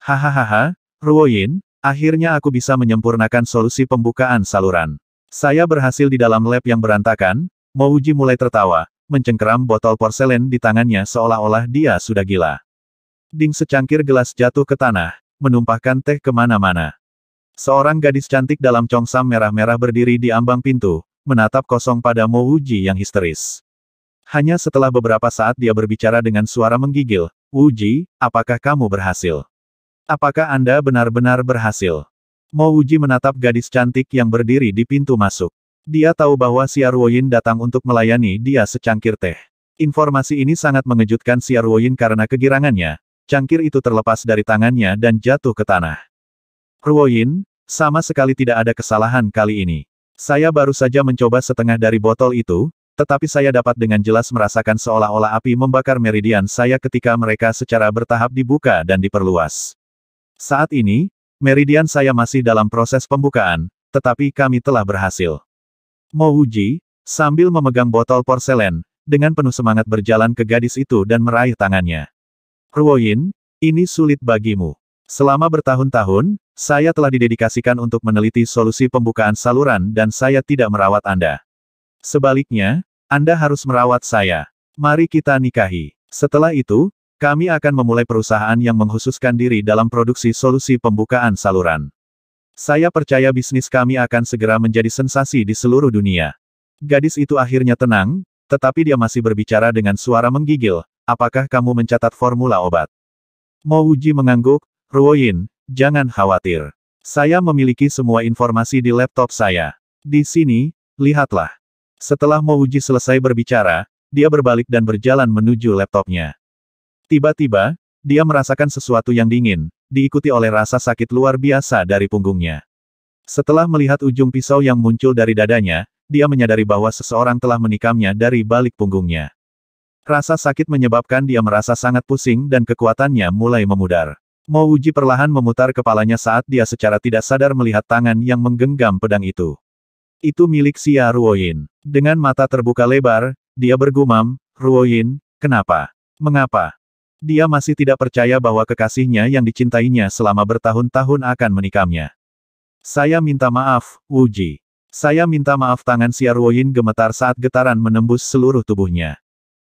Hahaha, Ruoyin, akhirnya aku bisa menyempurnakan solusi pembukaan saluran. Saya berhasil di dalam lab yang berantakan. Mouji mulai tertawa, mencengkeram botol porselen di tangannya seolah-olah dia sudah gila. Ding, secangkir gelas jatuh ke tanah, menumpahkan teh kemana-mana. Seorang gadis cantik dalam congsam merah-merah berdiri di ambang pintu, menatap kosong pada Mouji yang histeris. Hanya setelah beberapa saat dia berbicara dengan suara menggigil, "Wuji, apakah kamu berhasil? Apakah Anda benar-benar berhasil?" Mouji menatap gadis cantik yang berdiri di pintu masuk. Dia tahu bahwa Xia Ruoyin datang untuk melayani dia secangkir teh. Informasi ini sangat mengejutkan Xia Ruoyin karena kegirangannya. Cangkir itu terlepas dari tangannya dan jatuh ke tanah. "Ruoyin, sama sekali tidak ada kesalahan kali ini. Saya baru saja mencoba setengah dari botol itu, tetapi saya dapat dengan jelas merasakan seolah-olah api membakar meridian saya ketika mereka secara bertahap dibuka dan diperluas. Saat ini, meridian saya masih dalam proses pembukaan, tetapi kami telah berhasil." Mouji, sambil memegang botol porselen, dengan penuh semangat berjalan ke gadis itu dan meraih tangannya. "Ruoyin, ini sulit bagimu. Selama bertahun-tahun, saya telah didedikasikan untuk meneliti solusi pembukaan saluran dan saya tidak merawat Anda. Sebaliknya, Anda harus merawat saya. Mari kita nikahi. Setelah itu, kami akan memulai perusahaan yang mengkhususkan diri dalam produksi solusi pembukaan saluran. Saya percaya bisnis kami akan segera menjadi sensasi di seluruh dunia." Gadis itu akhirnya tenang, tetapi dia masih berbicara dengan suara menggigil, "Apakah kamu mencatat formula obat?" Mouji mengangguk, "Ruoyin, jangan khawatir. Saya memiliki semua informasi di laptop saya. Di sini, lihatlah." Setelah Mouji selesai berbicara, dia berbalik dan berjalan menuju laptopnya. Tiba-tiba, dia merasakan sesuatu yang dingin, diikuti oleh rasa sakit luar biasa dari punggungnya. Setelah melihat ujung pisau yang muncul dari dadanya, dia menyadari bahwa seseorang telah menikamnya dari balik punggungnya. Rasa sakit menyebabkan dia merasa sangat pusing dan kekuatannya mulai memudar. Mouji perlahan memutar kepalanya saat dia secara tidak sadar melihat tangan yang menggenggam pedang itu. Itu milik Xia Ruoyin. Dengan mata terbuka lebar, dia bergumam, "Ruoyin, kenapa? Mengapa?" Dia masih tidak percaya bahwa kekasihnya yang dicintainya selama bertahun-tahun akan menikamnya. "Saya minta maaf, Wuji. Saya minta maaf." Tangan Xia Ruoyin gemetar saat getaran menembus seluruh tubuhnya.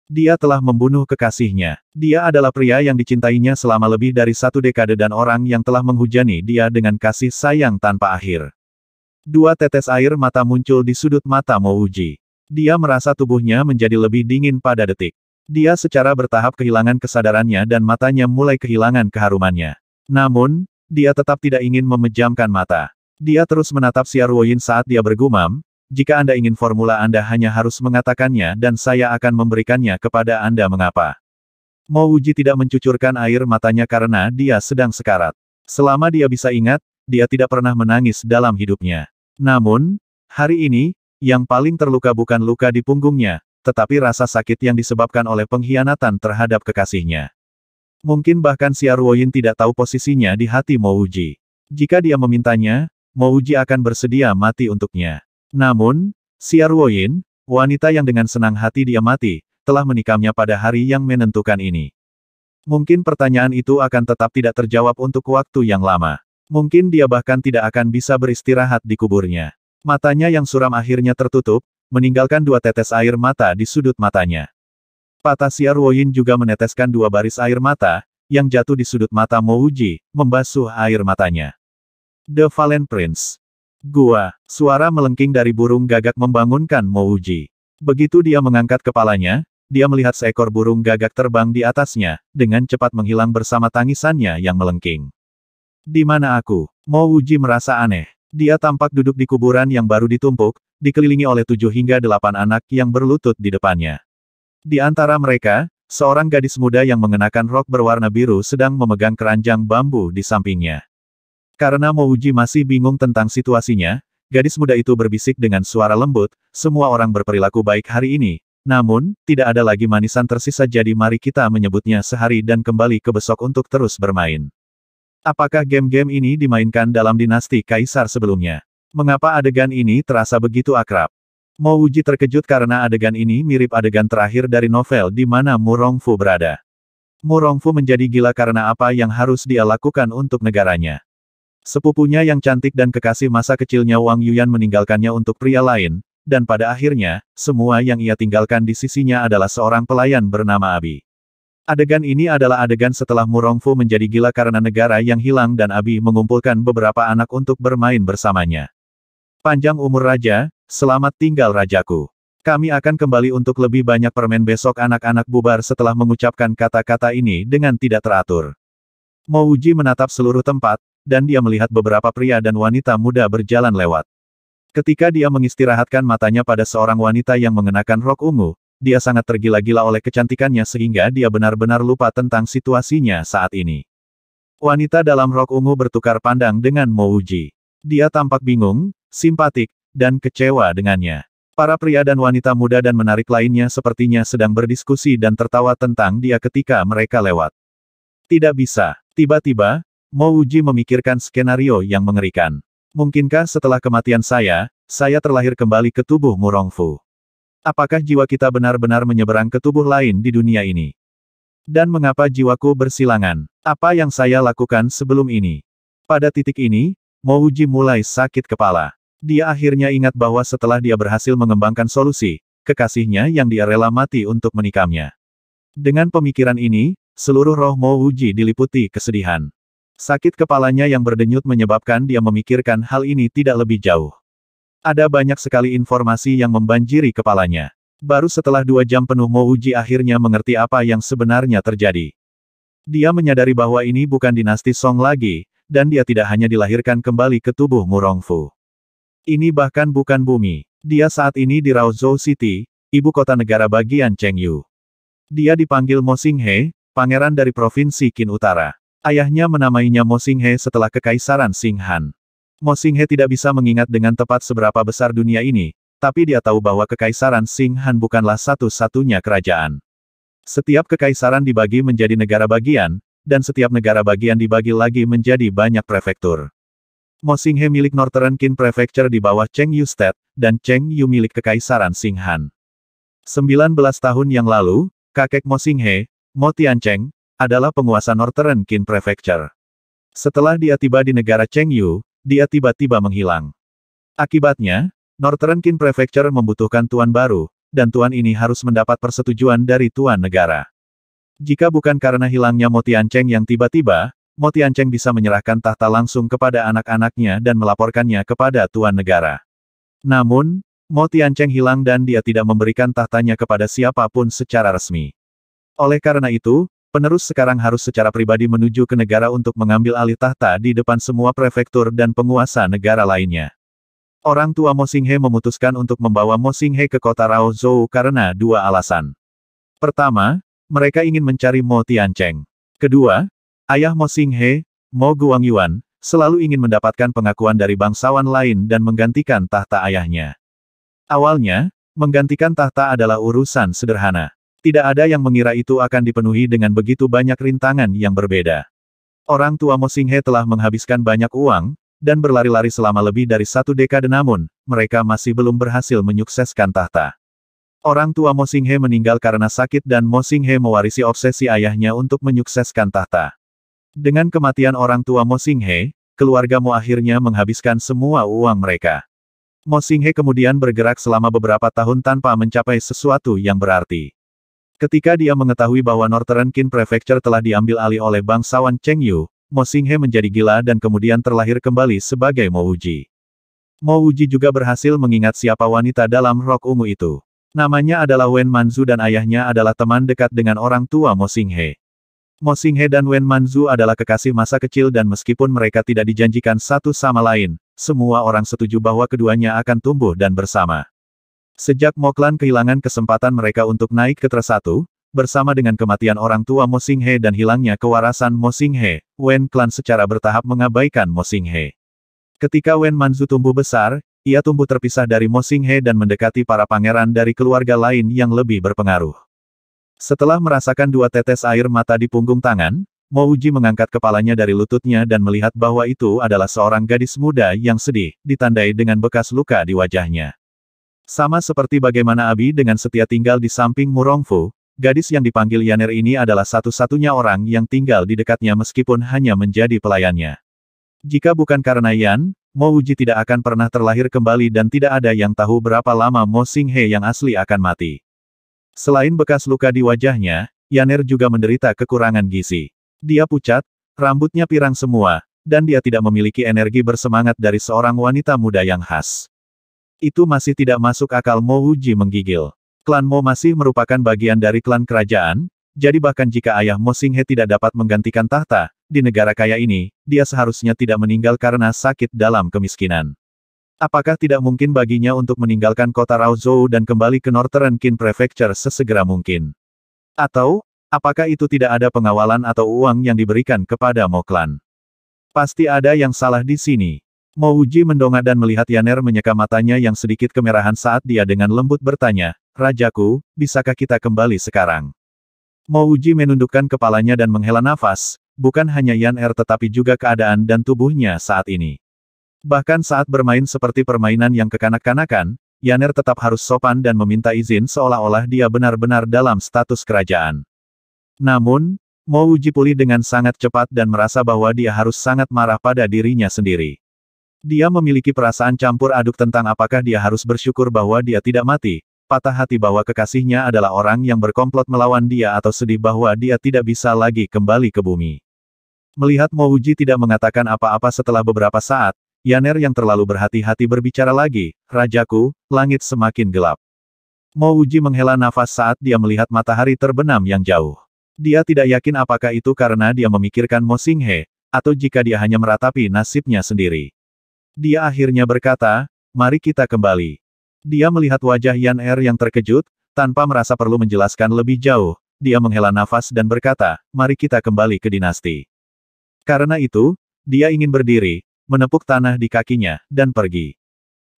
Dia telah membunuh kekasihnya. Dia adalah pria yang dicintainya selama lebih dari 1 dekade dan orang yang telah menghujani dia dengan kasih sayang tanpa akhir. 2 tetes air mata muncul di sudut mata Mouji. Dia merasa tubuhnya menjadi lebih dingin pada detik. Dia secara bertahap kehilangan kesadarannya dan matanya mulai kehilangan keharumannya. Namun, dia tetap tidak ingin memejamkan mata. Dia terus menatap Xia Ruoyin saat dia bergumam, "Jika Anda ingin formula Anda hanya harus mengatakannya dan saya akan memberikannya kepada Anda." "Mengapa?" Mouji tidak mencucurkan air matanya karena dia sedang sekarat. Selama dia bisa ingat, dia tidak pernah menangis dalam hidupnya. Namun, hari ini, yang paling terluka bukan luka di punggungnya, tetapi rasa sakit yang disebabkan oleh pengkhianatan terhadap kekasihnya. Mungkin bahkan Xia Ruoyin tidak tahu posisinya di hati Mouji. Jika dia memintanya, Mouji akan bersedia mati untuknya. Namun, Xia Ruoyin, wanita yang dengan senang hati dia mati, telah menikamnya pada hari yang menentukan ini. Mungkin pertanyaan itu akan tetap tidak terjawab untuk waktu yang lama. Mungkin dia bahkan tidak akan bisa beristirahat di kuburnya. Matanya yang suram akhirnya tertutup, meninggalkan 2 tetes air mata di sudut matanya. Mata Xia Ruoyin juga meneteskan 2 baris air mata, yang jatuh di sudut mata Mouji, membasuh air matanya. "The Fallen Prince. Gua." Suara melengking dari burung gagak membangunkan Mouji. Begitu dia mengangkat kepalanya, dia melihat seekor burung gagak terbang di atasnya, dengan cepat menghilang bersama tangisannya yang melengking. "Di mana aku?" Mouji merasa aneh. Dia tampak duduk di kuburan yang baru ditumpuk, dikelilingi oleh 7 hingga 8 anak yang berlutut di depannya. Di antara mereka, seorang gadis muda yang mengenakan rok berwarna biru sedang memegang keranjang bambu di sampingnya. Karena Mouji masih bingung tentang situasinya, gadis muda itu berbisik dengan suara lembut, "Semua orang berperilaku baik hari ini. Namun, tidak ada lagi manisan tersisa, jadi mari kita menyebutnya sehari dan kembali ke besok untuk terus bermain." Apakah game-game ini dimainkan dalam dinasti kaisar sebelumnya? Mengapa adegan ini terasa begitu akrab? Mouji terkejut karena adegan ini mirip adegan terakhir dari novel di mana Mu Rongfu berada. Mu Rongfu menjadi gila karena apa yang harus dia lakukan untuk negaranya. Sepupunya yang cantik dan kekasih masa kecilnya Wang Yuyan meninggalkannya untuk pria lain, dan pada akhirnya, semua yang ia tinggalkan di sisinya adalah seorang pelayan bernama Abi. Adegan ini adalah adegan setelah Mu Rongfu menjadi gila karena negara yang hilang dan Abi mengumpulkan beberapa anak untuk bermain bersamanya. Panjang umur Raja, selamat tinggal Rajaku. Kami akan kembali untuk lebih banyak permen besok. Anak-anak bubar setelah mengucapkan kata-kata ini dengan tidak teratur. Mo Wuji menatap seluruh tempat, dan dia melihat beberapa pria dan wanita muda berjalan lewat. Ketika dia mengistirahatkan matanya pada seorang wanita yang mengenakan rok ungu, dia sangat tergila-gila oleh kecantikannya sehingga dia benar-benar lupa tentang situasinya saat ini. Wanita dalam rok ungu bertukar pandang dengan Mo Wuji. Dia tampak bingung, simpatik, dan kecewa dengannya. Para pria dan wanita muda dan menarik lainnya sepertinya sedang berdiskusi dan tertawa tentang dia ketika mereka lewat. Tidak bisa. Tiba-tiba, Mo Wuji memikirkan skenario yang mengerikan. Mungkinkah setelah kematian saya terlahir kembali ke tubuh Mu Rongfu? Apakah jiwa kita benar-benar menyeberang ke tubuh lain di dunia ini? Dan mengapa jiwaku bersilangan? Apa yang saya lakukan sebelum ini? Pada titik ini, Mo Wuji mulai sakit kepala. Dia akhirnya ingat bahwa setelah dia berhasil mengembangkan solusi, kekasihnya yang dia rela mati untuk menikamnya. Dengan pemikiran ini, seluruh roh Mo Wuji diliputi kesedihan. Sakit kepalanya yang berdenyut menyebabkan dia memikirkan hal ini tidak lebih jauh. Ada banyak sekali informasi yang membanjiri kepalanya. Baru setelah 2 jam penuh Mo Wuji akhirnya mengerti apa yang sebenarnya terjadi. Dia menyadari bahwa ini bukan dinasti Song lagi, dan dia tidak hanya dilahirkan kembali ke tubuh Mu Rongfu. Ini bahkan bukan bumi. Dia saat ini di Raozhou City, ibu kota negara bagian Chengyu. Dia dipanggil Mo Xinghe, pangeran dari provinsi Qin Utara. Ayahnya menamainya Mo Xinghe setelah kekaisaran Qing Han. Mo Xinghe tidak bisa mengingat dengan tepat seberapa besar dunia ini, tapi dia tahu bahwa kekaisaran Qing Han bukanlah satu-satunya kerajaan. Setiap kekaisaran dibagi menjadi negara bagian, dan setiap negara bagian dibagi lagi menjadi banyak prefektur. Mo Xinghe milik Northern Qin Prefecture di bawah Chengyu State, dan Chengyu milik Kekaisaran Qing Han. 19 tahun yang lalu, kakek Mo Xinghe, Mo Tiancheng, adalah penguasa Northern Qin Prefecture. Setelah dia tiba di negara Chengyu, dia tiba-tiba menghilang. Akibatnya, Northern Qin Prefecture membutuhkan tuan baru, dan tuan ini harus mendapat persetujuan dari tuan negara. Jika bukan karena hilangnya Mo Tiancheng yang tiba-tiba, Mo Tiancheng bisa menyerahkan tahta langsung kepada anak-anaknya dan melaporkannya kepada tuan negara. Namun, Mo Tiancheng hilang dan dia tidak memberikan tahtanya kepada siapapun secara resmi. Oleh karena itu, penerus sekarang harus secara pribadi menuju ke negara untuk mengambil alih tahta di depan semua prefektur dan penguasa negara lainnya. Orang tua Mo Xinghe memutuskan untuk membawa Mo Xinghe ke kota Raozhou karena 2 alasan. Pertama, mereka ingin mencari Mo Tiancheng. Kedua, ayah Mo Xinghe, Mo Guangyuan, selalu ingin mendapatkan pengakuan dari bangsawan lain dan menggantikan tahta ayahnya. Awalnya, menggantikan tahta adalah urusan sederhana. Tidak ada yang mengira itu akan dipenuhi dengan begitu banyak rintangan yang berbeda. Orang tua Mo Xinghe telah menghabiskan banyak uang, dan berlari-lari selama lebih dari 1 dekade namun, mereka masih belum berhasil menyukseskan tahta. Orang tua Mo Xinghe meninggal karena sakit dan Mo Xinghe mewarisi obsesi ayahnya untuk menyukseskan tahta. Dengan kematian orang tua Mo Xinghe, keluarga Mo akhirnya menghabiskan semua uang mereka. Mo Xinghe kemudian bergerak selama beberapa tahun tanpa mencapai sesuatu yang berarti. Ketika dia mengetahui bahwa Northern Qin Prefecture telah diambil alih oleh bangsawan Chengyu, Mo Xinghe menjadi gila dan kemudian terlahir kembali sebagai Mo Wuji. Mo Wuji juga berhasil mengingat siapa wanita dalam rok ungu itu. Namanya adalah Wen Manzu dan ayahnya adalah teman dekat dengan orang tua Mo Xinghe. Mo Xinghe dan Wen Manzu adalah kekasih masa kecil dan meskipun mereka tidak dijanjikan satu sama lain, semua orang setuju bahwa keduanya akan tumbuh dan bersama. Sejak Mo Clan kehilangan kesempatan mereka untuk naik ke tersatu, bersama dengan kematian orang tua Mo Xinghe dan hilangnya kewarasan Mo Xinghe, Wen Clan secara bertahap mengabaikan Mo Xinghe. Ketika Wen Manzu tumbuh besar, ia tumbuh terpisah dari Mo Xinghe dan mendekati para pangeran dari keluarga lain yang lebih berpengaruh. Setelah merasakan 2 tetes air mata di punggung tangan, Mo Wuji mengangkat kepalanya dari lututnya dan melihat bahwa itu adalah seorang gadis muda yang sedih, ditandai dengan bekas luka di wajahnya. Sama seperti bagaimana Abi dengan setia tinggal di samping Mu Rongfu, gadis yang dipanggil Yaner ini adalah satu-satunya orang yang tinggal di dekatnya meskipun hanya menjadi pelayannya. Jika bukan karena Yan, Mo Wuji tidak akan pernah terlahir kembali dan tidak ada yang tahu berapa lama Mo Xinghe yang asli akan mati. Selain bekas luka di wajahnya, Yaner juga menderita kekurangan gizi. Dia pucat, rambutnya pirang semua, dan dia tidak memiliki energi bersemangat dari seorang wanita muda yang khas. Itu masih tidak masuk akal. Mo Wuji menggigil. Klan Mo masih merupakan bagian dari klan kerajaan, jadi bahkan jika ayah Mo Xinghe tidak dapat menggantikan tahta, di negara kaya ini, dia seharusnya tidak meninggal karena sakit dalam kemiskinan. Apakah tidak mungkin baginya untuk meninggalkan kota Raozhou dan kembali ke Northern Qin Prefecture sesegera mungkin? Atau, apakah itu tidak ada pengawalan atau uang yang diberikan kepada Mo Clan? Pasti ada yang salah di sini. Mo Wuji mendongak dan melihat Yaner menyeka matanya yang sedikit kemerahan saat dia dengan lembut bertanya, "Rajaku, bisakah kita kembali sekarang?" Mo Wuji menundukkan kepalanya dan menghela nafas, bukan hanya Yaner tetapi juga keadaan dan tubuhnya saat ini. Bahkan saat bermain seperti permainan yang kekanak-kanakan, Yaner tetap harus sopan dan meminta izin seolah-olah dia benar-benar dalam status kerajaan. Namun, Mo Wuji pulih dengan sangat cepat dan merasa bahwa dia harus sangat marah pada dirinya sendiri. Dia memiliki perasaan campur aduk tentang apakah dia harus bersyukur bahwa dia tidak mati, patah hati bahwa kekasihnya adalah orang yang berkomplot melawan dia atau sedih bahwa dia tidak bisa lagi kembali ke bumi. Melihat Mo Wuji tidak mengatakan apa-apa setelah beberapa saat, Yaner yang terlalu berhati-hati berbicara lagi, "Rajaku, langit semakin gelap." Mo Wuji menghela nafas saat dia melihat matahari terbenam yang jauh. Dia tidak yakin apakah itu karena dia memikirkan Mo Xinghe, atau jika dia hanya meratapi nasibnya sendiri. Dia akhirnya berkata, "Mari kita kembali." Dia melihat wajah Yaner yang terkejut, tanpa merasa perlu menjelaskan lebih jauh, dia menghela nafas dan berkata, "Mari kita kembali ke dinasti." Karena itu, dia ingin berdiri, menepuk tanah di kakinya, dan pergi.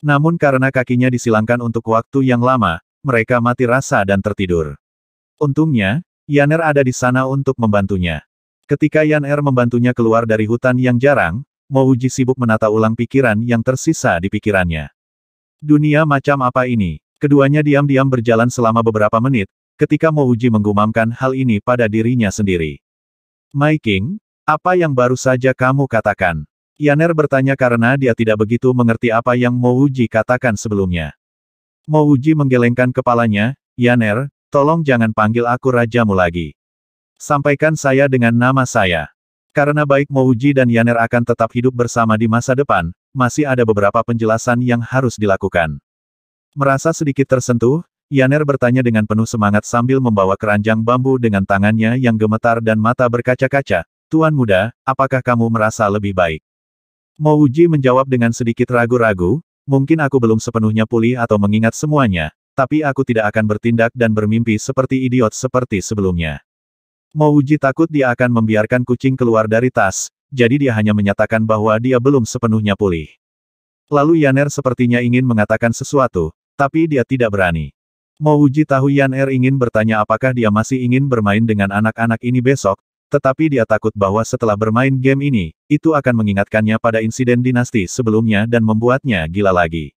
Namun karena kakinya disilangkan untuk waktu yang lama, mereka mati rasa dan tertidur. Untungnya, Yaner ada di sana untuk membantunya. Ketika Yaner membantunya keluar dari hutan yang jarang, Mo Wuji sibuk menata ulang pikiran yang tersisa di pikirannya. Dunia macam apa ini? Keduanya diam-diam berjalan selama beberapa menit, ketika Mo Wuji menggumamkan hal ini pada dirinya sendiri. "My King, apa yang baru saja kamu katakan?" Yaner bertanya karena dia tidak begitu mengerti apa yang Mo Wuji katakan sebelumnya. Mo Wuji menggelengkan kepalanya, "Yaner, tolong jangan panggil aku rajamu lagi. Sampaikan saya dengan nama saya." Karena baik Mo Wuji dan Yaner akan tetap hidup bersama di masa depan, masih ada beberapa penjelasan yang harus dilakukan. Merasa sedikit tersentuh, Yaner bertanya dengan penuh semangat sambil membawa keranjang bambu dengan tangannya yang gemetar dan mata berkaca-kaca, "Tuan muda, apakah kamu merasa lebih baik?" Mo Wuji menjawab dengan sedikit ragu-ragu, "Mungkin aku belum sepenuhnya pulih atau mengingat semuanya, tapi aku tidak akan bertindak dan bermimpi seperti idiot seperti sebelumnya." Mo Wuji takut dia akan membiarkan kucing keluar dari tas, jadi dia hanya menyatakan bahwa dia belum sepenuhnya pulih. Lalu Yaner sepertinya ingin mengatakan sesuatu, tapi dia tidak berani. Mo Wuji tahu Yaner ingin bertanya apakah dia masih ingin bermain dengan anak-anak ini besok, tetapi dia takut bahwa setelah bermain game ini, itu akan mengingatkannya pada insiden dinasti sebelumnya dan membuatnya gila lagi.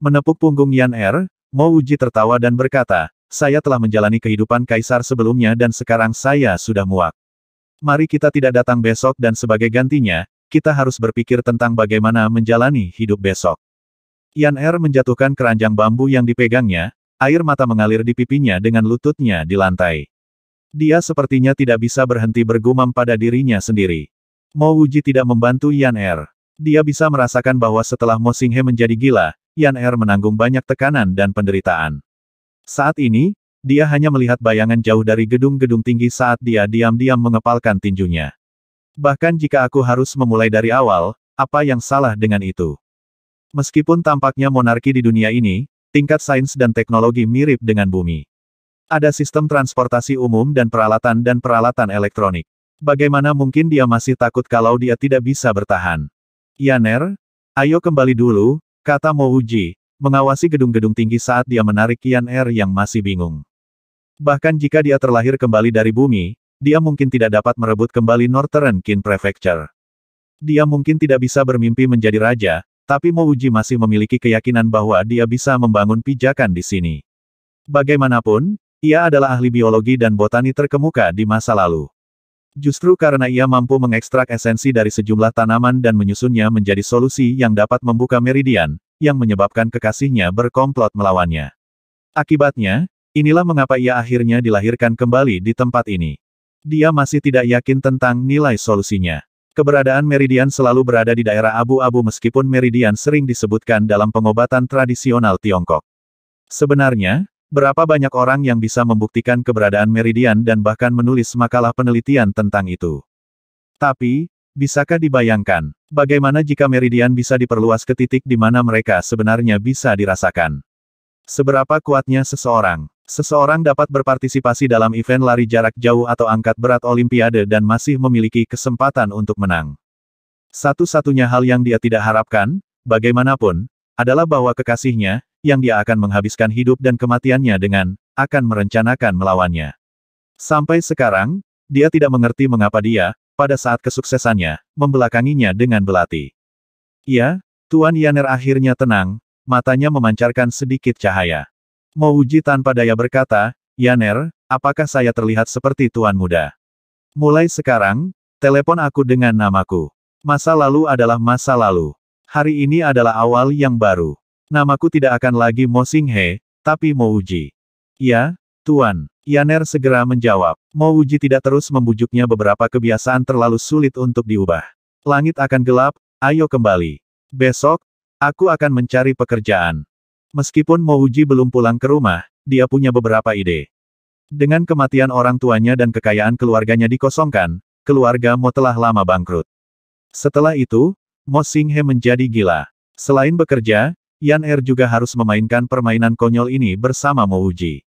Menepuk punggung Yaner, Mo Wuji tertawa dan berkata, "Saya telah menjalani kehidupan kaisar sebelumnya dan sekarang saya sudah muak. Mari kita tidak datang besok dan sebagai gantinya, kita harus berpikir tentang bagaimana menjalani hidup besok." Yaner menjatuhkan keranjang bambu yang dipegangnya, air mata mengalir di pipinya dengan lututnya di lantai. Dia sepertinya tidak bisa berhenti bergumam pada dirinya sendiri. Mo Wuji tidak membantu Yaner. Dia bisa merasakan bahwa setelah Mo Xinghe menjadi gila, Yaner menanggung banyak tekanan dan penderitaan. Saat ini, dia hanya melihat bayangan jauh dari gedung-gedung tinggi saat dia diam-diam mengepalkan tinjunya. Bahkan jika aku harus memulai dari awal, apa yang salah dengan itu? Meskipun tampaknya monarki di dunia ini, tingkat sains dan teknologi mirip dengan bumi. Ada sistem transportasi umum dan peralatan elektronik. Bagaimana mungkin dia masih takut kalau dia tidak bisa bertahan? "Yaner, ayo kembali dulu," kata Mo Wuji, mengawasi gedung-gedung tinggi saat dia menarik Yaner yang masih bingung. Bahkan jika dia terlahir kembali dari bumi, dia mungkin tidak dapat merebut kembali Northern Qin Prefecture. Dia mungkin tidak bisa bermimpi menjadi raja, tapi Mo Wuji masih memiliki keyakinan bahwa dia bisa membangun pijakan di sini. Bagaimanapun, Ia adalah ahli biologi dan botani terkemuka di masa lalu. Justru karena ia mampu mengekstrak esensi dari sejumlah tanaman dan menyusunnya menjadi solusi yang dapat membuka meridian, yang menyebabkan kekasihnya berkomplot melawannya. Akibatnya, inilah mengapa ia akhirnya dilahirkan kembali di tempat ini. Dia masih tidak yakin tentang nilai solusinya. Keberadaan meridian selalu berada di daerah abu-abu meskipun meridian sering disebutkan dalam pengobatan tradisional Tiongkok. Sebenarnya, berapa banyak orang yang bisa membuktikan keberadaan meridian dan bahkan menulis makalah penelitian tentang itu. Tapi, bisakah dibayangkan, bagaimana jika meridian bisa diperluas ke titik di mana mereka sebenarnya bisa dirasakan? Seberapa kuatnya seseorang? Seseorang dapat berpartisipasi dalam event lari jarak jauh atau angkat berat Olimpiade dan masih memiliki kesempatan untuk menang. Satu-satunya hal yang dia tidak harapkan, bagaimanapun, adalah bahwa kekasihnya, yang dia akan menghabiskan hidup dan kematiannya dengan, akan merencanakan melawannya. Sampai sekarang, dia tidak mengerti mengapa dia, pada saat kesuksesannya, membelakanginya dengan belati. Ya, Tuan Yaner akhirnya tenang, matanya memancarkan sedikit cahaya. Mo Wuji tanpa daya berkata, Yaner, apakah saya terlihat seperti tuan muda? Mulai sekarang, telepon aku dengan namaku. Masa lalu adalah masa lalu. Hari ini adalah awal yang baru. Namaku tidak akan lagi Mo Xinghe, tapi Mo Wuji. Ya, Tuan. Yaner segera menjawab. Mo Wuji tidak terus membujuknya, beberapa kebiasaan terlalu sulit untuk diubah. Langit akan gelap, ayo kembali. Besok, aku akan mencari pekerjaan. Meskipun Mo Wuji belum pulang ke rumah, dia punya beberapa ide. Dengan kematian orang tuanya dan kekayaan keluarganya dikosongkan, keluarga Mo telah lama bangkrut. Setelah itu, Mo Xinghe menjadi gila. Selain bekerja, Yan Er juga harus memainkan permainan konyol ini bersama Mo Wuji.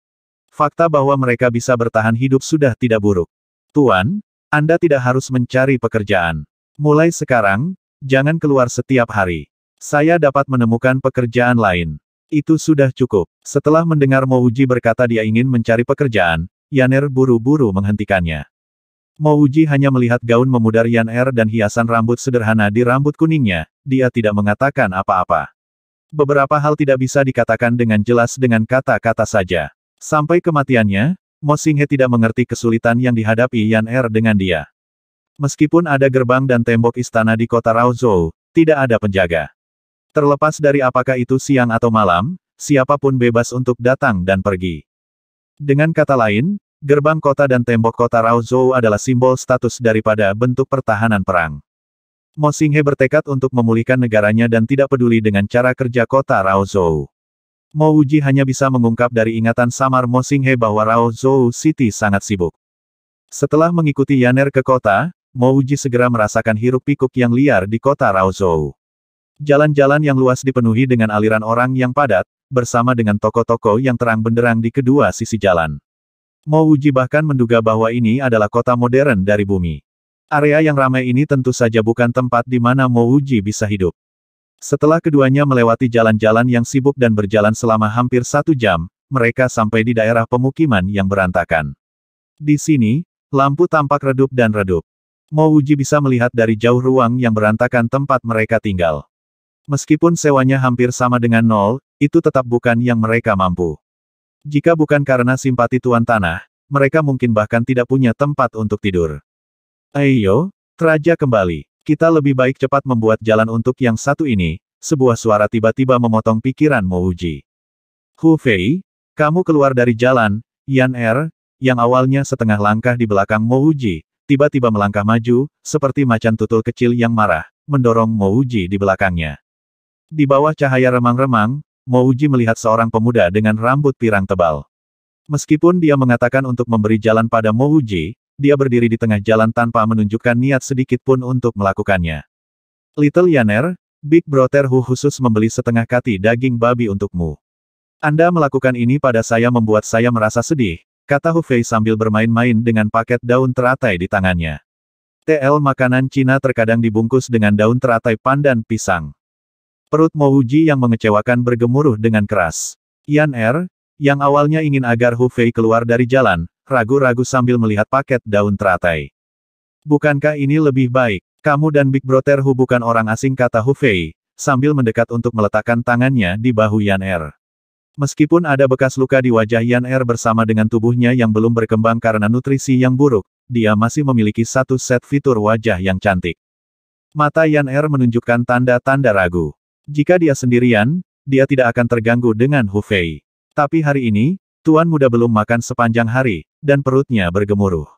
Fakta bahwa mereka bisa bertahan hidup sudah tidak buruk. Tuan, Anda tidak harus mencari pekerjaan. Mulai sekarang, jangan keluar setiap hari. Saya dapat menemukan pekerjaan lain. Itu sudah cukup. Setelah mendengar Mo Wuji berkata dia ingin mencari pekerjaan, Yaner buru-buru menghentikannya. Mo Wuji hanya melihat gaun memudar Yaner dan hiasan rambut sederhana di rambut kuningnya, dia tidak mengatakan apa-apa. Beberapa hal tidak bisa dikatakan dengan jelas dengan kata-kata saja. Sampai kematiannya, Mo Xinghe tidak mengerti kesulitan yang dihadapi Yaner dengan dia. Meskipun ada gerbang dan tembok istana di kota Raozhou, tidak ada penjaga. Terlepas dari apakah itu siang atau malam, siapapun bebas untuk datang dan pergi. Dengan kata lain, gerbang kota dan tembok kota Raozhou adalah simbol status daripada bentuk pertahanan perang. Mo Xinghe bertekad untuk memulihkan negaranya dan tidak peduli dengan cara kerja kota Raozhou. Mo Wuji hanya bisa mengungkap dari ingatan samar Mo Xinghe bahwa Raozhou City sangat sibuk. Setelah mengikuti Yaner ke kota, Mo Wuji segera merasakan hiruk-pikuk yang liar di kota Raozhou. Jalan-jalan yang luas dipenuhi dengan aliran orang yang padat, bersama dengan toko-toko yang terang benderang di kedua sisi jalan. Mo Wuji bahkan menduga bahwa ini adalah kota modern dari bumi. Area yang ramai ini tentu saja bukan tempat di mana Mo Wuji bisa hidup. Setelah keduanya melewati jalan-jalan yang sibuk dan berjalan selama hampir 1 jam, mereka sampai di daerah pemukiman yang berantakan. Di sini, lampu tampak redup dan redup. Mo Wuji bisa melihat dari jauh ruang yang berantakan tempat mereka tinggal. Meskipun sewanya hampir sama dengan nol, itu tetap bukan yang mereka mampu. Jika bukan karena simpati tuan tanah, mereka mungkin bahkan tidak punya tempat untuk tidur. Ayo, Raja kembali. Kita lebih baik cepat membuat jalan untuk yang satu ini, sebuah suara tiba-tiba memotong pikiran Mo Wuji. Hu Fei, kamu keluar dari jalan. Yan Er, yang awalnya setengah langkah di belakang Mo Wuji, tiba-tiba melangkah maju, seperti macan tutul kecil yang marah, mendorong Mo Wuji di belakangnya. Di bawah cahaya remang-remang, Mo Wuji melihat seorang pemuda dengan rambut pirang tebal. Meskipun dia mengatakan untuk memberi jalan pada Mo Wuji, dia berdiri di tengah jalan tanpa menunjukkan niat sedikit pun untuk melakukannya. Little Yaner, Big Brother Hu khusus membeli setengah kati daging babi untukmu. Anda melakukan ini pada saya membuat saya merasa sedih, kata Hu Fei sambil bermain-main dengan paket daun teratai di tangannya. TL makanan Cina terkadang dibungkus dengan daun teratai pandan pisang. Perut Mo Wuji yang mengecewakan bergemuruh dengan keras. Yan Er, yang awalnya ingin agar Hu Fei keluar dari jalan, ragu-ragu sambil melihat paket daun teratai. Bukankah ini lebih baik? Kamu dan Big Brother Hu bukan orang asing, kata Hu Fei, sambil mendekat untuk meletakkan tangannya di bahu Yan Er. Meskipun ada bekas luka di wajah Yan Er bersama dengan tubuhnya yang belum berkembang karena nutrisi yang buruk, dia masih memiliki satu set fitur wajah yang cantik. Mata Yan Er menunjukkan tanda-tanda ragu. Jika dia sendirian, dia tidak akan terganggu dengan Hu Fei. Tapi hari ini, Tuan Muda belum makan sepanjang hari, dan perutnya bergemuruh.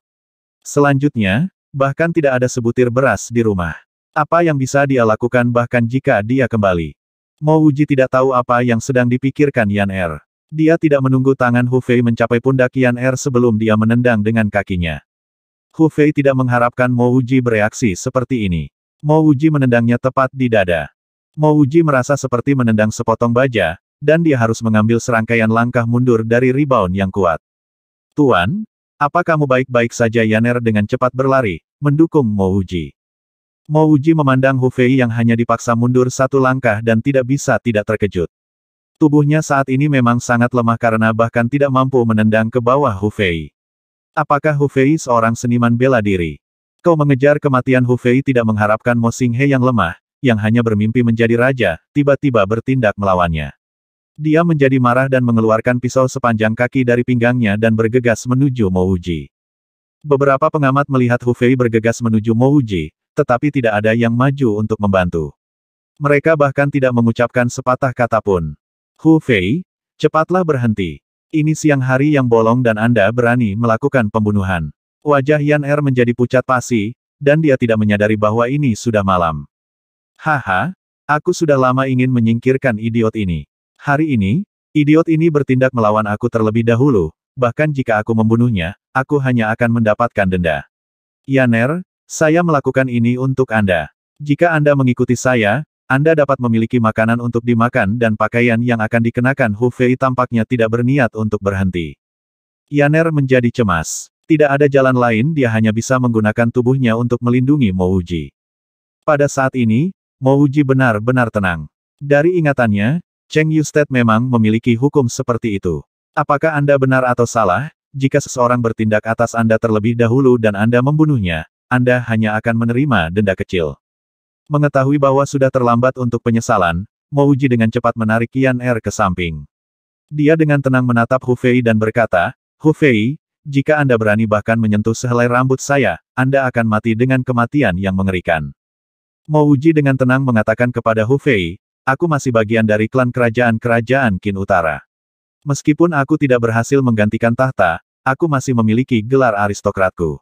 Selanjutnya, bahkan tidak ada sebutir beras di rumah. Apa yang bisa dia lakukan bahkan jika dia kembali? Mo Wuji tidak tahu apa yang sedang dipikirkan Yan Er. Dia tidak menunggu tangan Hu Fei mencapai pundak Yan Er sebelum dia menendang dengan kakinya. Hu Fei tidak mengharapkan Mo Wuji bereaksi seperti ini. Mo Wuji menendangnya tepat di dada. Mo Wuji merasa seperti menendang sepotong baja, dan dia harus mengambil serangkaian langkah mundur dari rebound yang kuat. Tuan, apa kamu baik-baik saja? Yan Er dengan cepat berlari, mendukung Mo Wuji. Mo Wuji memandang Hu Fei yang hanya dipaksa mundur satu langkah dan tidak bisa tidak terkejut. Tubuhnya saat ini memang sangat lemah karena bahkan tidak mampu menendang ke bawah Hu Fei. Apakah Hu Fei seorang seniman bela diri? Kau mengejar kematian? Hu Fei tidak mengharapkan Mo Xinghe yang lemah, yang hanya bermimpi menjadi raja, tiba-tiba bertindak melawannya. Dia menjadi marah dan mengeluarkan pisau sepanjang kaki dari pinggangnya dan bergegas menuju Mo Wuji. Beberapa pengamat melihat Hu Fei bergegas menuju Mo Wuji, tetapi tidak ada yang maju untuk membantu. Mereka bahkan tidak mengucapkan sepatah kata pun. Hu Fei, cepatlah berhenti. Ini siang hari yang bolong dan Anda berani melakukan pembunuhan. Wajah Yan Er menjadi pucat pasi, dan dia tidak menyadari bahwa ini sudah malam. Haha, aku sudah lama ingin menyingkirkan idiot ini. Hari ini, idiot ini bertindak melawan aku terlebih dahulu, bahkan jika aku membunuhnya, aku hanya akan mendapatkan denda. Yan Er, saya melakukan ini untuk Anda. Jika Anda mengikuti saya, Anda dapat memiliki makanan untuk dimakan dan pakaian yang akan dikenakan. Hu Fei tampaknya tidak berniat untuk berhenti. Yan Er menjadi cemas. Tidak ada jalan lain, dia hanya bisa menggunakan tubuhnya untuk melindungi Mo Wuji. Pada saat ini, Mo Wuji benar-benar tenang. Dari ingatannya, Cheng Yusted memang memiliki hukum seperti itu. Apakah Anda benar atau salah, jika seseorang bertindak atas Anda terlebih dahulu dan Anda membunuhnya, Anda hanya akan menerima denda kecil. Mengetahui bahwa sudah terlambat untuk penyesalan, Mo Wuji dengan cepat menarik Yan Er ke samping. Dia dengan tenang menatap Hu Fei dan berkata, Hu Fei, jika Anda berani bahkan menyentuh sehelai rambut saya, Anda akan mati dengan kematian yang mengerikan. Mo Wuji dengan tenang mengatakan kepada Hu Fei, aku masih bagian dari klan kerajaan Qin Utara. Meskipun aku tidak berhasil menggantikan tahta, aku masih memiliki gelar aristokratku.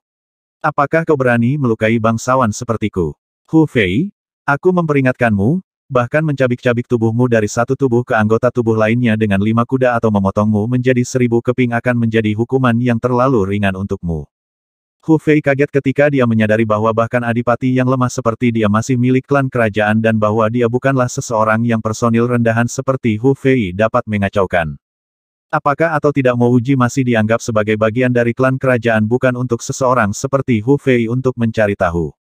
Apakah kau berani melukai bangsawan sepertiku? Hu Fei, aku memperingatkanmu, bahkan mencabik-cabik tubuhmu dari satu tubuh ke anggota tubuh lainnya dengan 5 kuda atau memotongmu menjadi 1000 keping akan menjadi hukuman yang terlalu ringan untukmu. Hu Fei kaget ketika dia menyadari bahwa bahkan adipati yang lemah seperti dia masih milik klan kerajaan dan bahwa dia bukanlah seseorang yang personil rendahan seperti Hu Fei dapat mengacaukan. Apakah atau tidak Mo Wuji masih dianggap sebagai bagian dari klan kerajaan bukan untuk seseorang seperti Hu Fei untuk mencari tahu.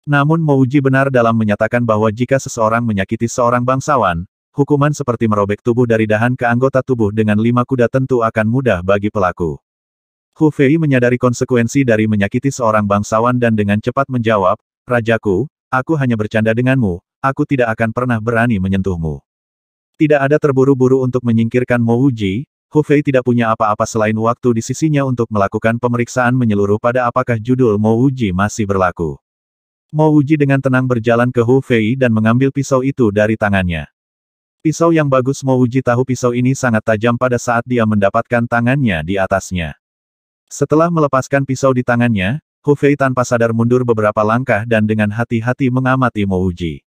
Namun Mo Wuji benar dalam menyatakan bahwa jika seseorang menyakiti seorang bangsawan, hukuman seperti merobek tubuh dari dahan ke anggota tubuh dengan 5 kuda tentu akan mudah bagi pelaku. Hu Fei menyadari konsekuensi dari menyakiti seorang bangsawan dan dengan cepat menjawab, Rajaku, aku hanya bercanda denganmu, aku tidak akan pernah berani menyentuhmu. Tidak ada terburu-buru untuk menyingkirkan Mo Wuji. Hu Fei tidak punya apa-apa selain waktu di sisinya untuk melakukan pemeriksaan menyeluruh pada apakah judul Mo Wuji masih berlaku. Mo Wuji dengan tenang berjalan ke Hu Fei dan mengambil pisau itu dari tangannya. Pisau yang bagus. Mo Wuji tahu pisau ini sangat tajam pada saat dia mendapatkan tangannya di atasnya. Setelah melepaskan pisau di tangannya, Hu Fei tanpa sadar mundur beberapa langkah dan dengan hati-hati mengamati Mo Wuji.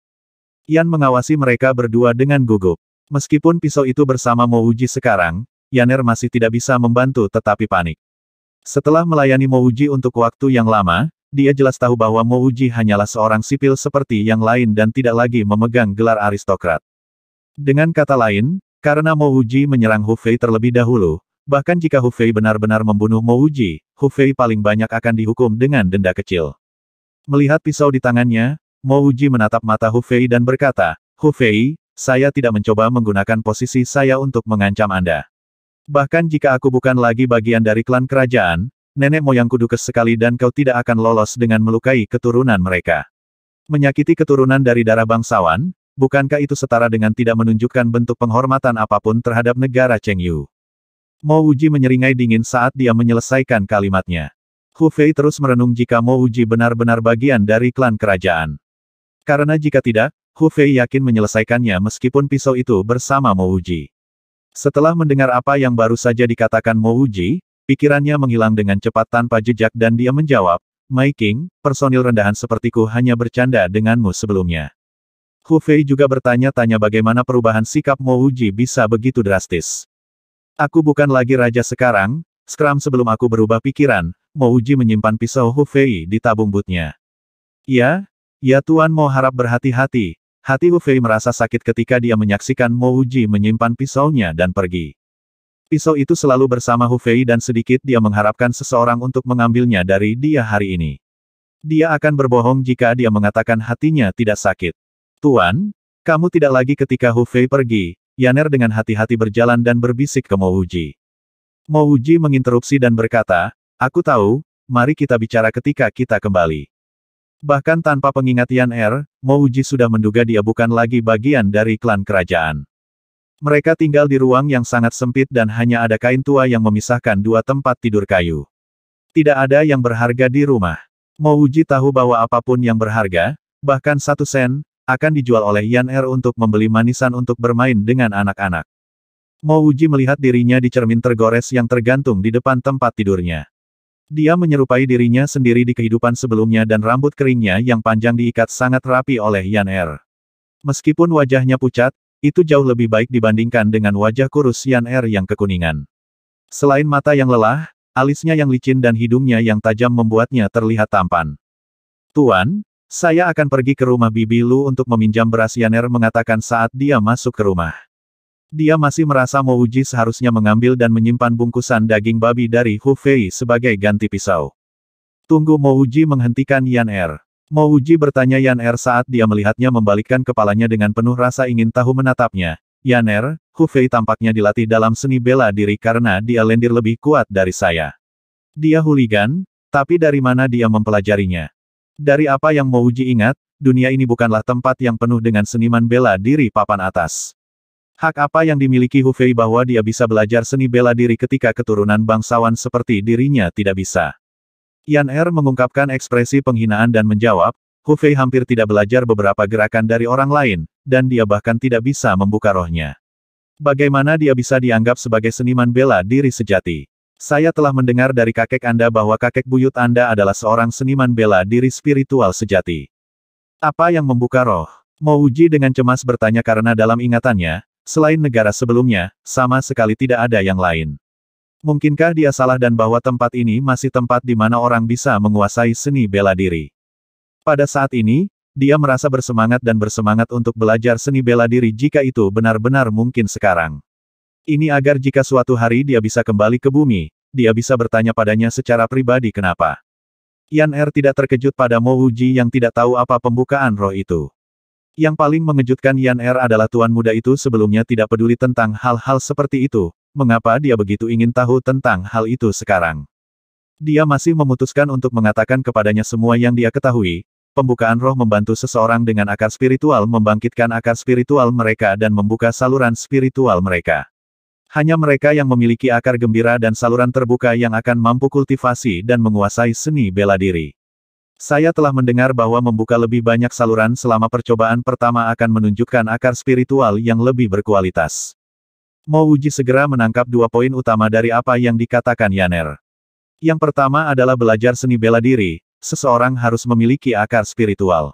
Yan mengawasi mereka berdua dengan gugup. Meskipun pisau itu bersama Mo Wuji sekarang, Yan Er masih tidak bisa membantu tetapi panik. Setelah melayani Mo Wuji untuk waktu yang lama, dia jelas tahu bahwa Mo Wuji hanyalah seorang sipil seperti yang lain dan tidak lagi memegang gelar aristokrat. Dengan kata lain, karena Mo Wuji menyerang Hu Fei terlebih dahulu, bahkan jika Hu Fei benar-benar membunuh Mo Wuji, Hu Fei paling banyak akan dihukum dengan denda kecil. Melihat pisau di tangannya, Mo Wuji menatap mata Hu Fei dan berkata, Hu Fei, saya tidak mencoba menggunakan posisi saya untuk mengancam Anda. Bahkan jika aku bukan lagi bagian dari klan kerajaan, nenek moyangku dukes sekali dan kau tidak akan lolos dengan melukai keturunan mereka. Menyakiti keturunan dari darah bangsawan, bukankah itu setara dengan tidak menunjukkan bentuk penghormatan apapun terhadap negara Chengyu? Mo Wuji menyeringai dingin saat dia menyelesaikan kalimatnya. Hu Fei terus merenung jika Mo Wuji benar-benar bagian dari klan kerajaan. Karena jika tidak, Hu Fei yakin menyelesaikannya meskipun pisau itu bersama Mo Wuji. Setelah mendengar apa yang baru saja dikatakan Mo Wuji, pikirannya menghilang dengan cepat tanpa jejak dan dia menjawab, "My King, personil rendahan sepertiku hanya bercanda denganmu sebelumnya." Hu Fei juga bertanya-tanya bagaimana perubahan sikap Mo Wuji bisa begitu drastis. "Aku bukan lagi raja sekarang, skram sebelum aku berubah pikiran." Mo Wuji menyimpan pisau Hu Fei di tabung bootnya. "Ya, ya Tuan Mo harap berhati-hati." Hati Hu Fei merasa sakit ketika dia menyaksikan Mo Wuji menyimpan pisaunya dan pergi. Pisau itu selalu bersama Hu Fei dan sedikit dia mengharapkan seseorang untuk mengambilnya dari dia hari ini. Dia akan berbohong jika dia mengatakan hatinya tidak sakit. "Tuan, kamu tidak lagi." Ketika Hu Fei pergi, Yaner dengan hati-hati berjalan dan berbisik ke Mo Wuji. Mo Wuji menginterupsi dan berkata, "Aku tahu, mari kita bicara ketika kita kembali." Bahkan tanpa pengingat Yaner, Mo Wuji sudah menduga dia bukan lagi bagian dari klan kerajaan. Mereka tinggal di ruang yang sangat sempit dan hanya ada kain tua yang memisahkan dua tempat tidur kayu. Tidak ada yang berharga di rumah. Mo Wuji tahu bahwa apapun yang berharga, bahkan 1 sen, akan dijual oleh Yaner untuk membeli manisan untuk bermain dengan anak-anak. Mo Wuji melihat dirinya di cermin tergores yang tergantung di depan tempat tidurnya. Dia menyerupai dirinya sendiri di kehidupan sebelumnya dan rambut keringnya yang panjang diikat sangat rapi oleh Yaner. Meskipun wajahnya pucat, itu jauh lebih baik dibandingkan dengan wajah kurus Yaner yang kekuningan. Selain mata yang lelah, alisnya yang licin dan hidungnya yang tajam membuatnya terlihat tampan. "Tuan, saya akan pergi ke rumah Bibi Lu untuk meminjam beras," Yaner mengatakan saat dia masuk ke rumah. Dia masih merasa Mo Wuji seharusnya mengambil dan menyimpan bungkusan daging babi dari Hu Fei sebagai ganti pisau. "Tunggu." Mo Wuji menghentikan Yaner. Mo Wuji bertanya Yaner saat dia melihatnya membalikkan kepalanya dengan penuh rasa ingin tahu menatapnya. "Yaner, Hu Fei tampaknya dilatih dalam seni bela diri karena dia lendir lebih kuat dari saya. Dia hooligan, tapi dari mana dia mempelajarinya?" Dari apa yang Mo Wuji ingat, dunia ini bukanlah tempat yang penuh dengan seniman bela diri papan atas. Hak apa yang dimiliki Hu Fei bahwa dia bisa belajar seni bela diri ketika keturunan bangsawan seperti dirinya tidak bisa? Yaner mengungkapkan ekspresi penghinaan dan menjawab, "Hu Fei hampir tidak belajar beberapa gerakan dari orang lain, dan dia bahkan tidak bisa membuka rohnya. Bagaimana dia bisa dianggap sebagai seniman bela diri sejati? Saya telah mendengar dari kakek Anda bahwa kakek buyut Anda adalah seorang seniman bela diri spiritual sejati. Apa yang membuka roh?" Mo Wuji dengan cemas bertanya karena dalam ingatannya, selain negara sebelumnya, sama sekali tidak ada yang lain. Mungkinkah dia salah dan bahwa tempat ini masih tempat di mana orang bisa menguasai seni bela diri? Pada saat ini, dia merasa bersemangat dan bersemangat untuk belajar seni bela diri jika itu benar-benar mungkin sekarang. Ini agar jika suatu hari dia bisa kembali ke bumi, dia bisa bertanya padanya secara pribadi kenapa. Yaner tidak terkejut pada Mo Wuji yang tidak tahu apa pembukaan roh itu. Yang paling mengejutkan Yaner adalah tuan muda itu sebelumnya tidak peduli tentang hal-hal seperti itu, mengapa dia begitu ingin tahu tentang hal itu sekarang. Dia masih memutuskan untuk mengatakan kepadanya semua yang dia ketahui. Pembukaan roh membantu seseorang dengan akar spiritual membangkitkan akar spiritual mereka dan membuka saluran spiritual mereka. Hanya mereka yang memiliki akar gembira dan saluran terbuka yang akan mampu kultivasi dan menguasai seni bela diri. Saya telah mendengar bahwa membuka lebih banyak saluran selama percobaan pertama akan menunjukkan akar spiritual yang lebih berkualitas. Mo Wuji segera menangkap 2 poin utama dari apa yang dikatakan Yaner. Yang pertama adalah belajar seni bela diri, seseorang harus memiliki akar spiritual.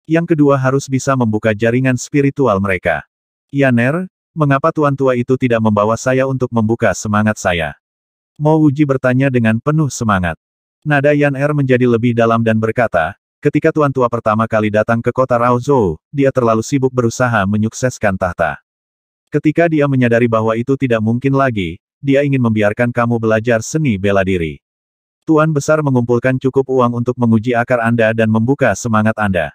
Yang kedua harus bisa membuka jaringan spiritual mereka. "Yaner, mengapa tuan tua itu tidak membawa saya untuk membuka semangat saya?" Mo Wuji bertanya dengan penuh semangat. Nada Yaner menjadi lebih dalam dan berkata, "Ketika tuan tua pertama kali datang ke kota Raozhou, dia terlalu sibuk berusaha menyukseskan tahta. Ketika dia menyadari bahwa itu tidak mungkin lagi, dia ingin membiarkan kamu belajar seni bela diri. Tuan Besar mengumpulkan cukup uang untuk menguji akar Anda dan membuka semangat Anda.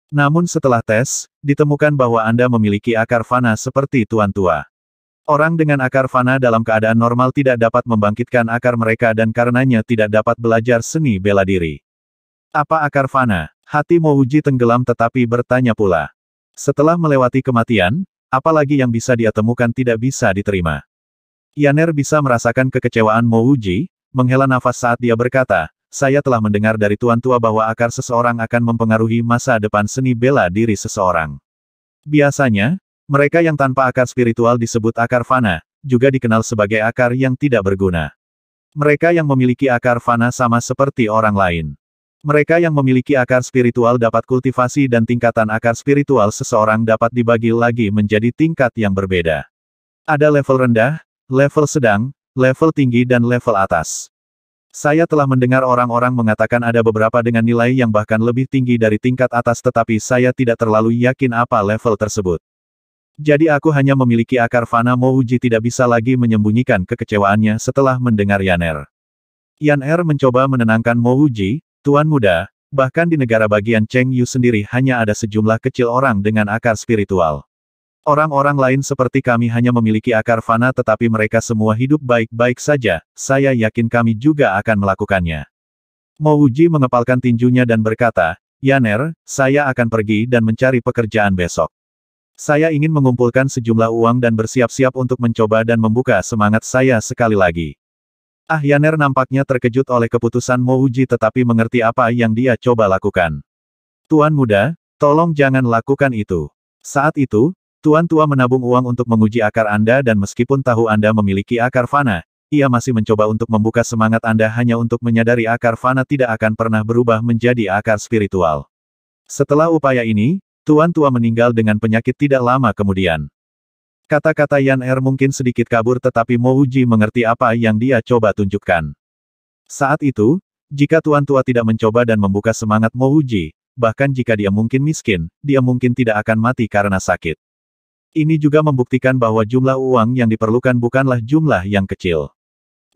Namun setelah tes, ditemukan bahwa Anda memiliki akar fana seperti tuan tua. Orang dengan akar fana dalam keadaan normal tidak dapat membangkitkan akar mereka dan karenanya tidak dapat belajar seni bela diri." "Apa akar fana?" Hati Mo Wuji tenggelam tetapi bertanya pula. Setelah melewati kematian, apalagi yang bisa dia temukan tidak bisa diterima. Yaner bisa merasakan kekecewaan Mo Wuji, menghela nafas saat dia berkata, saya telah mendengar dari Tuan Tua bahwa akar seseorang akan mempengaruhi masa depan seni bela diri seseorang. Biasanya, mereka yang tanpa akar spiritual disebut akar fana, juga dikenal sebagai akar yang tidak berguna. Mereka yang memiliki akar fana sama seperti orang lain. Mereka yang memiliki akar spiritual dapat kultivasi dan tingkatan akar spiritual seseorang dapat dibagi lagi menjadi tingkat yang berbeda. Ada level rendah, level sedang, level tinggi dan level atas. Saya telah mendengar orang-orang mengatakan ada beberapa dengan nilai yang bahkan lebih tinggi dari tingkat atas tetapi saya tidak terlalu yakin apa level tersebut. Jadi aku hanya memiliki akar fana. Mo Wuji tidak bisa lagi menyembunyikan kekecewaannya setelah mendengar Yaner. Yaner mencoba menenangkan Mo Wuji, Tuan Muda, bahkan di negara bagian Cheng Yu sendiri hanya ada sejumlah kecil orang dengan akar spiritual. Orang-orang lain seperti kami hanya memiliki akar fana tetapi mereka semua hidup baik-baik saja, saya yakin kami juga akan melakukannya. Mo Wuji mengepalkan tinjunya dan berkata, Yaner, saya akan pergi dan mencari pekerjaan besok. Saya ingin mengumpulkan sejumlah uang dan bersiap-siap untuk mencoba dan membuka semangat saya sekali lagi. Yaner nampaknya terkejut oleh keputusan Mo Wuji tetapi mengerti apa yang dia coba lakukan. Tuan Muda, tolong jangan lakukan itu. Saat itu, Tuan Tua menabung uang untuk menguji akar Anda dan meskipun tahu Anda memiliki akar fana, ia masih mencoba untuk membuka semangat Anda hanya untuk menyadari akar fana tidak akan pernah berubah menjadi akar spiritual. Setelah upaya ini, Tuan Tua meninggal dengan penyakit tidak lama kemudian. Kata-kata Yaner mungkin sedikit kabur tetapi Mo Wuji mengerti apa yang dia coba tunjukkan. Saat itu, jika Tuan Tua tidak mencoba dan membuka semangat Mo Wuji, bahkan jika dia mungkin miskin, dia mungkin tidak akan mati karena sakit. Ini juga membuktikan bahwa jumlah uang yang diperlukan bukanlah jumlah yang kecil.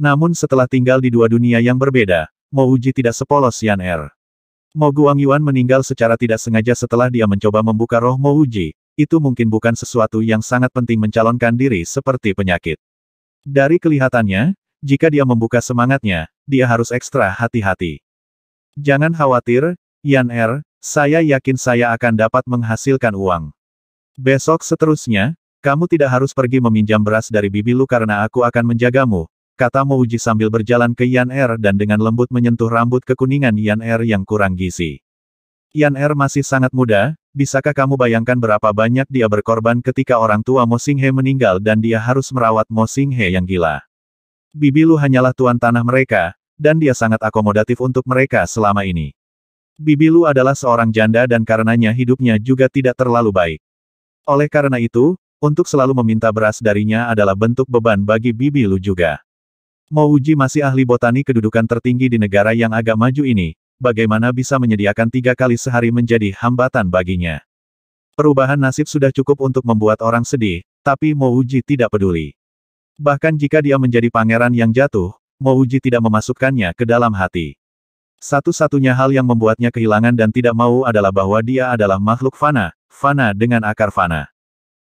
Namun setelah tinggal di dua dunia yang berbeda, Mo Wuji tidak sepolos Yaner. Mo Guangyuan meninggal secara tidak sengaja setelah dia mencoba membuka roh Mo Wuji, itu mungkin bukan sesuatu yang sangat penting mencalonkan diri seperti penyakit. Dari kelihatannya, jika dia membuka semangatnya, dia harus ekstra hati-hati. Jangan khawatir, Yaner, saya yakin saya akan dapat menghasilkan uang. Besok seterusnya, kamu tidak harus pergi meminjam beras dari bibi lu karena aku akan menjagamu, kata Mo Wuji sambil berjalan ke Yaner dan dengan lembut menyentuh rambut kekuningan Yaner yang kurang gizi. Yaner masih sangat muda, bisakah kamu bayangkan berapa banyak dia berkorban ketika orang tua Mo Xinghe meninggal dan dia harus merawat Mo Xinghe yang gila. Bibi lu hanyalah tuan tanah mereka, dan dia sangat akomodatif untuk mereka selama ini. Bibi lu adalah seorang janda dan karenanya hidupnya juga tidak terlalu baik. Oleh karena itu, untuk selalu meminta beras darinya adalah bentuk beban bagi bibi lu juga. Mo Wuji masih ahli botani kedudukan tertinggi di negara yang agak maju ini, bagaimana bisa menyediakan 3 kali sehari menjadi hambatan baginya. Perubahan nasib sudah cukup untuk membuat orang sedih, tapi Mo Wuji tidak peduli. Bahkan jika dia menjadi pangeran yang jatuh, Mo Wuji tidak memasukkannya ke dalam hati. Satu-satunya hal yang membuatnya kehilangan dan tidak mau adalah bahwa dia adalah makhluk fana, fana dengan akar fana.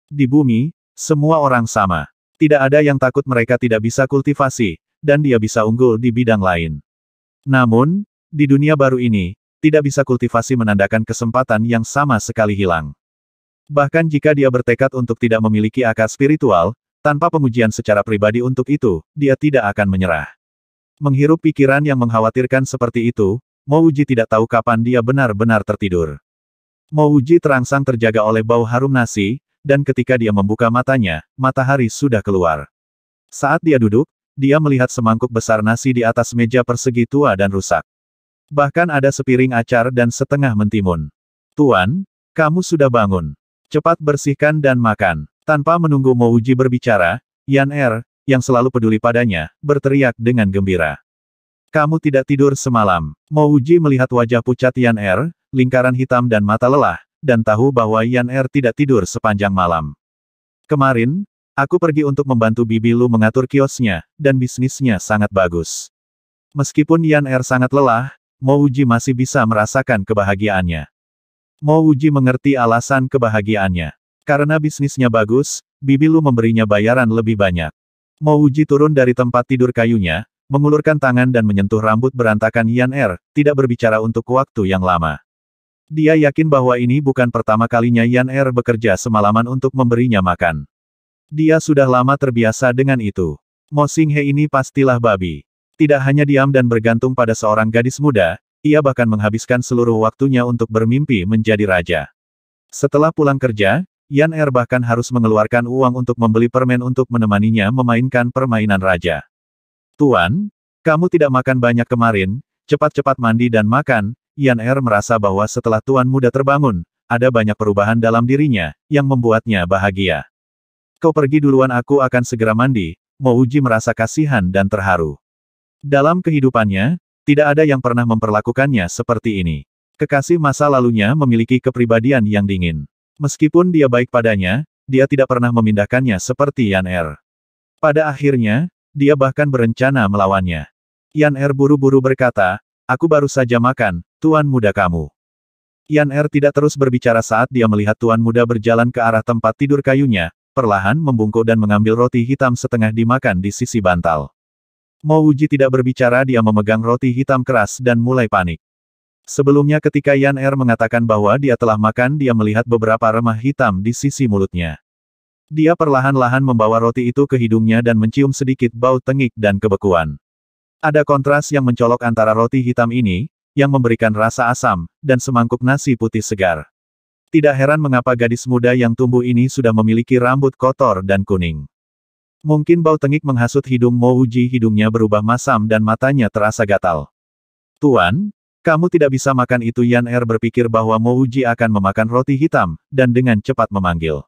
Di bumi, semua orang sama. Tidak ada yang takut mereka tidak bisa kultivasi, dan dia bisa unggul di bidang lain. Namun, di dunia baru ini, tidak bisa kultivasi menandakan kesempatan yang sama sekali hilang. Bahkan jika dia bertekad untuk tidak memiliki akar spiritual, tanpa pengujian secara pribadi untuk itu, dia tidak akan menyerah. Menghirup pikiran yang mengkhawatirkan seperti itu, Mo Wuji tidak tahu kapan dia benar-benar tertidur. Mo Wuji terangsang terjaga oleh bau harum nasi, dan ketika dia membuka matanya, matahari sudah keluar. Saat dia duduk, dia melihat semangkuk besar nasi di atas meja persegi tua dan rusak. Bahkan ada sepiring acar dan setengah mentimun. Tuan, kamu sudah bangun. Cepat bersihkan dan makan. Tanpa menunggu Mo Wuji berbicara, Yaner, yang selalu peduli padanya, berteriak dengan gembira. Kamu tidak tidur semalam. Mo Wuji melihat wajah pucat Yaner, lingkaran hitam dan mata lelah, dan tahu bahwa Yaner tidak tidur sepanjang malam. Kemarin, aku pergi untuk membantu bibi lu mengatur kiosnya, dan bisnisnya sangat bagus. Meskipun Yaner sangat lelah, Mo Wuji masih bisa merasakan kebahagiaannya. Mo Wuji mengerti alasan kebahagiaannya. Karena bisnisnya bagus, bibi lu memberinya bayaran lebih banyak. Mo Wuji turun dari tempat tidur kayunya, mengulurkan tangan dan menyentuh rambut berantakan Yaner, tidak berbicara untuk waktu yang lama. Dia yakin bahwa ini bukan pertama kalinya Yan Er bekerja semalaman untuk memberinya makan. Dia sudah lama terbiasa dengan itu. Mo Xinghe ini pastilah babi. Tidak hanya diam dan bergantung pada seorang gadis muda, ia bahkan menghabiskan seluruh waktunya untuk bermimpi menjadi raja. Setelah pulang kerja, Yan Er bahkan harus mengeluarkan uang untuk membeli permen untuk menemaninya memainkan permainan raja. Tuan, kamu tidak makan banyak kemarin, cepat-cepat mandi dan makan. Yan Er merasa bahwa setelah Tuan muda terbangun, ada banyak perubahan dalam dirinya, yang membuatnya bahagia. Kau pergi duluan, aku akan segera mandi. Mo Wuji merasa kasihan dan terharu. Dalam kehidupannya, tidak ada yang pernah memperlakukannya seperti ini. Kekasih masa lalunya memiliki kepribadian yang dingin. Meskipun dia baik padanya, dia tidak pernah memindahkannya seperti Yan Er. Pada akhirnya, dia bahkan berencana melawannya. Yan Er buru-buru berkata, aku baru saja makan, tuan muda kamu. Yan Er tidak terus berbicara saat dia melihat tuan muda berjalan ke arah tempat tidur kayunya, perlahan membungkuk dan mengambil roti hitam setengah dimakan di sisi bantal. Mo Wuji tidak berbicara, dia memegang roti hitam keras dan mulai panik. Sebelumnya ketika Yan Er mengatakan bahwa dia telah makan, dia melihat beberapa remah hitam di sisi mulutnya. Dia perlahan-lahan membawa roti itu ke hidungnya dan mencium sedikit bau tengik dan kebekuan. Ada kontras yang mencolok antara roti hitam ini, yang memberikan rasa asam, dan semangkuk nasi putih segar. Tidak heran mengapa gadis muda yang tumbuh ini sudah memiliki rambut kotor dan kuning. Mungkin bau tengik menghasut hidung Mo Wuji, hidungnya berubah masam dan matanya terasa gatal. Tuan, kamu tidak bisa makan itu. Yan Er berpikir bahwa Mo Wuji akan memakan roti hitam, dan dengan cepat memanggil.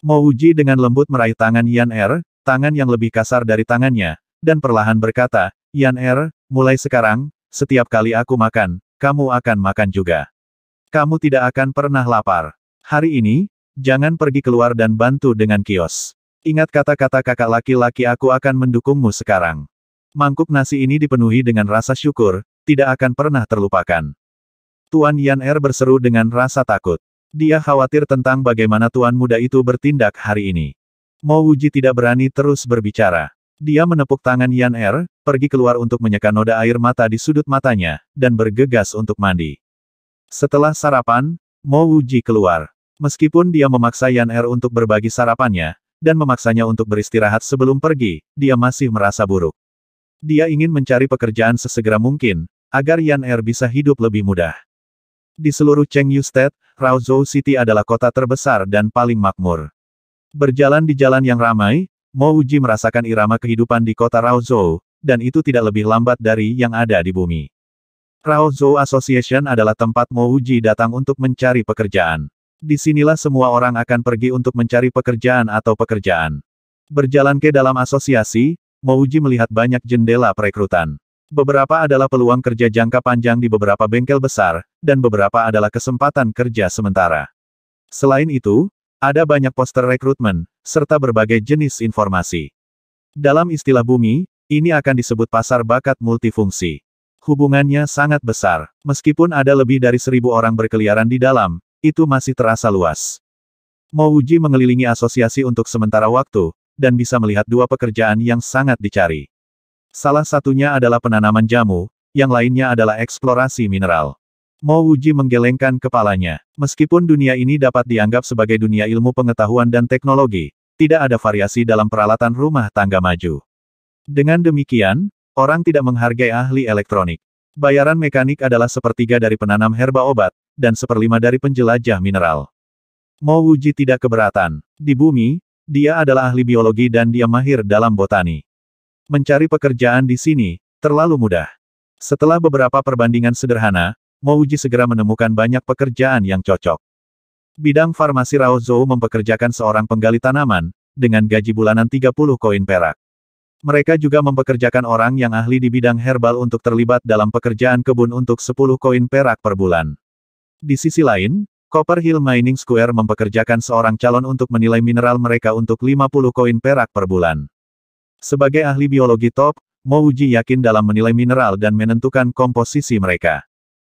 Mo Wuji dengan lembut meraih tangan Yan Er, tangan yang lebih kasar dari tangannya, dan perlahan berkata, Yan Er, mulai sekarang, setiap kali aku makan, kamu akan makan juga. Kamu tidak akan pernah lapar. Hari ini, jangan pergi keluar dan bantu dengan kios. Ingat kata-kata kakak laki-laki, aku akan mendukungmu sekarang. Mangkuk nasi ini dipenuhi dengan rasa syukur, tidak akan pernah terlupakan. Tuan Yan Er berseru dengan rasa takut. Dia khawatir tentang bagaimana tuan muda itu bertindak hari ini. Mo Wuji tidak berani terus berbicara. Dia menepuk tangan Yan Er, pergi keluar untuk menyeka noda air mata di sudut matanya, dan bergegas untuk mandi. Setelah sarapan, Mo Wuji keluar. Meskipun dia memaksa Yan Er untuk berbagi sarapannya, dan memaksanya untuk beristirahat sebelum pergi, dia masih merasa buruk. Dia ingin mencari pekerjaan sesegera mungkin, agar Yan Er bisa hidup lebih mudah. Di seluruh Chengyu State, Raozhou City adalah kota terbesar dan paling makmur. Berjalan di jalan yang ramai, Mo Wuji merasakan irama kehidupan di kota Raozhou, dan itu tidak lebih lambat dari yang ada di bumi. Raozhou Association adalah tempat Mo Wuji datang untuk mencari pekerjaan. Disinilah semua orang akan pergi untuk mencari pekerjaan atau pekerjaan. Berjalan ke dalam asosiasi, Mo Wuji melihat banyak jendela perekrutan. Beberapa adalah peluang kerja jangka panjang di beberapa bengkel besar, dan beberapa adalah kesempatan kerja sementara. Selain itu, ada banyak poster rekrutmen, serta berbagai jenis informasi. Dalam istilah bumi, ini akan disebut pasar bakat multifungsi. Hubungannya sangat besar. Meskipun ada lebih dari 1.000 orang berkeliaran di dalam, itu masih terasa luas. Mo Wuji mengelilingi asosiasi untuk sementara waktu, dan bisa melihat dua pekerjaan yang sangat dicari. Salah satunya adalah penanaman jamu, yang lainnya adalah eksplorasi mineral. Mo Wuji menggelengkan kepalanya. Meskipun dunia ini dapat dianggap sebagai dunia ilmu pengetahuan dan teknologi, tidak ada variasi dalam peralatan rumah tangga maju. Dengan demikian, orang tidak menghargai ahli elektronik. Bayaran mekanik adalah sepertiga dari penanam herba obat, dan 1/5 dari penjelajah mineral. Mo Wuji tidak keberatan. Di bumi, dia adalah ahli biologi dan dia mahir dalam botani. Mencari pekerjaan di sini, terlalu mudah. Setelah beberapa perbandingan sederhana, Mo Wuji segera menemukan banyak pekerjaan yang cocok. Bidang farmasi Raozhou mempekerjakan seorang penggali tanaman, dengan gaji bulanan 30 koin perak. Mereka juga mempekerjakan orang yang ahli di bidang herbal untuk terlibat dalam pekerjaan kebun untuk 10 koin perak per bulan. Di sisi lain, Copper Hill Mining Square mempekerjakan seorang calon untuk menilai mineral mereka untuk 50 koin perak per bulan. Sebagai ahli biologi top, Mo Wuji yakin dalam menilai mineral dan menentukan komposisi mereka.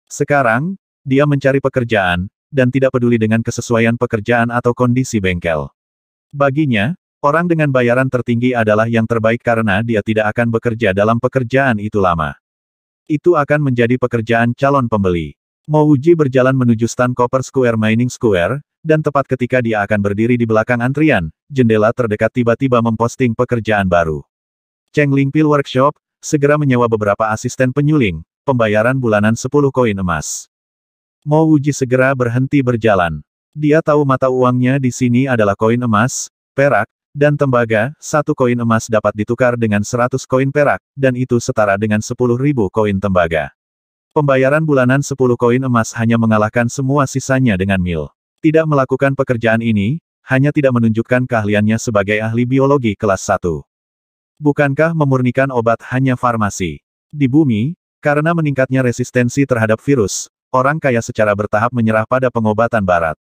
Sekarang, dia mencari pekerjaan, dan tidak peduli dengan kesesuaian pekerjaan atau kondisi bengkel. Baginya, orang dengan bayaran tertinggi adalah yang terbaik karena dia tidak akan bekerja dalam pekerjaan itu lama. Itu akan menjadi pekerjaan calon pembeli. Mo Wuji berjalan menuju stan Copper Square Mining Square, dan tepat ketika dia akan berdiri di belakang antrian, jendela terdekat tiba-tiba memposting pekerjaan baru. Cheng Lingpil Workshop, segera menyewa beberapa asisten penyuling, pembayaran bulanan 10 koin emas. Mo Wuji segera berhenti berjalan. Dia tahu mata uangnya di sini adalah koin emas, perak, dan tembaga. 1 koin emas dapat ditukar dengan 100 koin perak, dan itu setara dengan 10.000 koin tembaga. Pembayaran bulanan 10 koin emas hanya mengalahkan semua sisanya dengan mil. Tidak melakukan pekerjaan ini, hanya tidak menunjukkan keahliannya sebagai ahli biologi kelas 1. Bukankah memurnikan obat hanya farmasi? Di bumi, karena meningkatnya resistensi terhadap virus, orang kaya secara bertahap menyerah pada pengobatan barat.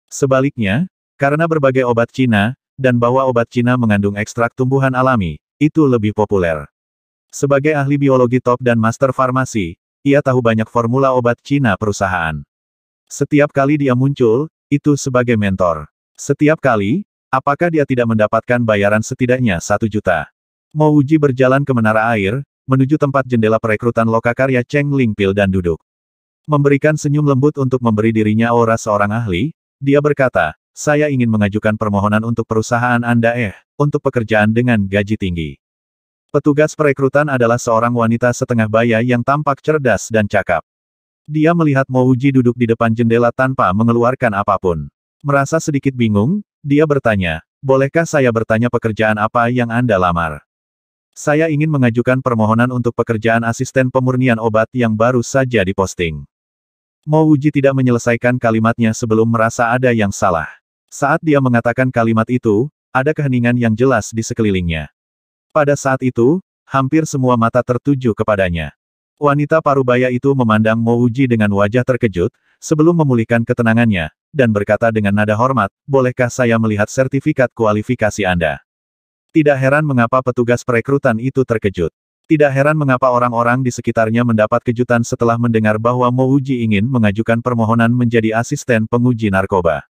Sebaliknya, karena berbagai obat Cina, dan bahwa obat Cina mengandung ekstrak tumbuhan alami, itu lebih populer. Sebagai ahli biologi top dan master farmasi, ia tahu banyak formula obat Cina perusahaan. Setiap kali dia muncul, itu sebagai mentor. Setiap kali, apakah dia tidak mendapatkan bayaran setidaknya 1 juta? Mo Wuji berjalan ke menara air, menuju tempat jendela perekrutan lokakarya Cheng Lingpil dan duduk. Memberikan senyum lembut untuk memberi dirinya aura seorang ahli, dia berkata, saya ingin mengajukan permohonan untuk perusahaan Anda untuk pekerjaan dengan gaji tinggi. Petugas perekrutan adalah seorang wanita setengah baya yang tampak cerdas dan cakap. Dia melihat Mo Wuji duduk di depan jendela tanpa mengeluarkan apapun. Merasa sedikit bingung, dia bertanya, bolehkah saya bertanya pekerjaan apa yang Anda lamar? Saya ingin mengajukan permohonan untuk pekerjaan asisten pemurnian obat yang baru saja diposting. Mo Wuji tidak menyelesaikan kalimatnya sebelum merasa ada yang salah. Saat dia mengatakan kalimat itu, ada keheningan yang jelas di sekelilingnya. Pada saat itu, hampir semua mata tertuju kepadanya. Wanita parubaya itu memandang Mo Wuji dengan wajah terkejut, sebelum memulihkan ketenangannya, dan berkata dengan nada hormat, bolehkah saya melihat sertifikat kualifikasi Anda? Tidak heran mengapa petugas perekrutan itu terkejut. Tidak heran mengapa orang-orang di sekitarnya mendapat kejutan setelah mendengar bahwa Mo Wuji ingin mengajukan permohonan menjadi asisten penguji narkoba.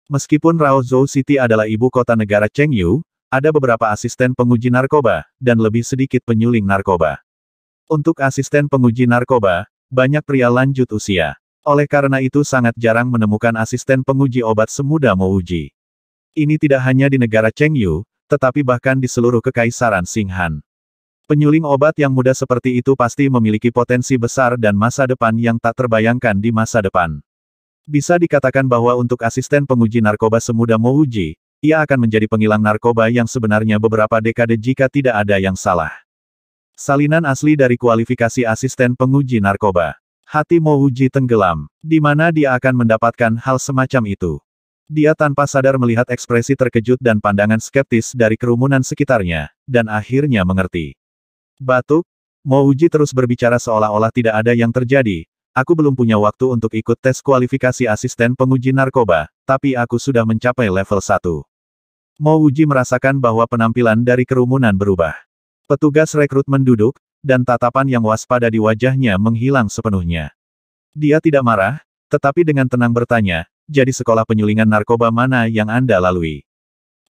Meskipun Raozhou City adalah ibu kota negara Chengyu, ada beberapa asisten penguji narkoba, dan lebih sedikit penyuling narkoba. Untuk asisten penguji narkoba, banyak pria lanjut usia. Oleh karena itu sangat jarang menemukan asisten penguji obat semuda Mo Wuji. Ini tidak hanya di negara Chengyu, tetapi bahkan di seluruh kekaisaran Xinghan. Penyuling obat yang muda seperti itu pasti memiliki potensi besar dan masa depan yang tak terbayangkan di masa depan. Bisa dikatakan bahwa untuk asisten penguji narkoba semuda Mo Wuji, ia akan menjadi penghilang narkoba yang sebenarnya beberapa dekade jika tidak ada yang salah. Salinan asli dari kualifikasi asisten penguji narkoba. Hati Mo Wuji tenggelam. Di mana dia akan mendapatkan hal semacam itu? Dia tanpa sadar melihat ekspresi terkejut dan pandangan skeptis dari kerumunan sekitarnya, dan akhirnya mengerti. Batuk, Mo Wuji terus berbicara seolah-olah tidak ada yang terjadi. Aku belum punya waktu untuk ikut tes kualifikasi asisten penguji narkoba, tapi aku sudah mencapai level 1. Mo Wuji merasakan bahwa penampilan dari kerumunan berubah. Petugas rekrutmen duduk, dan tatapan yang waspada di wajahnya menghilang sepenuhnya. Dia tidak marah, tetapi dengan tenang bertanya, jadi sekolah penyulingan narkoba mana yang Anda lalui?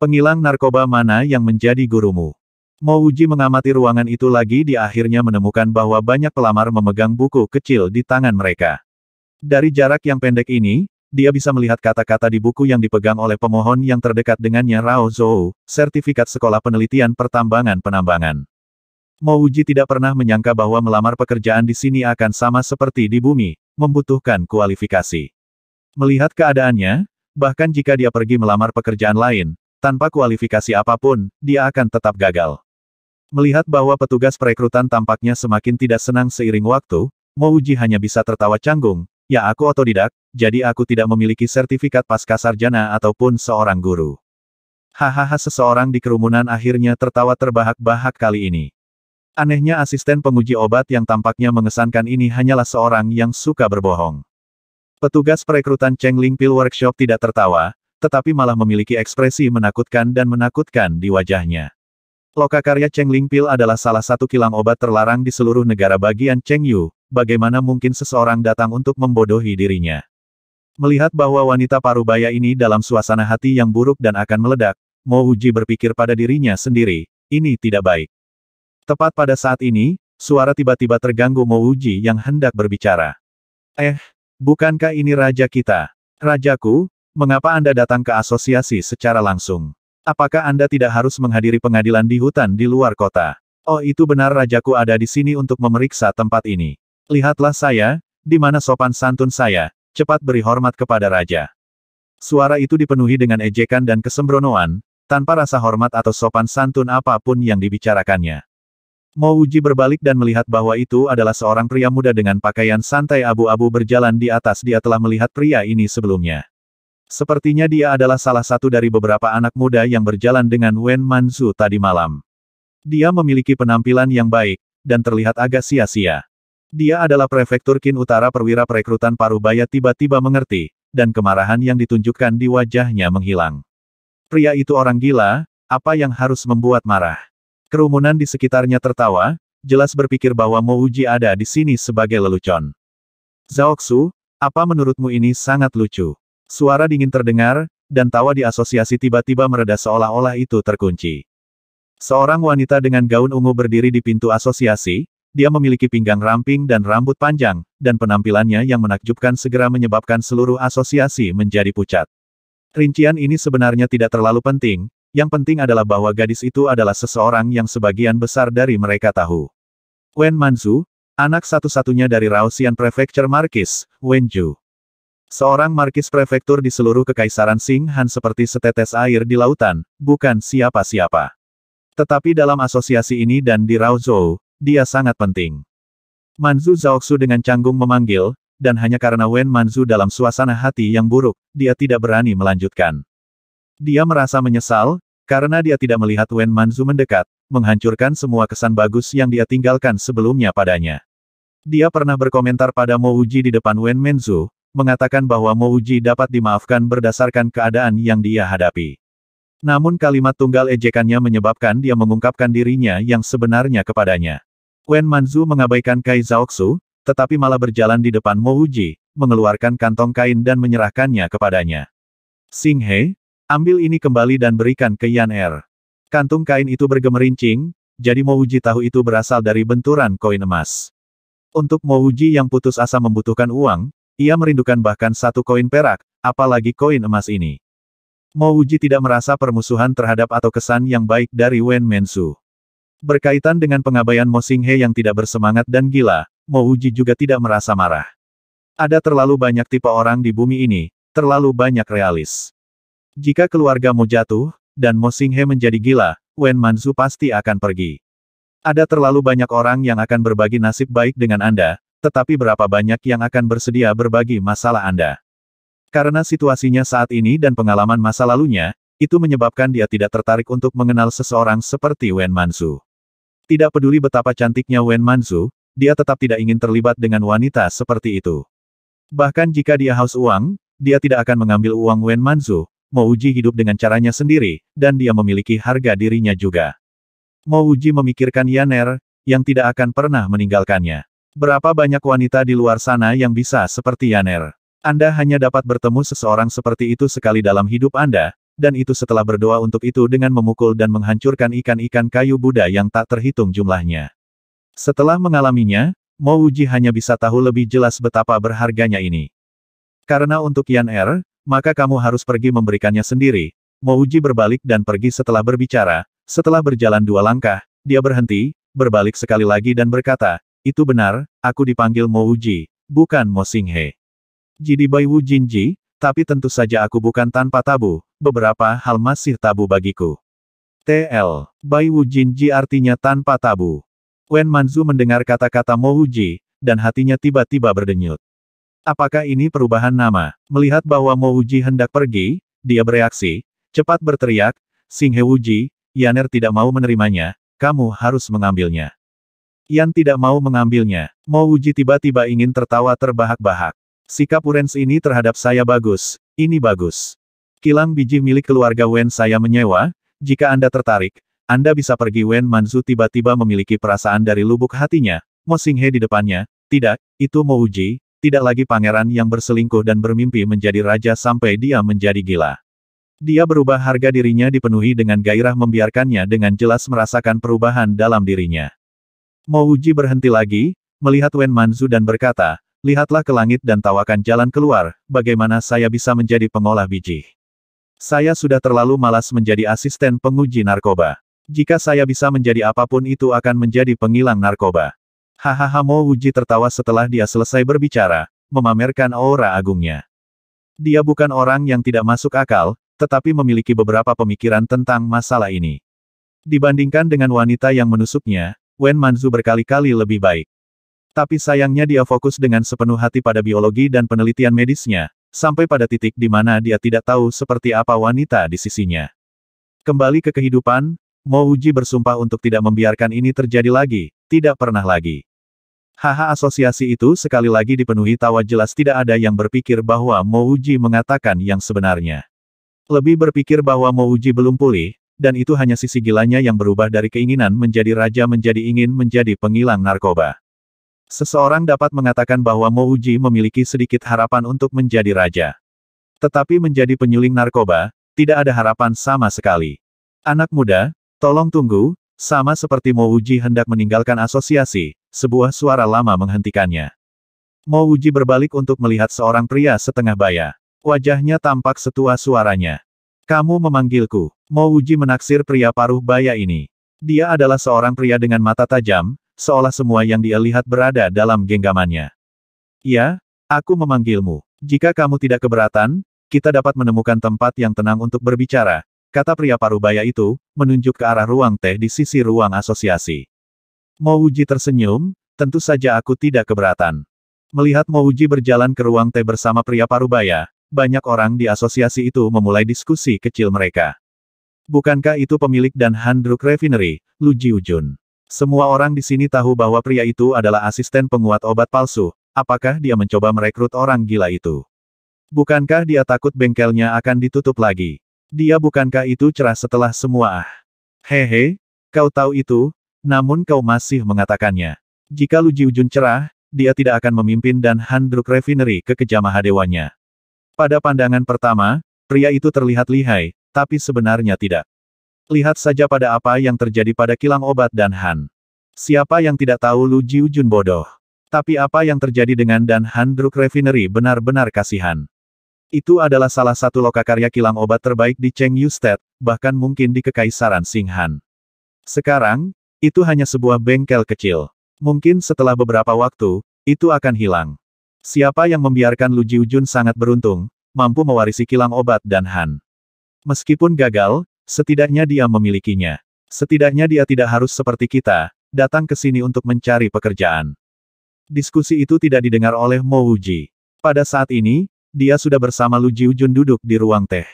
Pengilang narkoba mana yang menjadi gurumu? Mo Wuji mengamati ruangan itu lagi dia akhirnya menemukan bahwa banyak pelamar memegang buku kecil di tangan mereka. Dari jarak yang pendek ini, dia bisa melihat kata-kata di buku yang dipegang oleh pemohon yang terdekat dengannya Raozhou, sertifikat sekolah penelitian pertambangan penambangan. Mo Wuji tidak pernah menyangka bahwa melamar pekerjaan di sini akan sama seperti di bumi, membutuhkan kualifikasi. Melihat keadaannya, bahkan jika dia pergi melamar pekerjaan lain, tanpa kualifikasi apapun, dia akan tetap gagal. Melihat bahwa petugas perekrutan tampaknya semakin tidak senang seiring waktu, Mo Wuji hanya bisa tertawa canggung, ya aku otodidak, jadi aku tidak memiliki sertifikat pascasarjana ataupun seorang guru. Hahaha seseorang di kerumunan akhirnya tertawa terbahak-bahak kali ini. Anehnya asisten penguji obat yang tampaknya mengesankan ini hanyalah seorang yang suka berbohong. Petugas perekrutan Cheng Lingpil Workshop tidak tertawa, tetapi malah memiliki ekspresi menakutkan dan menakutkan di wajahnya. Lokakarya Cheng Lingpil adalah salah satu kilang obat terlarang di seluruh negara bagian Chengyu, bagaimana mungkin seseorang datang untuk membodohi dirinya. Melihat bahwa wanita parubaya ini dalam suasana hati yang buruk dan akan meledak, Mo Wuji berpikir pada dirinya sendiri, ini tidak baik. Tepat pada saat ini, suara tiba-tiba terganggu Mo Wuji yang hendak berbicara. Bukankah ini raja kita? Rajaku, mengapa Anda datang ke asosiasi secara langsung? Apakah Anda tidak harus menghadiri pengadilan di hutan di luar kota? Oh, itu benar, rajaku ada di sini untuk memeriksa tempat ini. Lihatlah saya, di mana sopan santun saya, cepat beri hormat kepada raja. Suara itu dipenuhi dengan ejekan dan kesembronoan, tanpa rasa hormat atau sopan santun apapun yang dibicarakannya. Mo Wuji berbalik dan melihat bahwa itu adalah seorang pria muda dengan pakaian santai abu-abu berjalan di atas. Dia telah melihat pria ini sebelumnya. Sepertinya dia adalah salah satu dari beberapa anak muda yang berjalan dengan Wen Manzu tadi malam. Dia memiliki penampilan yang baik, dan terlihat agak sia-sia. Dia adalah prefektur Qin Utara. Perwira perekrutan Parubaya tiba-tiba mengerti, dan kemarahan yang ditunjukkan di wajahnya menghilang. Pria itu orang gila, apa yang harus membuat marah? Kerumunan di sekitarnya tertawa, jelas berpikir bahwa Mo Wuji ada di sini sebagai lelucon. Zhaoxu, apa menurutmu ini sangat lucu? Suara dingin terdengar, dan tawa di asosiasi tiba-tiba mereda seolah-olah itu terkunci. Seorang wanita dengan gaun ungu berdiri di pintu asosiasi, dia memiliki pinggang ramping dan rambut panjang, dan penampilannya yang menakjubkan segera menyebabkan seluruh asosiasi menjadi pucat. Rincian ini sebenarnya tidak terlalu penting. Yang penting adalah bahwa gadis itu adalah seseorang yang sebagian besar dari mereka tahu. Wen Manzu, anak satu-satunya dari Raosian Prefecture Markis, Wenju. Seorang markis prefektur di seluruh kekaisaran Qing Han seperti setetes air di lautan, bukan siapa-siapa. Tetapi dalam asosiasi ini dan di Raozhou, dia sangat penting. Manzu Zhaoxu dengan canggung memanggil, dan hanya karena Wen Manzu dalam suasana hati yang buruk, dia tidak berani melanjutkan. Dia merasa menyesal, karena dia tidak melihat Wen Manzu mendekat, menghancurkan semua kesan bagus yang dia tinggalkan sebelumnya padanya. Dia pernah berkomentar pada Mo Wuji di depan Wen Manzu, mengatakan bahwa Mo Wuji dapat dimaafkan berdasarkan keadaan yang dia hadapi. Namun kalimat tunggal ejekannya menyebabkan dia mengungkapkan dirinya yang sebenarnya kepadanya. Wen Manzu mengabaikan Kai Zhaoxu, tetapi malah berjalan di depan Mo Wuji, mengeluarkan kantong kain dan menyerahkannya kepadanya. Xing He, ambil ini kembali dan berikan ke Yan Er. Kantung kain itu bergemerincing, jadi Mo Wuji tahu itu berasal dari benturan koin emas. Untuk Mo Wuji yang putus asa membutuhkan uang, ia merindukan bahkan satu koin perak, apalagi koin emas ini. Mo Wuji tidak merasa permusuhan terhadap atau kesan yang baik dari Wen Manzu. Berkaitan dengan pengabaian Mo Xing He yang tidak bersemangat dan gila, Mo Wuji juga tidak merasa marah. Ada terlalu banyak tipe orang di bumi ini, terlalu banyak realis. Jika keluarga Mo jatuh, dan Mo Xing He menjadi gila, Wen Manzu pasti akan pergi. Ada terlalu banyak orang yang akan berbagi nasib baik dengan Anda, tetapi berapa banyak yang akan bersedia berbagi masalah Anda? Karena situasinya saat ini dan pengalaman masa lalunya, itu menyebabkan dia tidak tertarik untuk mengenal seseorang seperti Wen Manzu. Tidak peduli betapa cantiknya Wen Manzu, dia tetap tidak ingin terlibat dengan wanita seperti itu. Bahkan jika dia haus uang, dia tidak akan mengambil uang Wen Manzu. Mo Wuji hidup dengan caranya sendiri, dan dia memiliki harga dirinya juga. Mo Wuji memikirkan Yan Er, yang tidak akan pernah meninggalkannya. Berapa banyak wanita di luar sana yang bisa seperti Yan Er? Anda hanya dapat bertemu seseorang seperti itu sekali dalam hidup Anda, dan itu setelah berdoa untuk itu dengan memukul dan menghancurkan ikan-ikan kayu Buddha yang tak terhitung jumlahnya. Setelah mengalaminya, Mo Wuji hanya bisa tahu lebih jelas betapa berharganya ini. Karena untuk Yan Er, maka kamu harus pergi memberikannya sendiri. Mo Wuji berbalik dan pergi setelah berbicara. Setelah berjalan 2 langkah, dia berhenti, berbalik sekali lagi dan berkata, itu benar, aku dipanggil Mo Wuji, bukan Mo Xing He. Jidi Bai Wu Jinji, tapi tentu saja aku bukan tanpa tabu, beberapa hal masih tabu bagiku. TL, Bai Wu Jinji artinya tanpa tabu. Wen Manzu mendengar kata-kata Mo Wuji, dan hatinya tiba-tiba berdenyut. Apakah ini perubahan nama? Melihat bahwa Mo Wuji hendak pergi, dia bereaksi, cepat berteriak, Xing He Wuji, Yan Er tidak mau menerimanya, kamu harus mengambilnya. Yan tidak mau mengambilnya. Mo Wuji tiba-tiba ingin tertawa terbahak-bahak. Sikap Urens ini terhadap saya bagus, ini bagus. Kilang biji milik keluarga Wen saya menyewa, jika Anda tertarik, Anda bisa pergi. Wen Manzu tiba-tiba memiliki perasaan dari lubuk hatinya, Mo Xing He di depannya, tidak, itu Mo Wuji. Tidak lagi pangeran yang berselingkuh dan bermimpi menjadi raja sampai dia menjadi gila. Dia berubah, harga dirinya dipenuhi dengan gairah membiarkannya dengan jelas merasakan perubahan dalam dirinya. Mo Wuji berhenti lagi, melihat Wen Manzu dan berkata, lihatlah ke langit dan tawakan jalan keluar, bagaimana saya bisa menjadi pengolah biji. Saya sudah terlalu malas menjadi asisten penguji narkoba. Jika saya bisa menjadi apapun itu akan menjadi pengilang narkoba. Hahaha, Mo Wuji tertawa setelah dia selesai berbicara, memamerkan aura agungnya. Dia bukan orang yang tidak masuk akal, tetapi memiliki beberapa pemikiran tentang masalah ini. Dibandingkan dengan wanita yang menusuknya, Wen Manzu berkali-kali lebih baik. Tapi sayangnya dia fokus dengan sepenuh hati pada biologi dan penelitian medisnya, sampai pada titik di mana dia tidak tahu seperti apa wanita di sisinya. Kembali ke kehidupan, Mo Wuji bersumpah untuk tidak membiarkan ini terjadi lagi, tidak pernah lagi. Haha, asosiasi itu sekali lagi dipenuhi tawa, jelas tidak ada yang berpikir bahwa Mo Wuji mengatakan yang sebenarnya. Lebih berpikir bahwa Mo Wuji belum pulih, dan itu hanya sisi gilanya yang berubah dari keinginan menjadi raja menjadi ingin menjadi pengilang narkoba. Seseorang dapat mengatakan bahwa Mo Wuji memiliki sedikit harapan untuk menjadi raja. Tetapi menjadi penyuling narkoba, tidak ada harapan sama sekali. Anak muda, tolong tunggu, sama seperti Mo Wuji hendak meninggalkan asosiasi, sebuah suara lama menghentikannya. Mo Wuji berbalik untuk melihat seorang pria setengah baya. Wajahnya tampak setua suaranya. Kamu memanggilku. Mo Wuji menaksir pria paruh baya ini. Dia adalah seorang pria dengan mata tajam, seolah semua yang dia lihat berada dalam genggamannya. Ya, aku memanggilmu. Jika kamu tidak keberatan, kita dapat menemukan tempat yang tenang untuk berbicara, kata pria parubaya itu, menunjuk ke arah ruang teh di sisi ruang asosiasi. Mo Wuji tersenyum, tentu saja aku tidak keberatan. Melihat Mo Wuji berjalan ke ruang teh bersama pria parubaya, banyak orang di asosiasi itu memulai diskusi kecil mereka. Bukankah itu pemilik dan Handruk Refinery, Lu Jiujun? Semua orang di sini tahu bahwa pria itu adalah asisten penguat obat palsu. Apakah dia mencoba merekrut orang gila itu? Bukankah dia takut bengkelnya akan ditutup lagi? Dia bukankah itu cerah setelah semua Hehe, kau tahu itu, namun kau masih mengatakannya. Jika Lu Jiujun cerah, dia tidak akan memimpin dan Handruk Refinery ke kejamahadewannya. Pada pandangan pertama, pria itu terlihat lihai, tapi sebenarnya tidak. Lihat saja pada apa yang terjadi pada kilang obat dan Han. Siapa yang tidak tahu Lu Jiujun bodoh? Tapi apa yang terjadi dengan dan Handruk Refinery benar-benar kasihan. Itu adalah salah satu lokakarya kilang obat terbaik di Chengyu State, bahkan mungkin di Kekaisaran Xinghan. Sekarang, itu hanya sebuah bengkel kecil. Mungkin setelah beberapa waktu, itu akan hilang. Siapa yang membiarkan Lu Jiujun sangat beruntung, mampu mewarisi kilang obat dan Han. Meskipun gagal, setidaknya dia memilikinya. Setidaknya dia tidak harus seperti kita, datang ke sini untuk mencari pekerjaan. Diskusi itu tidak didengar oleh Mo Wuji. Pada saat ini, dia sudah bersama Lu Jiujun duduk di ruang teh.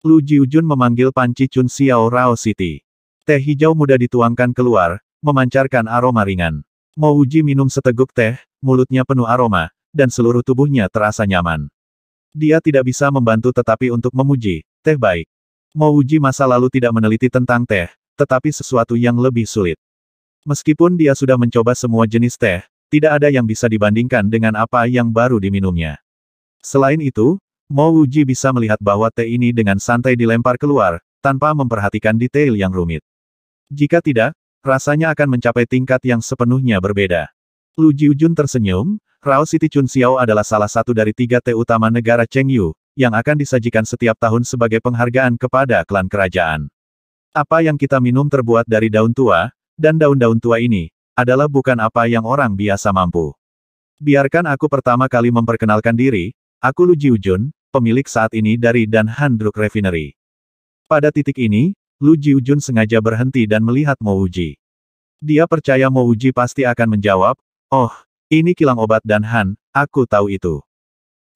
Lu Jiujun memanggil panci Chun Xiao Rao City. Teh hijau muda dituangkan keluar, memancarkan aroma ringan. Mo Wuji minum seteguk teh, mulutnya penuh aroma, dan seluruh tubuhnya terasa nyaman. Dia tidak bisa membantu tetapi untuk memuji, teh baik. Mo Wuji masa lalu tidak meneliti tentang teh, tetapi sesuatu yang lebih sulit. Meskipun dia sudah mencoba semua jenis teh, tidak ada yang bisa dibandingkan dengan apa yang baru diminumnya. Selain itu, Mo Wuji bisa melihat bahwa teh ini dengan santai dilempar keluar, tanpa memperhatikan detail yang rumit. Jika tidak, rasanya akan mencapai tingkat yang sepenuhnya berbeda. Lu Jiujun tersenyum, Rao City Chun Xiao adalah salah satu dari 3 teh utama negara Chengyu, yang akan disajikan setiap tahun sebagai penghargaan kepada klan kerajaan. Apa yang kita minum terbuat dari daun tua, dan daun-daun tua ini, adalah bukan apa yang orang biasa mampu. Biarkan aku pertama kali memperkenalkan diri, aku Lu Jiujun, pemilik saat ini dari dan Handruk Refinery. Pada titik ini, Lu Jiujun sengaja berhenti dan melihat Mo Wuji. Dia percaya Mo Wuji pasti akan menjawab, oh, ini kilang obat dan Han, aku tahu itu.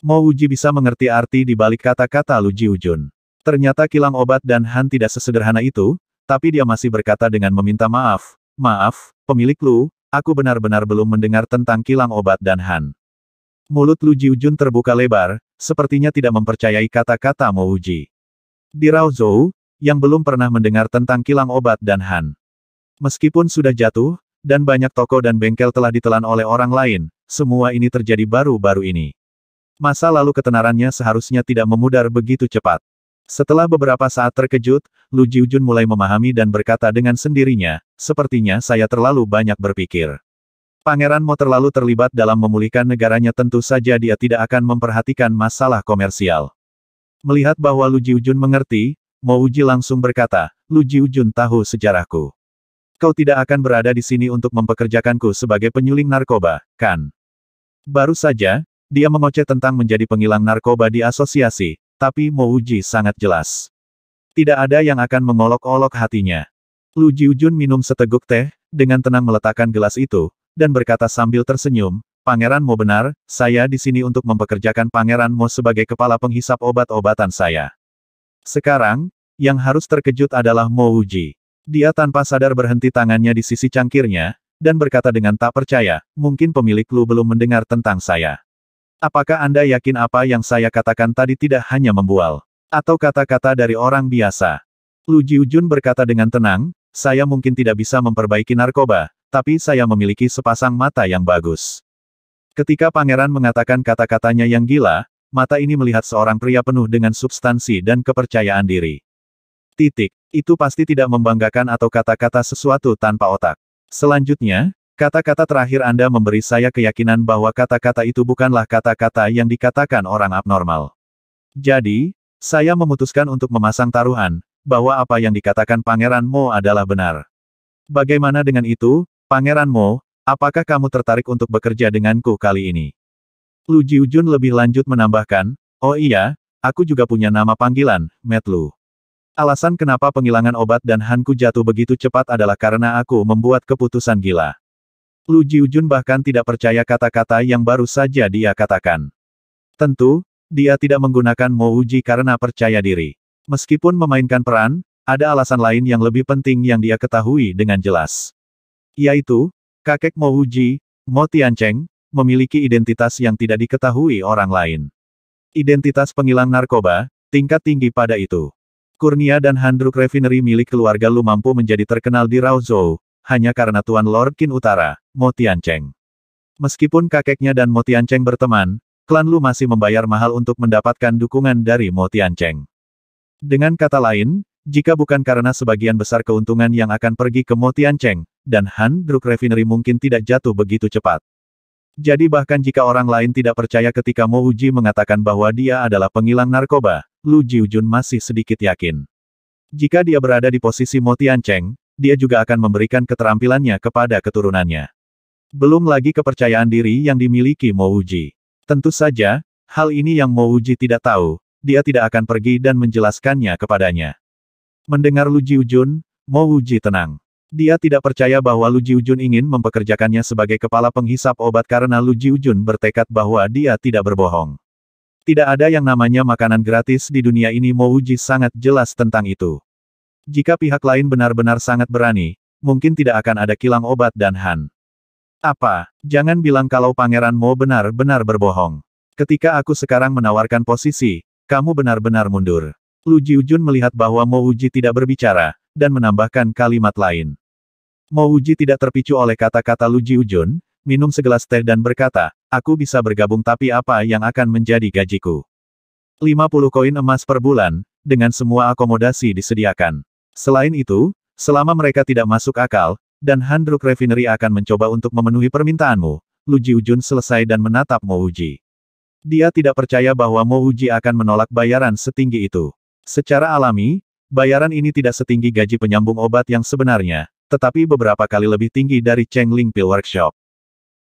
Mo Wuji bisa mengerti arti di balik kata-kata Lu Jiujun. Ternyata kilang obat dan Han tidak sesederhana itu, tapi dia masih berkata dengan meminta maaf, maaf, pemilik Lu, aku benar-benar belum mendengar tentang kilang obat dan Han. Mulut Lu Jiujun terbuka lebar, sepertinya tidak mempercayai kata-kata Mo Wuji. Di Raozhou, yang belum pernah mendengar tentang kilang obat dan Han. Meskipun sudah jatuh, dan banyak toko dan bengkel telah ditelan oleh orang lain, semua ini terjadi baru-baru ini. Masa lalu ketenarannya seharusnya tidak memudar begitu cepat. Setelah beberapa saat terkejut, Lu Jiujun mulai memahami dan berkata dengan sendirinya, sepertinya saya terlalu banyak berpikir. Pangeran Mo terlalu terlibat dalam memulihkan negaranya, tentu saja dia tidak akan memperhatikan masalah komersial. Melihat bahwa Lu Jiujun mengerti, Mo Wuji langsung berkata, Lu Jiujun tahu sejarahku. Kau tidak akan berada di sini untuk mempekerjakanku sebagai penyuling narkoba, kan? Baru saja, dia mengoceh tentang menjadi pengilang narkoba di asosiasi, tapi Mo Wuji sangat jelas. Tidak ada yang akan mengolok-olok hatinya. Lu Jiujun minum seteguk teh, dengan tenang meletakkan gelas itu, dan berkata sambil tersenyum, Pangeran Mo benar, saya di sini untuk mempekerjakan Pangeran Mo sebagai kepala penghisap obat-obatan saya. Sekarang, yang harus terkejut adalah Mo Wuji. Dia tanpa sadar berhenti tangannya di sisi cangkirnya, dan berkata dengan tak percaya, mungkin pemilik Lu belum mendengar tentang saya. Apakah Anda yakin apa yang saya katakan tadi tidak hanya membual? Atau kata-kata dari orang biasa? Lu Jiujun berkata dengan tenang, saya mungkin tidak bisa memperbaiki narkoba, tapi saya memiliki sepasang mata yang bagus. Ketika pangeran mengatakan kata-katanya yang gila, mata ini melihat seorang pria penuh dengan substansi dan kepercayaan diri. Titik. Itu pasti tidak membanggakan atau kata-kata sesuatu tanpa otak. Selanjutnya, kata-kata terakhir Anda memberi saya keyakinan bahwa kata-kata itu bukanlah kata-kata yang dikatakan orang abnormal. Jadi, saya memutuskan untuk memasang taruhan, bahwa apa yang dikatakan Pangeran Mo adalah benar. Bagaimana dengan itu, Pangeran Mo? Apakah kamu tertarik untuk bekerja denganku kali ini? Lu Jiujun lebih lanjut menambahkan, oh iya, aku juga punya nama panggilan, Matt Lu. Alasan kenapa penghilangan obat dan Hanku jatuh begitu cepat adalah karena aku membuat keputusan gila. Lu Jiujun bahkan tidak percaya kata-kata yang baru saja dia katakan. Tentu, dia tidak menggunakan Mo Wuji karena percaya diri. Meskipun memainkan peran, ada alasan lain yang lebih penting yang dia ketahui dengan jelas. Yaitu, kakek Mo Wuji, Mo Tiancheng, memiliki identitas yang tidak diketahui orang lain. Identitas penghilang narkoba, tingkat tinggi pada itu. Kurnia dan Handruk Refinery milik keluarga Lu mampu menjadi terkenal di Raozhou, hanya karena Tuan Lord Qin Utara, Mo Tiancheng. Meskipun kakeknya dan Mo Tiancheng berteman, klan Lu masih membayar mahal untuk mendapatkan dukungan dari Mo Tiancheng. Dengan kata lain, jika bukan karena sebagian besar keuntungan yang akan pergi ke Mo Tiancheng, dan Handruk Refinery mungkin tidak jatuh begitu cepat. Jadi bahkan jika orang lain tidak percaya ketika Mo Wuji mengatakan bahwa dia adalah penghilang narkoba, Lu Jiujun masih sedikit yakin. Jika dia berada di posisi Mo Tiancheng, dia juga akan memberikan keterampilannya kepada keturunannya. Belum lagi kepercayaan diri yang dimiliki Mo Wuji. Tentu saja, hal ini yang Mo Wuji tidak tahu, dia tidak akan pergi dan menjelaskannya kepadanya. Mendengar Lu Jiujun, Mo Wuji tenang. Dia tidak percaya bahwa Lu Jiujun ingin mempekerjakannya sebagai kepala penghisap obat karena Lu Jiujun bertekad bahwa dia tidak berbohong. Tidak ada yang namanya makanan gratis di dunia ini. Mo Wuji sangat jelas tentang itu. Jika pihak lain benar-benar sangat berani, mungkin tidak akan ada kilang obat dan Han. Apa? Jangan bilang kalau Pangeran Mo benar-benar berbohong. Ketika aku sekarang menawarkan posisi, kamu benar-benar mundur. Lu Jiujun melihat bahwa Mo Wuji tidak berbicara, dan menambahkan kalimat lain. Mo Wuji tidak terpicu oleh kata-kata Lu Jiujun, minum segelas teh dan berkata, aku bisa bergabung tapi apa yang akan menjadi gajiku? 50 koin emas per bulan, dengan semua akomodasi disediakan. Selain itu, selama mereka tidak masuk akal, dan Handruk Refinery akan mencoba untuk memenuhi permintaanmu, Lu Jiujun selesai dan menatap Mo Wuji. Dia tidak percaya bahwa Mo Wuji akan menolak bayaran setinggi itu. Secara alami, bayaran ini tidak setinggi gaji penyambung obat yang sebenarnya, tetapi beberapa kali lebih tinggi dari Cheng Ling Pil Workshop.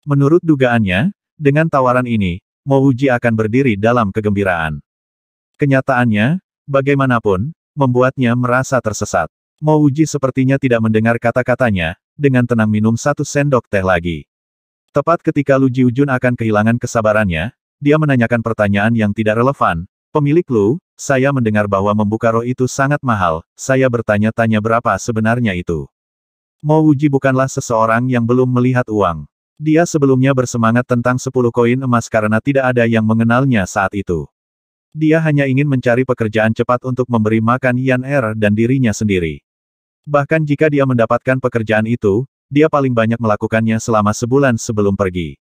Menurut dugaannya, dengan tawaran ini, Mo Wuji akan berdiri dalam kegembiraan. Kenyataannya, bagaimanapun, membuatnya merasa tersesat. Mo Wuji sepertinya tidak mendengar kata-katanya, dengan tenang minum satu sendok teh lagi. Tepat ketika Lu Jiujun akan kehilangan kesabarannya, dia menanyakan pertanyaan yang tidak relevan. Pemilik Lu, saya mendengar bahwa membuka roh itu sangat mahal, saya bertanya-tanya berapa sebenarnya itu. Mo Wuji bukanlah seseorang yang belum melihat uang. Dia sebelumnya bersemangat tentang 10 koin emas karena tidak ada yang mengenalnya saat itu. Dia hanya ingin mencari pekerjaan cepat untuk memberi makan Yan Er dan dirinya sendiri. Bahkan jika dia mendapatkan pekerjaan itu, dia paling banyak melakukannya selama sebulan sebelum pergi.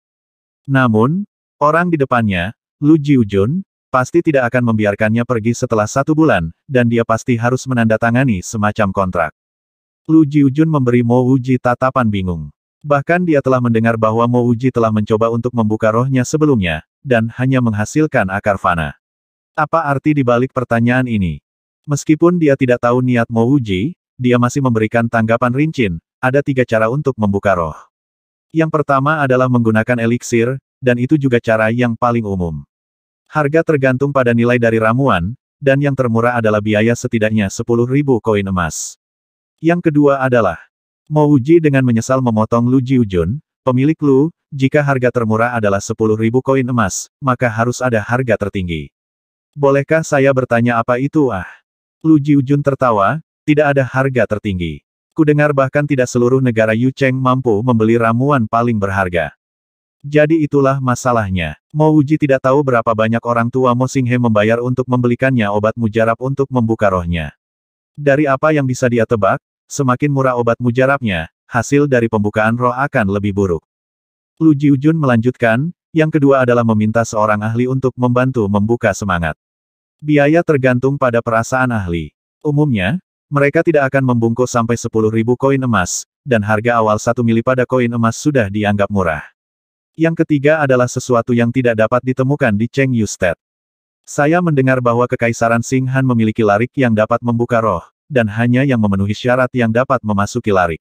Namun, orang di depannya, Lu Jiujun, pasti tidak akan membiarkannya pergi setelah 1 bulan, dan dia pasti harus menandatangani semacam kontrak. Lu Jiujun memberi Mo Wuji tatapan bingung. Bahkan dia telah mendengar bahwa Mo Wuji telah mencoba untuk membuka rohnya sebelumnya, dan hanya menghasilkan akar fana. Apa arti di balik pertanyaan ini? Meskipun dia tidak tahu niat Mo Wuji, dia masih memberikan tanggapan rinci. Ada 3 cara untuk membuka roh. Yang pertama adalah menggunakan eliksir, dan itu juga cara yang paling umum. Harga tergantung pada nilai dari ramuan, dan yang termurah adalah biaya setidaknya 10.000 koin emas. Yang kedua adalah Mo Wuji dengan menyesal memotong Lu Jiujun, pemilik Lu, jika harga termurah adalah 10.000 koin emas, maka harus ada harga tertinggi. Bolehkah saya bertanya apa itu? Lu Jiujun tertawa, tidak ada harga tertinggi. Kudengar bahkan tidak seluruh negara Yu Cheng mampu membeli ramuan paling berharga. Jadi itulah masalahnya. Mo Wuji tidak tahu berapa banyak orang tua Mo Xinghe membayar untuk membelikannya obat mujarab untuk membuka rohnya. Dari apa yang bisa dia tebak, semakin murah obat mujarabnya, hasil dari pembukaan roh akan lebih buruk. Lu Jiujun melanjutkan, yang kedua adalah meminta seorang ahli untuk membantu membuka semangat. Biaya tergantung pada perasaan ahli. Umumnya, mereka tidak akan membungkuk sampai 10.000 koin emas, dan harga awal 1 mili pada koin emas sudah dianggap murah. Yang ketiga adalah sesuatu yang tidak dapat ditemukan di Cheng Yu State. Saya mendengar bahwa Kekaisaran Xing Han memiliki larik yang dapat membuka roh, dan hanya yang memenuhi syarat yang dapat memasuki larik.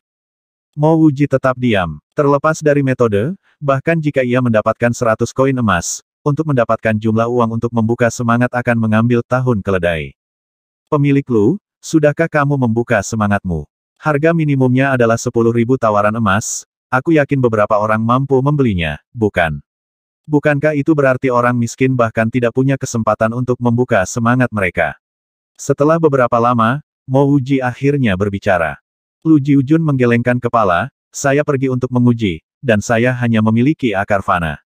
Mo Wuji tetap diam. Terlepas dari metode, bahkan jika ia mendapatkan 100 koin emas, untuk mendapatkan jumlah uang untuk membuka semangat akan mengambil tahun keledai. Pemilik Lu, sudahkah kamu membuka semangatmu? Harga minimumnya adalah 10.000 tawaran emas. Aku yakin beberapa orang mampu membelinya, bukan? Bukankah itu berarti orang miskin bahkan tidak punya kesempatan untuk membuka semangat mereka? Setelah beberapa lama, Mo Wuji akhirnya berbicara. Lu Jiujun menggelengkan kepala, saya pergi untuk menguji, dan saya hanya memiliki akar fana.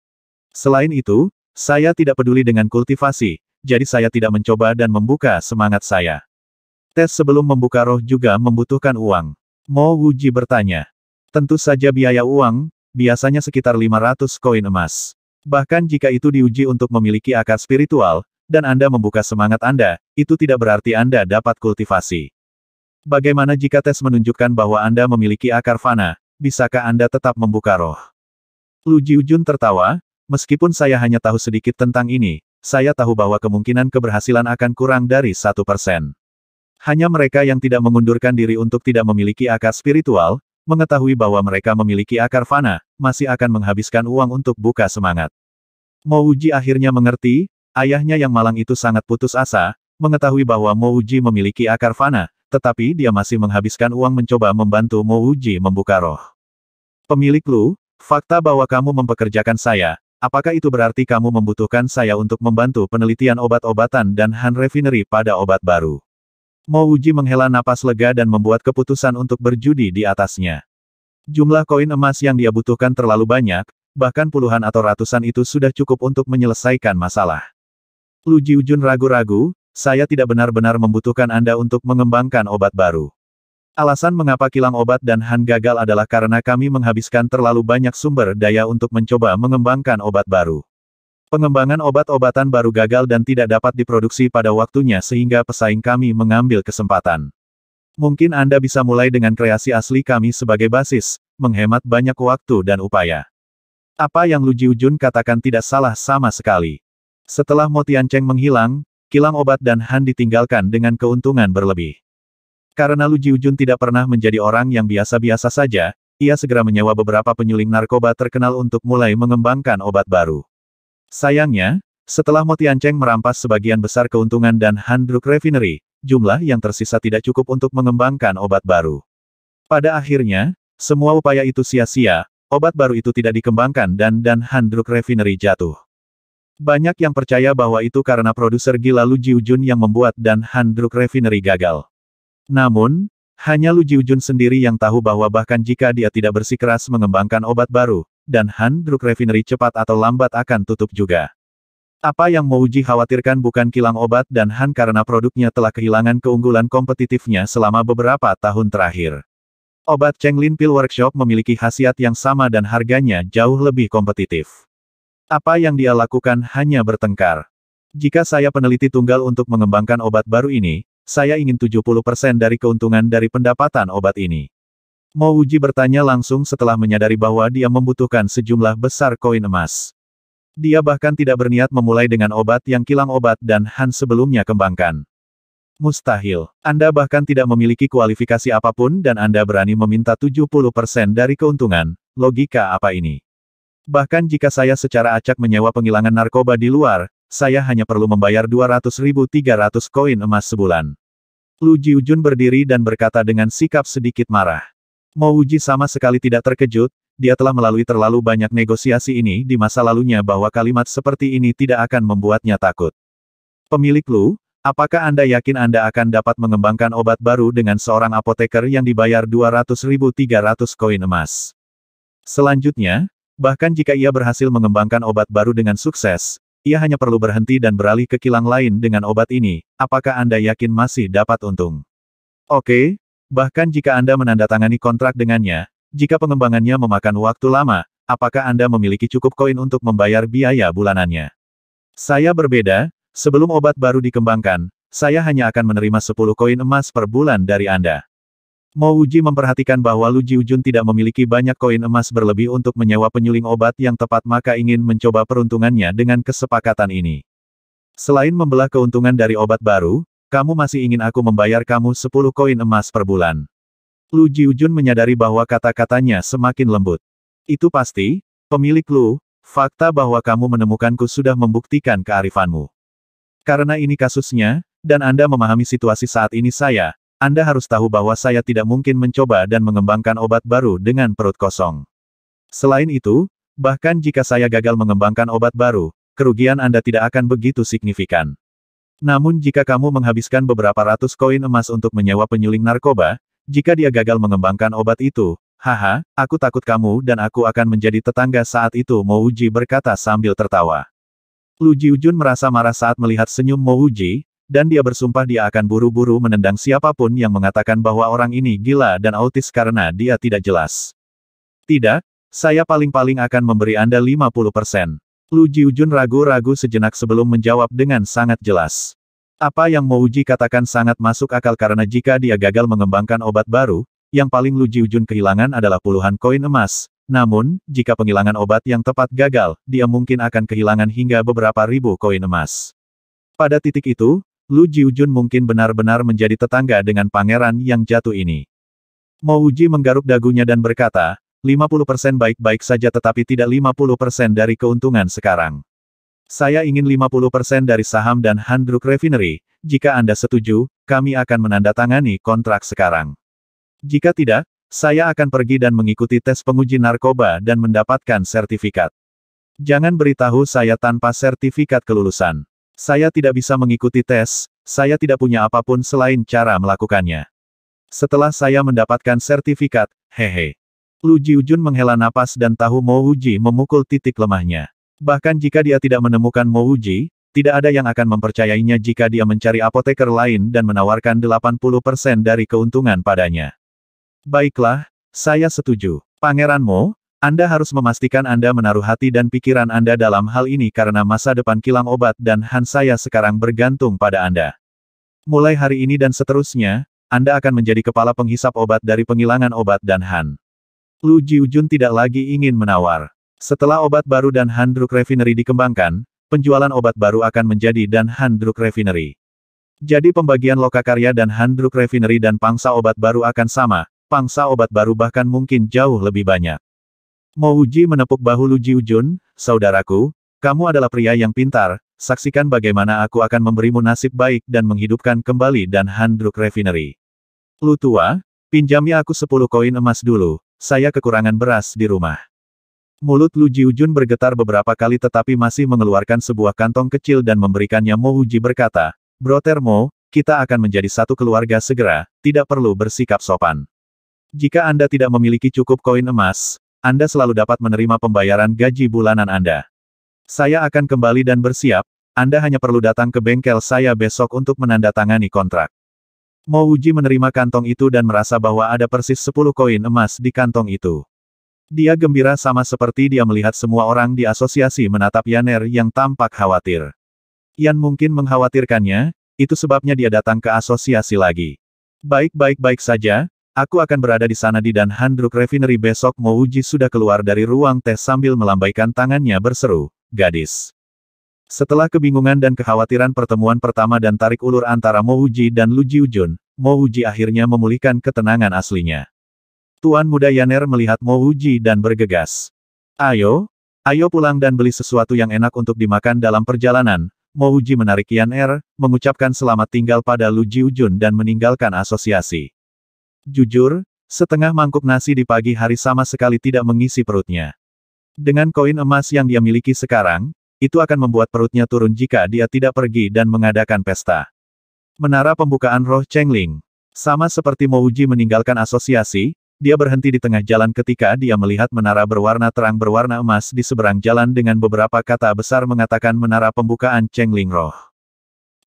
Selain itu, saya tidak peduli dengan kultivasi, jadi saya tidak mencoba dan membuka semangat saya. Tes sebelum membuka roh juga membutuhkan uang. Mo Wuji bertanya. Tentu saja biaya uang, biasanya sekitar 500 koin emas. Bahkan jika itu diuji untuk memiliki akar spiritual, dan Anda membuka semangat Anda, itu tidak berarti Anda dapat kultivasi. Bagaimana jika tes menunjukkan bahwa Anda memiliki akar fana, bisakah Anda tetap membuka roh? Lu Jiujun tertawa, meskipun saya hanya tahu sedikit tentang ini, saya tahu bahwa kemungkinan keberhasilan akan kurang dari 1%. Hanya mereka yang tidak mengundurkan diri untuk tidak memiliki akar spiritual, mengetahui bahwa mereka memiliki akar fana, masih akan menghabiskan uang untuk buka semangat. Mo Wuji akhirnya mengerti, ayahnya yang malang itu sangat putus asa, mengetahui bahwa Mo Wuji memiliki akar fana, tetapi dia masih menghabiskan uang mencoba membantu Mo Wuji membuka roh. Pemilik Lu, fakta bahwa kamu mempekerjakan saya, apakah itu berarti kamu membutuhkan saya untuk membantu penelitian obat-obatan dan Han Refinery pada obat baru? Mo Wuji menghela napas lega dan membuat keputusan untuk berjudi di atasnya. Jumlah koin emas yang dia butuhkan terlalu banyak, bahkan puluhan atau ratusan itu sudah cukup untuk menyelesaikan masalah. Lu Jiujun ragu-ragu, saya tidak benar-benar membutuhkan Anda untuk mengembangkan obat baru. Alasan mengapa kilang obat dan Han gagal adalah karena kami menghabiskan terlalu banyak sumber daya untuk mencoba mengembangkan obat baru. Pengembangan obat-obatan baru gagal dan tidak dapat diproduksi pada waktunya sehingga pesaing kami mengambil kesempatan. Mungkin Anda bisa mulai dengan kreasi asli kami sebagai basis, menghemat banyak waktu dan upaya. Apa yang Lu Jiujun katakan tidak salah sama sekali. Setelah Mo Tiancheng menghilang, kilang obat dan Han ditinggalkan dengan keuntungan berlebih. Karena Lu Jiujun tidak pernah menjadi orang yang biasa-biasa saja, ia segera menyewa beberapa penyuling narkoba terkenal untuk mulai mengembangkan obat baru. Sayangnya, setelah Mo Tiancheng merampas sebagian besar keuntungan dan Han Drug Refinery, jumlah yang tersisa tidak cukup untuk mengembangkan obat baru. Pada akhirnya, semua upaya itu sia-sia, obat baru itu tidak dikembangkan dan Han Drug Refinery jatuh. Banyak yang percaya bahwa itu karena produser gila Lu Jiujun yang membuat dan Han Drug Refinery gagal. Namun, hanya Lu Jiujun sendiri yang tahu bahwa bahkan jika dia tidak bersikeras mengembangkan obat baru, dan Han Drug Refinery cepat atau lambat akan tutup juga. Apa yang Mo Wuji khawatirkan bukan kilang obat dan Han karena produknya telah kehilangan keunggulan kompetitifnya selama beberapa tahun terakhir. Obat Chenglin Pill Workshop memiliki khasiat yang sama dan harganya jauh lebih kompetitif. Apa yang dia lakukan hanya bertengkar. Jika saya peneliti tunggal untuk mengembangkan obat baru ini, saya ingin 70% dari keuntungan dari pendapatan obat ini. Mo Wuji bertanya langsung setelah menyadari bahwa dia membutuhkan sejumlah besar koin emas. Dia bahkan tidak berniat memulai dengan obat yang kilang obat dan Han sebelumnya kembangkan. Mustahil. Anda bahkan tidak memiliki kualifikasi apapun dan Anda berani meminta 70% dari keuntungan. Logika apa ini? Bahkan jika saya secara acak menyewa penghilangan narkoba di luar, saya hanya perlu membayar 200.300 koin emas sebulan. Lu Jiujun berdiri dan berkata dengan sikap sedikit marah. Mo Wuji sama sekali tidak terkejut, dia telah melalui terlalu banyak negosiasi ini di masa lalunya bahwa kalimat seperti ini tidak akan membuatnya takut. Pemilik Lu, apakah Anda yakin Anda akan dapat mengembangkan obat baru dengan seorang apoteker yang dibayar 200.300 koin emas? Selanjutnya, bahkan jika ia berhasil mengembangkan obat baru dengan sukses, ia hanya perlu berhenti dan beralih ke kilang lain dengan obat ini, apakah Anda yakin masih dapat untung? Oke, bahkan jika Anda menandatangani kontrak dengannya, jika pengembangannya memakan waktu lama, apakah Anda memiliki cukup koin untuk membayar biaya bulanannya? Saya berbeda, sebelum obat baru dikembangkan, saya hanya akan menerima 10 koin emas per bulan dari Anda. Mo Wuji memperhatikan bahwa Lu Jiujun tidak memiliki banyak koin emas berlebih untuk menyewa penyuling obat yang tepat maka ingin mencoba peruntungannya dengan kesepakatan ini. Selain membelah keuntungan dari obat baru, kamu masih ingin aku membayar kamu 10 koin emas per bulan. Lu Jiujun menyadari bahwa kata-katanya semakin lembut. Itu pasti, pemilik Lu, fakta bahwa kamu menemukanku sudah membuktikan kearifanmu. Karena ini kasusnya, dan Anda memahami situasi saat ini Anda harus tahu bahwa saya tidak mungkin mencoba dan mengembangkan obat baru dengan perut kosong. Selain itu, bahkan jika saya gagal mengembangkan obat baru, kerugian Anda tidak akan begitu signifikan. Namun jika kamu menghabiskan beberapa ratus koin emas untuk menyewa penyuling narkoba, jika dia gagal mengembangkan obat itu, haha, aku takut kamu dan aku akan menjadi tetangga saat itu Mo Wuji berkata sambil tertawa. Lu Jiujun merasa marah saat melihat senyum Mo Wuji, dan dia bersumpah dia akan buru-buru menendang siapapun yang mengatakan bahwa orang ini gila dan autis karena dia tidak jelas. Tidak, saya paling-paling akan memberi Anda 50%. Lu Jiujun ragu-ragu sejenak sebelum menjawab dengan sangat jelas. Apa yang Mo Wuji katakan sangat masuk akal karena jika dia gagal mengembangkan obat baru, yang paling Lu Jiujun kehilangan adalah puluhan koin emas. Namun, jika penghilangan obat yang tepat gagal, dia mungkin akan kehilangan hingga beberapa ribu koin emas. Pada titik itu, Lu Jiujun mungkin benar-benar menjadi tetangga dengan pangeran yang jatuh ini. Mo Wuji menggaruk dagunya dan berkata, 50% baik-baik saja tetapi tidak 50% dari keuntungan sekarang. Saya ingin 50% dari saham dan Handruk Refinery, jika Anda setuju, kami akan menandatangani kontrak sekarang. Jika tidak, saya akan pergi dan mengikuti tes penguji narkoba dan mendapatkan sertifikat. Jangan beritahu saya tanpa sertifikat kelulusan. Saya tidak bisa mengikuti tes, saya tidak punya apapun selain cara melakukannya. Setelah saya mendapatkan sertifikat, hehe. Lu Jiujun menghela napas dan tahu Mo Wuji memukul titik lemahnya. Bahkan jika dia tidak menemukan Mo Wuji, tidak ada yang akan mempercayainya jika dia mencari apoteker lain dan menawarkan 80% dari keuntungan padanya. Baiklah, saya setuju. Pangeran Mo, Anda harus memastikan Anda menaruh hati dan pikiran Anda dalam hal ini karena masa depan kilang obat dan Han saya sekarang bergantung pada Anda. Mulai hari ini dan seterusnya, Anda akan menjadi kepala penghisap obat dari penghilangan obat dan Han. Lu Jiujun tidak lagi ingin menawar. Setelah obat baru dan Handruk Refinery dikembangkan, penjualan obat baru akan menjadi dan Handruk Refinery. Jadi pembagian lokakarya dan Handruk Refinery dan pangsa obat baru akan sama, pangsa obat baru bahkan mungkin jauh lebih banyak. Mo Wuji menepuk bahu Lu Jiujun, saudaraku, kamu adalah pria yang pintar, saksikan bagaimana aku akan memberimu nasib baik dan menghidupkan kembali dan Handruk Refinery. Lu tua, pinjami aku 10 koin emas dulu. Saya kekurangan beras di rumah. Mulut Lu Jiujun bergetar beberapa kali tetapi masih mengeluarkan sebuah kantong kecil dan memberikannya. Mo Wuji berkata, Brother Mo, kita akan menjadi satu keluarga segera, tidak perlu bersikap sopan. Jika Anda tidak memiliki cukup koin emas, Anda selalu dapat menerima pembayaran gaji bulanan Anda. Saya akan kembali dan bersiap, Anda hanya perlu datang ke bengkel saya besok untuk menandatangani kontrak. Mo Wuji menerima kantong itu dan merasa bahwa ada persis 10 koin emas di kantong itu. Dia gembira sama seperti dia melihat semua orang di asosiasi menatap Yaner yang tampak khawatir. Yan mungkin mengkhawatirkannya, itu sebabnya dia datang ke asosiasi lagi. Baik-baik saja, Aku akan berada di sana di Dan Handruk Refinery besok. Mo Wuji sudah keluar dari ruang tes sambil melambaikan tangannya berseru, gadis. Setelah kebingungan dan kekhawatiran pertemuan pertama dan tarik ulur antara Mo Wuji dan Lu Jiujun, Mo Wuji akhirnya memulihkan ketenangan aslinya. Tuan Muda Yaner melihat Mo Wuji dan bergegas. Ayo pulang dan beli sesuatu yang enak untuk dimakan dalam perjalanan. Mo Wuji menarik Yaner, mengucapkan selamat tinggal pada Lu Jiujun dan meninggalkan asosiasi. Jujur, setengah mangkuk nasi di pagi hari sama sekali tidak mengisi perutnya. Dengan koin emas yang dia miliki sekarang, itu akan membuat perutnya turun jika dia tidak pergi dan mengadakan pesta. Menara pembukaan roh Chengling. Sama seperti Mo Wuji meninggalkan asosiasi, dia berhenti di tengah jalan ketika dia melihat menara berwarna terang berwarna emas di seberang jalan dengan beberapa kata besar mengatakan menara pembukaan Chengling roh.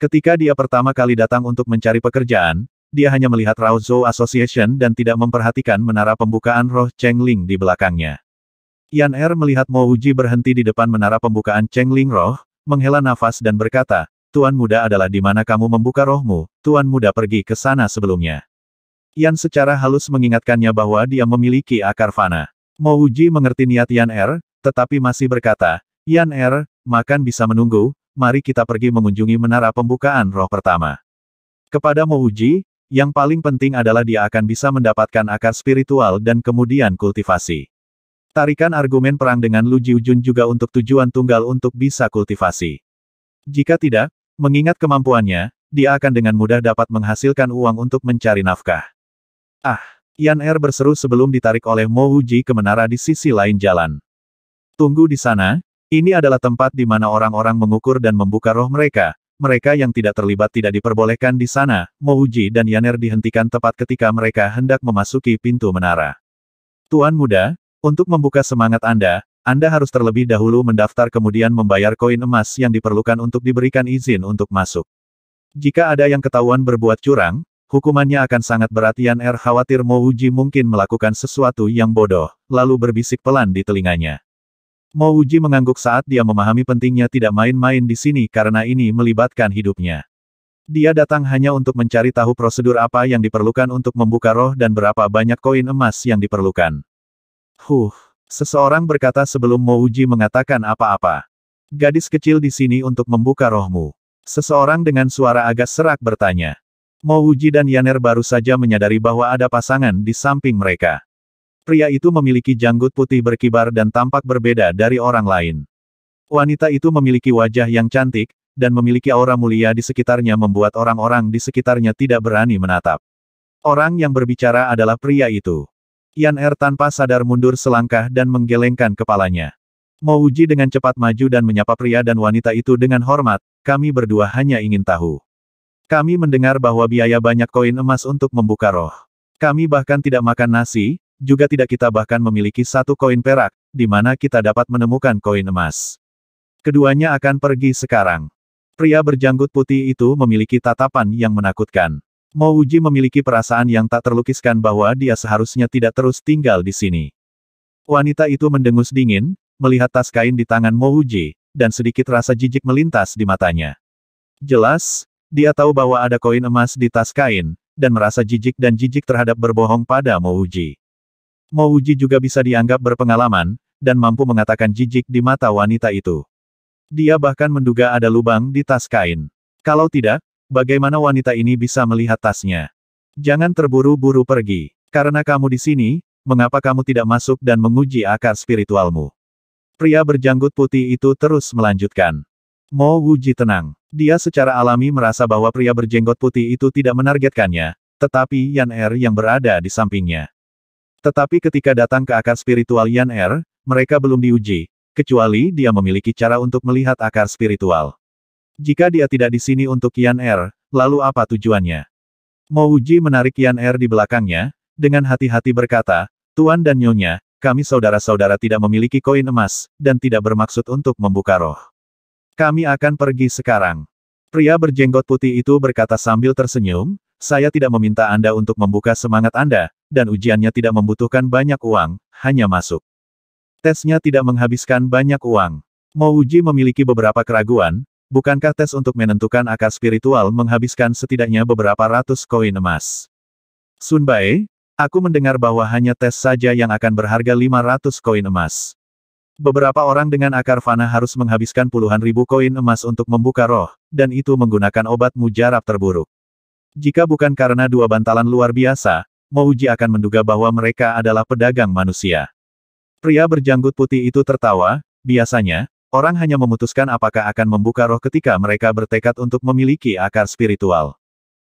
Ketika dia pertama kali datang untuk mencari pekerjaan, dia hanya melihat Raozhou Association dan tidak memperhatikan menara pembukaan roh Chengling di belakangnya. Yaner melihat Mo Wuji berhenti di depan menara pembukaan Chengling roh, menghela nafas dan berkata, Tuan Muda adalah di mana kamu membuka rohmu, Tuan Muda pergi ke sana sebelumnya. Yan secara halus mengingatkannya bahwa dia memiliki akar fana. Mo Wuji mengerti niat Yaner, tetapi masih berkata, Yaner, makan bisa menunggu, mari kita pergi mengunjungi menara pembukaan roh pertama. Kepada Mo Wuji, yang paling penting adalah dia akan bisa mendapatkan akar spiritual dan kemudian kultivasi. Tarikan argumen perang dengan Lu Jiujun juga untuk tujuan tunggal untuk bisa kultivasi. Jika tidak, mengingat kemampuannya, dia akan dengan mudah dapat menghasilkan uang untuk mencari nafkah. Yaner berseru sebelum ditarik oleh Mo Wuji ke menara di sisi lain jalan. Tunggu di sana, ini adalah tempat di mana orang-orang mengukur dan membuka roh mereka. Mereka yang tidak terlibat tidak diperbolehkan di sana. Mo Wuji dan Yaner dihentikan tepat ketika mereka hendak memasuki pintu menara. Tuan Muda, untuk membuka semangat Anda harus terlebih dahulu mendaftar kemudian membayar koin emas yang diperlukan untuk diberikan izin untuk masuk. Jika ada yang ketahuan berbuat curang, hukumannya akan sangat berat. Yaner khawatir Mo Wuji mungkin melakukan sesuatu yang bodoh, lalu berbisik pelan di telinganya. Mo Wuji mengangguk saat dia memahami pentingnya tidak main-main di sini karena ini melibatkan hidupnya. Dia datang hanya untuk mencari tahu prosedur apa yang diperlukan untuk membuka roh dan berapa banyak koin emas yang diperlukan. Seseorang berkata sebelum Mo Wuji mengatakan apa-apa. Gadis kecil di sini untuk membuka rohmu. Seseorang dengan suara agak serak bertanya. Mo Wuji dan Yaner baru saja menyadari bahwa ada pasangan di samping mereka. Pria itu memiliki janggut putih berkibar dan tampak berbeda dari orang lain. Wanita itu memiliki wajah yang cantik, dan memiliki aura mulia di sekitarnya membuat orang-orang di sekitarnya tidak berani menatap. Orang yang berbicara adalah pria itu. Yaner tanpa sadar mundur selangkah dan menggelengkan kepalanya. Mo Wuji dengan cepat maju dan menyapa pria dan wanita itu dengan hormat, kami berdua hanya ingin tahu. Kami mendengar bahwa biaya banyak koin emas untuk membuka roh. Kami bahkan tidak makan nasi, juga tidak kita bahkan memiliki satu koin perak, di mana kita dapat menemukan koin emas. Keduanya akan pergi sekarang. Pria berjanggut putih itu memiliki tatapan yang menakutkan. Mo Wuji memiliki perasaan yang tak terlukiskan bahwa dia seharusnya tidak terus tinggal di sini. Wanita itu mendengus dingin, melihat tas kain di tangan Mo Wuji, dan sedikit rasa jijik melintas di matanya. Jelas, dia tahu bahwa ada koin emas di tas kain, dan merasa jijik terhadap berbohong pada Mo Wuji. Mo Wuji juga bisa dianggap berpengalaman, dan mampu mengatakan jijik di mata wanita itu. Dia bahkan menduga ada lubang di tas kain. Kalau tidak, bagaimana wanita ini bisa melihat tasnya? Jangan terburu-buru pergi. Karena kamu di sini, mengapa kamu tidak masuk dan menguji akar spiritualmu? Pria berjanggut putih itu terus melanjutkan. Mo Wuji tenang. Dia secara alami merasa bahwa pria berjenggot putih itu tidak menargetkannya, tetapi Yaner yang berada di sampingnya. Tetapi ketika datang ke akar spiritual Yaner, mereka belum diuji, kecuali dia memiliki cara untuk melihat akar spiritual. Jika dia tidak di sini untuk Yaner, lalu apa tujuannya? Mo Wuji menarik Yaner di belakangnya, dengan hati-hati berkata, Tuan dan Nyonya, kami saudara-saudara tidak memiliki koin emas, dan tidak bermaksud untuk membuka roh. Kami akan pergi sekarang. Pria berjenggot putih itu berkata sambil tersenyum, saya tidak meminta Anda untuk membuka semangat Anda, dan ujiannya tidak membutuhkan banyak uang, hanya masuk. Tesnya tidak menghabiskan banyak uang. Mo Wuji memiliki beberapa keraguan, bukankah tes untuk menentukan akar spiritual menghabiskan setidaknya beberapa ratus koin emas? Sun Bae, Aku mendengar bahwa hanya tes saja yang akan berharga 500 koin emas. Beberapa orang dengan akar fana harus menghabiskan puluhan ribu koin emas untuk membuka roh, dan itu menggunakan obat mujarab terburuk. Jika bukan karena dua bantalan luar biasa, Mouji akan menduga bahwa mereka adalah pedagang manusia. Pria berjanggut putih itu tertawa, biasanya, orang hanya memutuskan apakah akan membuka roh ketika mereka bertekad untuk memiliki akar spiritual.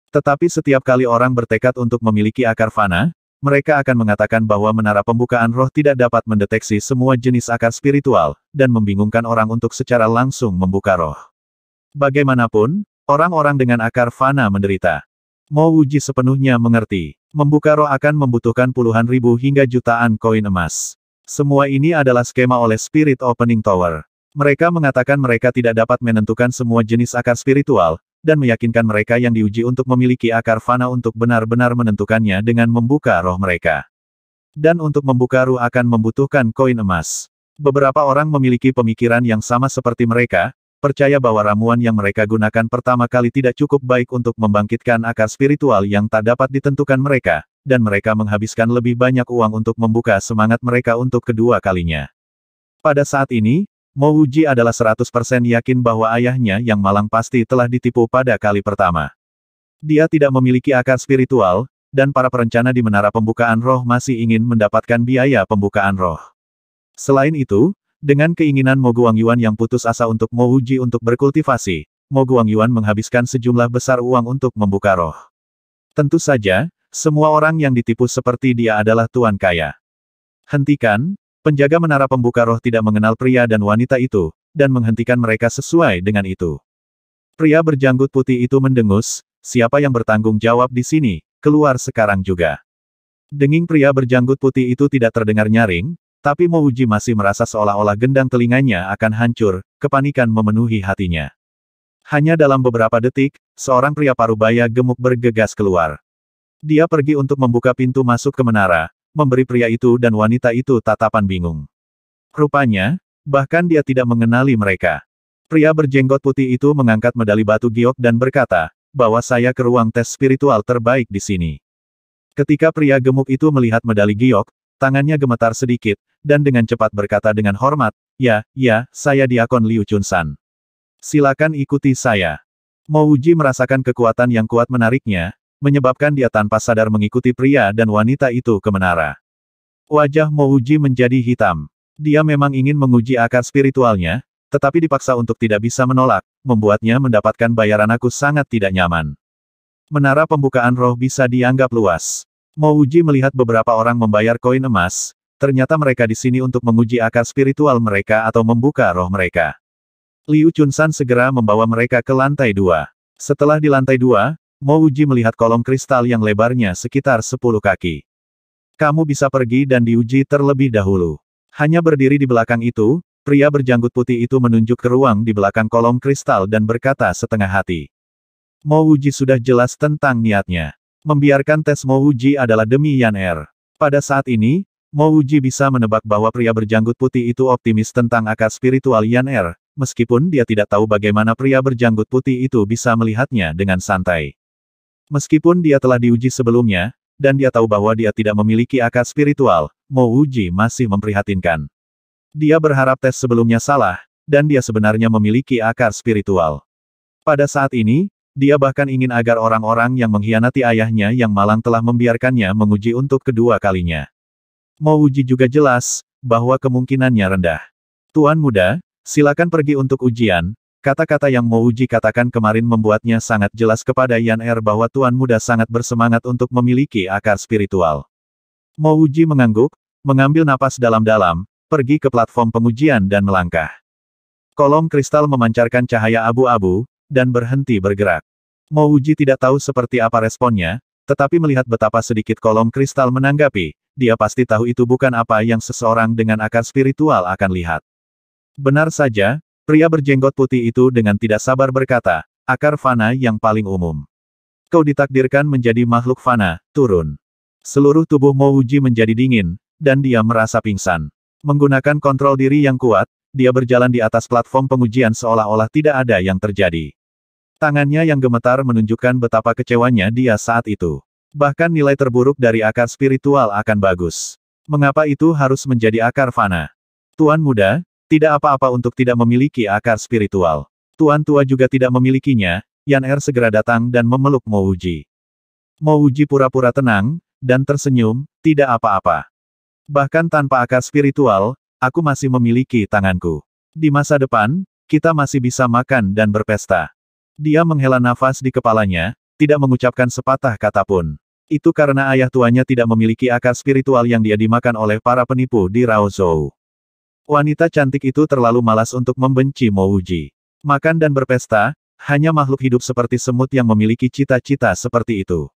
Tetapi setiap kali orang bertekad untuk memiliki akar fana, mereka akan mengatakan bahwa menara pembukaan roh tidak dapat mendeteksi semua jenis akar spiritual, dan membingungkan orang untuk secara langsung membuka roh. Bagaimanapun, orang-orang dengan akar fana menderita. Mouji sepenuhnya mengerti. Membuka roh akan membutuhkan puluhan ribu hingga jutaan koin emas. Semua ini adalah skema oleh Spirit Opening Tower. Mereka mengatakan mereka tidak dapat menentukan semua jenis akar spiritual, dan meyakinkan mereka yang diuji untuk memiliki akar fana untuk benar-benar menentukannya dengan membuka roh mereka. Dan untuk membuka roh akan membutuhkan koin emas. Beberapa orang memiliki pemikiran yang sama seperti mereka, percaya bahwa ramuan yang mereka gunakan pertama kali tidak cukup baik untuk membangkitkan akar spiritual yang tak dapat ditentukan mereka, dan mereka menghabiskan lebih banyak uang untuk membuka semangat mereka untuk kedua kalinya. Pada saat ini, Mouji adalah 100% yakin bahwa ayahnya yang malang pasti telah ditipu pada kali pertama. Dia tidak memiliki akar spiritual, dan para perencana di menara pembukaan roh masih ingin mendapatkan biaya pembukaan roh. Selain itu, dengan keinginan Mo Guangyuan yang putus asa untuk Mouji untuk berkultivasi, Mo Guangyuan menghabiskan sejumlah besar uang untuk membuka roh. Tentu saja, semua orang yang ditipu seperti dia adalah tuan kaya. Hentikan! Penjaga menara pembuka roh tidak mengenal pria dan wanita itu, dan menghentikan mereka sesuai dengan itu. Pria berjanggut putih itu mendengus, siapa yang bertanggung jawab di sini, keluar sekarang juga. Denging pria berjanggut putih itu tidak terdengar nyaring, tapi Mouji masih merasa seolah-olah gendang telinganya akan hancur, kepanikan memenuhi hatinya. Hanya dalam beberapa detik, seorang pria parubaya gemuk bergegas keluar. Dia pergi untuk membuka pintu masuk ke menara, memberi pria itu dan wanita itu tatapan bingung. Rupanya, bahkan dia tidak mengenali mereka. Pria berjenggot putih itu mengangkat medali batu giok dan berkata, "Bawa saya ke ruang tes spiritual terbaik di sini." Ketika pria gemuk itu melihat medali giok, tangannya gemetar sedikit, dan dengan cepat berkata dengan hormat, "Ya, saya Diakon Liu Chunsan. Silakan ikuti saya." Mouji merasakan kekuatan yang kuat menariknya, menyebabkan dia tanpa sadar mengikuti pria dan wanita itu ke menara. Wajah Mouji menjadi hitam. Dia memang ingin menguji akar spiritualnya, tetapi dipaksa untuk tidak bisa menolak, membuatnya mendapatkan bayaran aku sangat tidak nyaman. Menara pembukaan roh bisa dianggap luas. Mouji melihat beberapa orang membayar koin emas, ternyata mereka di sini untuk menguji akar spiritual mereka atau membuka roh mereka. Liu Chunsan segera membawa mereka ke lantai 2. Setelah di lantai 2, Mouji melihat kolom kristal yang lebarnya sekitar 10 kaki. Kamu bisa pergi dan diuji terlebih dahulu. Hanya berdiri di belakang itu, pria berjanggut putih itu menunjuk ke ruang di belakang kolom kristal dan berkata setengah hati. Mouji sudah jelas tentang niatnya. Membiarkan tes Mouji adalah demi Yan Er. Pada saat ini, Mouji bisa menebak bahwa pria berjanggut putih itu optimis tentang akar spiritual Yan Er, meskipun dia tidak tahu bagaimana pria berjanggut putih itu bisa melihatnya dengan santai. Meskipun dia telah diuji sebelumnya, dan dia tahu bahwa dia tidak memiliki akar spiritual, Mouji masih memprihatinkan. Dia berharap tes sebelumnya salah, dan dia sebenarnya memiliki akar spiritual. Pada saat ini, dia bahkan ingin agar orang-orang yang mengkhianati ayahnya yang malang telah membiarkannya menguji untuk kedua kalinya. Mouji juga jelas, bahwa kemungkinannya rendah. Tuan muda, silakan pergi untuk ujian. Kata-kata yang Mouji katakan kemarin membuatnya sangat jelas kepada Yan Er bahwa Tuan Muda sangat bersemangat untuk memiliki akar spiritual. Mouji mengangguk, mengambil napas dalam-dalam, pergi ke platform pengujian dan melangkah. Kolom kristal memancarkan cahaya abu-abu, dan berhenti bergerak. Mouji tidak tahu seperti apa responnya, tetapi melihat betapa sedikit kolom kristal menanggapi, dia pasti tahu itu bukan apa yang seseorang dengan akar spiritual akan lihat. Benar saja, pria berjenggot putih itu dengan tidak sabar berkata, akar fana yang paling umum. Kau ditakdirkan menjadi makhluk fana, turun. Seluruh tubuh Mouji menjadi dingin, dan dia merasa pingsan. Menggunakan kontrol diri yang kuat, dia berjalan di atas platform pengujian seolah-olah tidak ada yang terjadi. Tangannya yang gemetar menunjukkan betapa kecewanya dia saat itu. Bahkan nilai terburuk dari akar spiritual akan bagus. Mengapa itu harus menjadi akar fana? Tuan muda, tidak apa-apa untuk tidak memiliki akar spiritual. Tuan tua juga tidak memilikinya. Yan Er segera datang dan memeluk Mo Wuji. Mo Wuji pura-pura tenang, dan tersenyum, tidak apa-apa. Bahkan tanpa akar spiritual, aku masih memiliki tanganku. Di masa depan, kita masih bisa makan dan berpesta. Dia menghela nafas di kepalanya, tidak mengucapkan sepatah kata pun. Itu karena ayah tuanya tidak memiliki akar spiritual yang dia dimakan oleh para penipu di Raozhou. Wanita cantik itu terlalu malas untuk membenci Mo Wuji. Makan dan berpesta, hanya makhluk hidup seperti semut yang memiliki cita-cita seperti itu.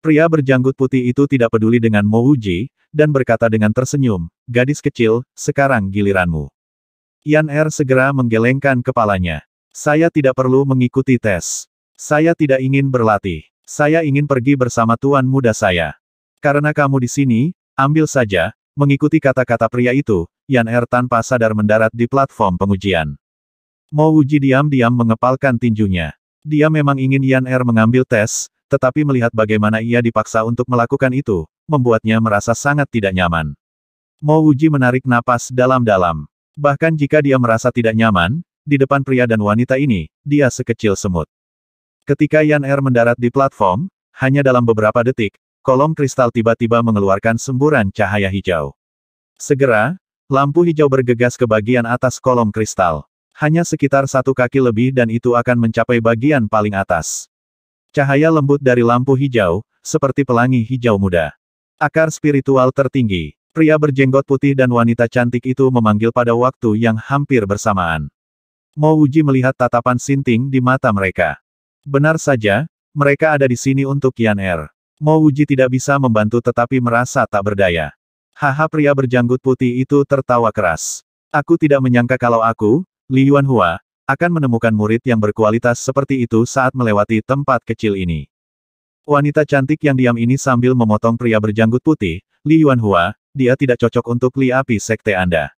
Pria berjanggut putih itu tidak peduli dengan Mo Wuji, dan berkata dengan tersenyum, gadis kecil, sekarang giliranmu. Yan Er segera menggelengkan kepalanya. Saya tidak perlu mengikuti tes. Saya tidak ingin berlatih. Saya ingin pergi bersama tuan muda saya. Karena kamu di sini, ambil saja. Mengikuti kata-kata pria itu, Yan Er tanpa sadar mendarat di platform pengujian. Mo Wuji diam-diam mengepalkan tinjunya. Dia memang ingin Yan Er mengambil tes, tetapi melihat bagaimana ia dipaksa untuk melakukan itu, membuatnya merasa sangat tidak nyaman. Mo Wuji menarik napas dalam-dalam. Bahkan jika dia merasa tidak nyaman, di depan pria dan wanita ini, dia sekecil semut. Ketika Yan Er mendarat di platform, hanya dalam beberapa detik, kolom kristal tiba-tiba mengeluarkan semburan cahaya hijau. Segera, lampu hijau bergegas ke bagian atas kolom kristal. Hanya sekitar 1 kaki lebih dan itu akan mencapai bagian paling atas. Cahaya lembut dari lampu hijau, seperti pelangi hijau muda. Akar spiritual tertinggi. Pria berjenggot putih dan wanita cantik itu memanggil pada waktu yang hampir bersamaan. Mo Wuji melihat tatapan sinting di mata mereka. Benar saja, mereka ada di sini untuk Yan Er. Mo Wuji tidak bisa membantu tetapi merasa tak berdaya. Haha, pria berjanggut putih itu tertawa keras. Aku tidak menyangka kalau aku, Li Yuanhua, akan menemukan murid yang berkualitas seperti itu saat melewati tempat kecil ini. Wanita cantik yang diam ini sambil memotong pria berjanggut putih, Li Yuanhua, dia tidak cocok untuk Li Api Sekte Anda.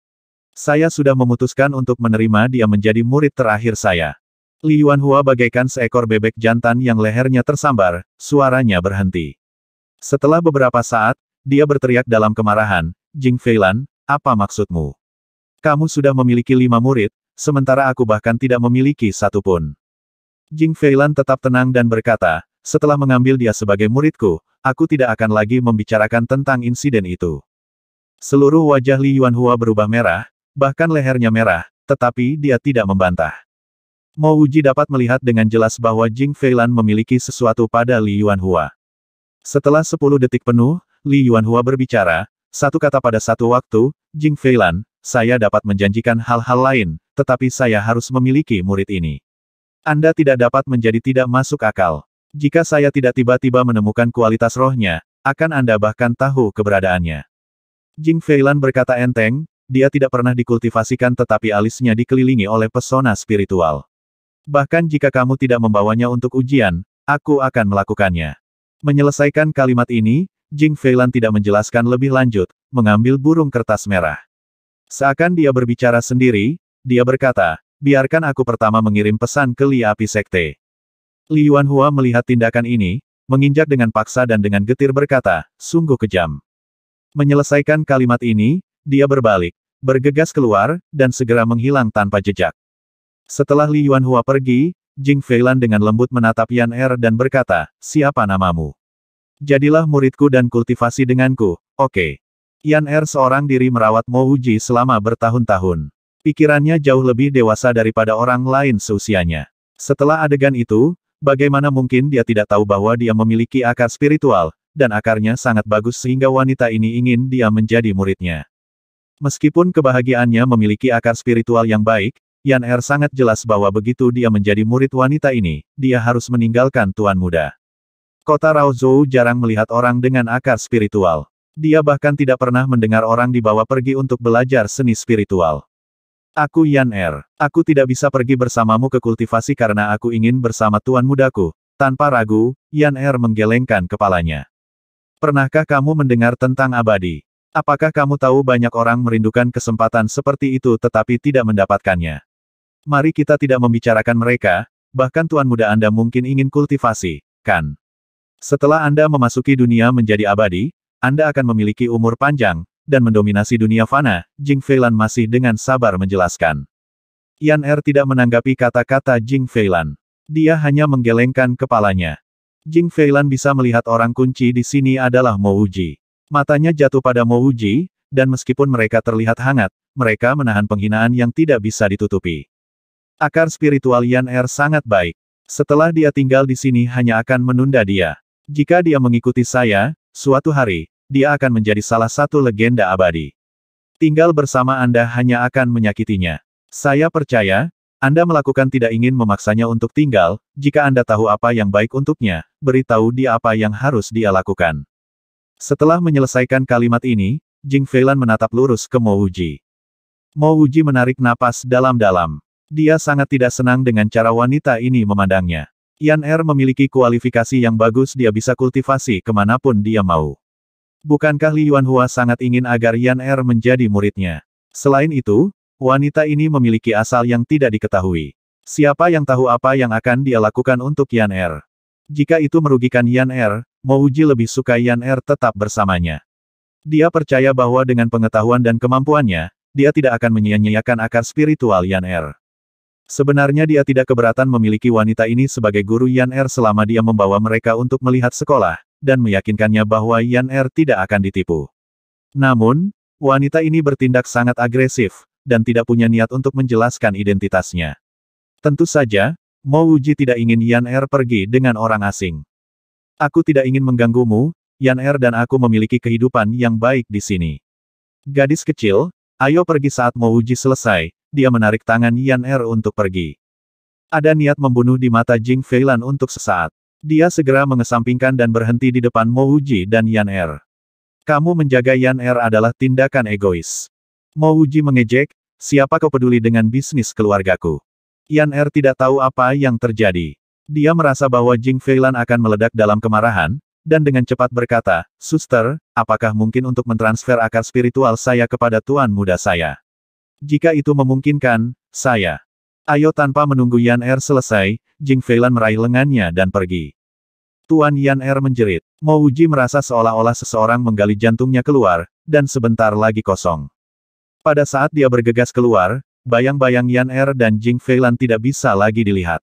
Saya sudah memutuskan untuk menerima dia menjadi murid terakhir saya. Li Yuanhua bagaikan seekor bebek jantan yang lehernya tersambar, suaranya berhenti. Setelah beberapa saat, dia berteriak dalam kemarahan, Jing Feilan, apa maksudmu? Kamu sudah memiliki 5 murid, sementara aku bahkan tidak memiliki 1 pun. Jing Feilan tetap tenang dan berkata, setelah mengambil dia sebagai muridku, aku tidak akan lagi membicarakan tentang insiden itu. Seluruh wajah Li Yuanhua berubah merah, bahkan lehernya merah, tetapi dia tidak membantah. Mo Wuji dapat melihat dengan jelas bahwa Jing Feilan memiliki sesuatu pada Li Yuanhua. Setelah 10 detik penuh, Li Yuanhua berbicara, satu kata pada satu waktu, Jing Feilan, saya dapat menjanjikan hal-hal lain, tetapi saya harus memiliki murid ini. Anda tidak dapat menjadi tidak masuk akal. Jika saya tidak tiba-tiba menemukan kualitas rohnya, akan Anda bahkan tahu keberadaannya. Jing Feilan berkata enteng, dia tidak pernah dikultivasikan tetapi alisnya dikelilingi oleh pesona spiritual. Bahkan jika kamu tidak membawanya untuk ujian, aku akan melakukannya. Menyelesaikan kalimat ini, Jing Feilan tidak menjelaskan lebih lanjut, mengambil burung kertas merah. Seakan dia berbicara sendiri, dia berkata, biarkan aku pertama mengirim pesan ke Li Api Sekte. Li Yuanhua melihat tindakan ini, menginjak dengan paksa dan dengan getir berkata, sungguh kejam. Menyelesaikan kalimat ini, dia berbalik, bergegas keluar, dan segera menghilang tanpa jejak. Setelah Li Yuanhua pergi, Jing Feilan dengan lembut menatap Yan Er dan berkata, siapa namamu? Jadilah muridku dan kultivasi denganku, oke. Yan Er seorang diri merawat Mo Wuji selama bertahun-tahun. Pikirannya jauh lebih dewasa daripada orang lain seusianya. Setelah adegan itu, bagaimana mungkin dia tidak tahu bahwa dia memiliki akar spiritual, dan akarnya sangat bagus sehingga wanita ini ingin dia menjadi muridnya. Meskipun kebahagiaannya memiliki akar spiritual yang baik, Yan Er sangat jelas bahwa begitu dia menjadi murid wanita ini, dia harus meninggalkan tuan muda. Kota Raozhou jarang melihat orang dengan akar spiritual. Dia bahkan tidak pernah mendengar orang dibawa pergi untuk belajar seni spiritual. Aku Yan Er. Aku tidak bisa pergi bersamamu ke kultivasi karena aku ingin bersama tuan mudaku. Tanpa ragu, Yan Er menggelengkan kepalanya. Pernahkah kamu mendengar tentang abadi? Apakah kamu tahu banyak orang merindukan kesempatan seperti itu tetapi tidak mendapatkannya? Mari kita tidak membicarakan mereka, bahkan tuan muda Anda mungkin ingin kultivasi, kan? Setelah Anda memasuki dunia menjadi abadi, Anda akan memiliki umur panjang, dan mendominasi dunia fana, Jing Feilan masih dengan sabar menjelaskan. Yan Er tidak menanggapi kata-kata Jing Feilan. Dia hanya menggelengkan kepalanya. Jing Feilan bisa melihat orang kunci di sini adalah Mo Wuji. Matanya jatuh pada Mo Wuji, dan meskipun mereka terlihat hangat, mereka menahan penghinaan yang tidak bisa ditutupi. Akar spiritual Yan Er sangat baik. Setelah dia tinggal di sini hanya akan menunda dia. Jika dia mengikuti saya, suatu hari, dia akan menjadi salah satu legenda abadi. Tinggal bersama Anda hanya akan menyakitinya. Saya percaya, Anda melakukan tidak ingin memaksanya untuk tinggal, jika Anda tahu apa yang baik untuknya, beritahu dia apa yang harus dia lakukan. Setelah menyelesaikan kalimat ini, Jing Feilan menatap lurus ke Mo Wuji. Mo Wuji menarik napas dalam-dalam. Dia sangat tidak senang dengan cara wanita ini memandangnya. Yan Er memiliki kualifikasi yang bagus, dia bisa kultivasi kemanapun dia mau. Bukankah Li Yuanhua sangat ingin agar Yan Er menjadi muridnya? Selain itu, wanita ini memiliki asal yang tidak diketahui. Siapa yang tahu apa yang akan dia lakukan untuk Yan Er? Jika itu merugikan Yan Er, Mo Wuji lebih suka Yan Er tetap bersamanya. Dia percaya bahwa dengan pengetahuan dan kemampuannya, dia tidak akan menyia-nyiakan akar spiritual Yan Er. Sebenarnya dia tidak keberatan memiliki wanita ini sebagai guru Yan Er selama dia membawa mereka untuk melihat sekolah, dan meyakinkannya bahwa Yan Er tidak akan ditipu. Namun, wanita ini bertindak sangat agresif, dan tidak punya niat untuk menjelaskan identitasnya. Tentu saja, Mo Wuji tidak ingin Yan Er pergi dengan orang asing. Aku tidak ingin mengganggumu, Yan Er dan aku memiliki kehidupan yang baik di sini. Gadis kecil, ayo pergi. Saat Mo Wuji selesai, dia menarik tangan Yan Er untuk pergi. Ada niat membunuh di mata Jing Feilan untuk sesaat. Dia segera mengesampingkan dan berhenti di depan Mo Wuji dan Yan Er. Kamu menjaga Yan Er adalah tindakan egois. Mo Wuji mengejek, siapa kau peduli dengan bisnis keluargaku? Yan Er tidak tahu apa yang terjadi. Dia merasa bahwa Jing Feilan akan meledak dalam kemarahan, dan dengan cepat berkata, Suster, apakah mungkin untuk mentransfer akar spiritual saya kepada tuan muda saya? Jika itu memungkinkan, saya. Ayo. Tanpa menunggu Yan Er selesai, Jing Feilan meraih lengannya dan pergi. Tuan Yan Er menjerit. Mo Wuji merasa seolah-olah seseorang menggali jantungnya keluar, dan sebentar lagi kosong. Pada saat dia bergegas keluar, bayang-bayang Yan Er dan Jing Feilan tidak bisa lagi dilihat.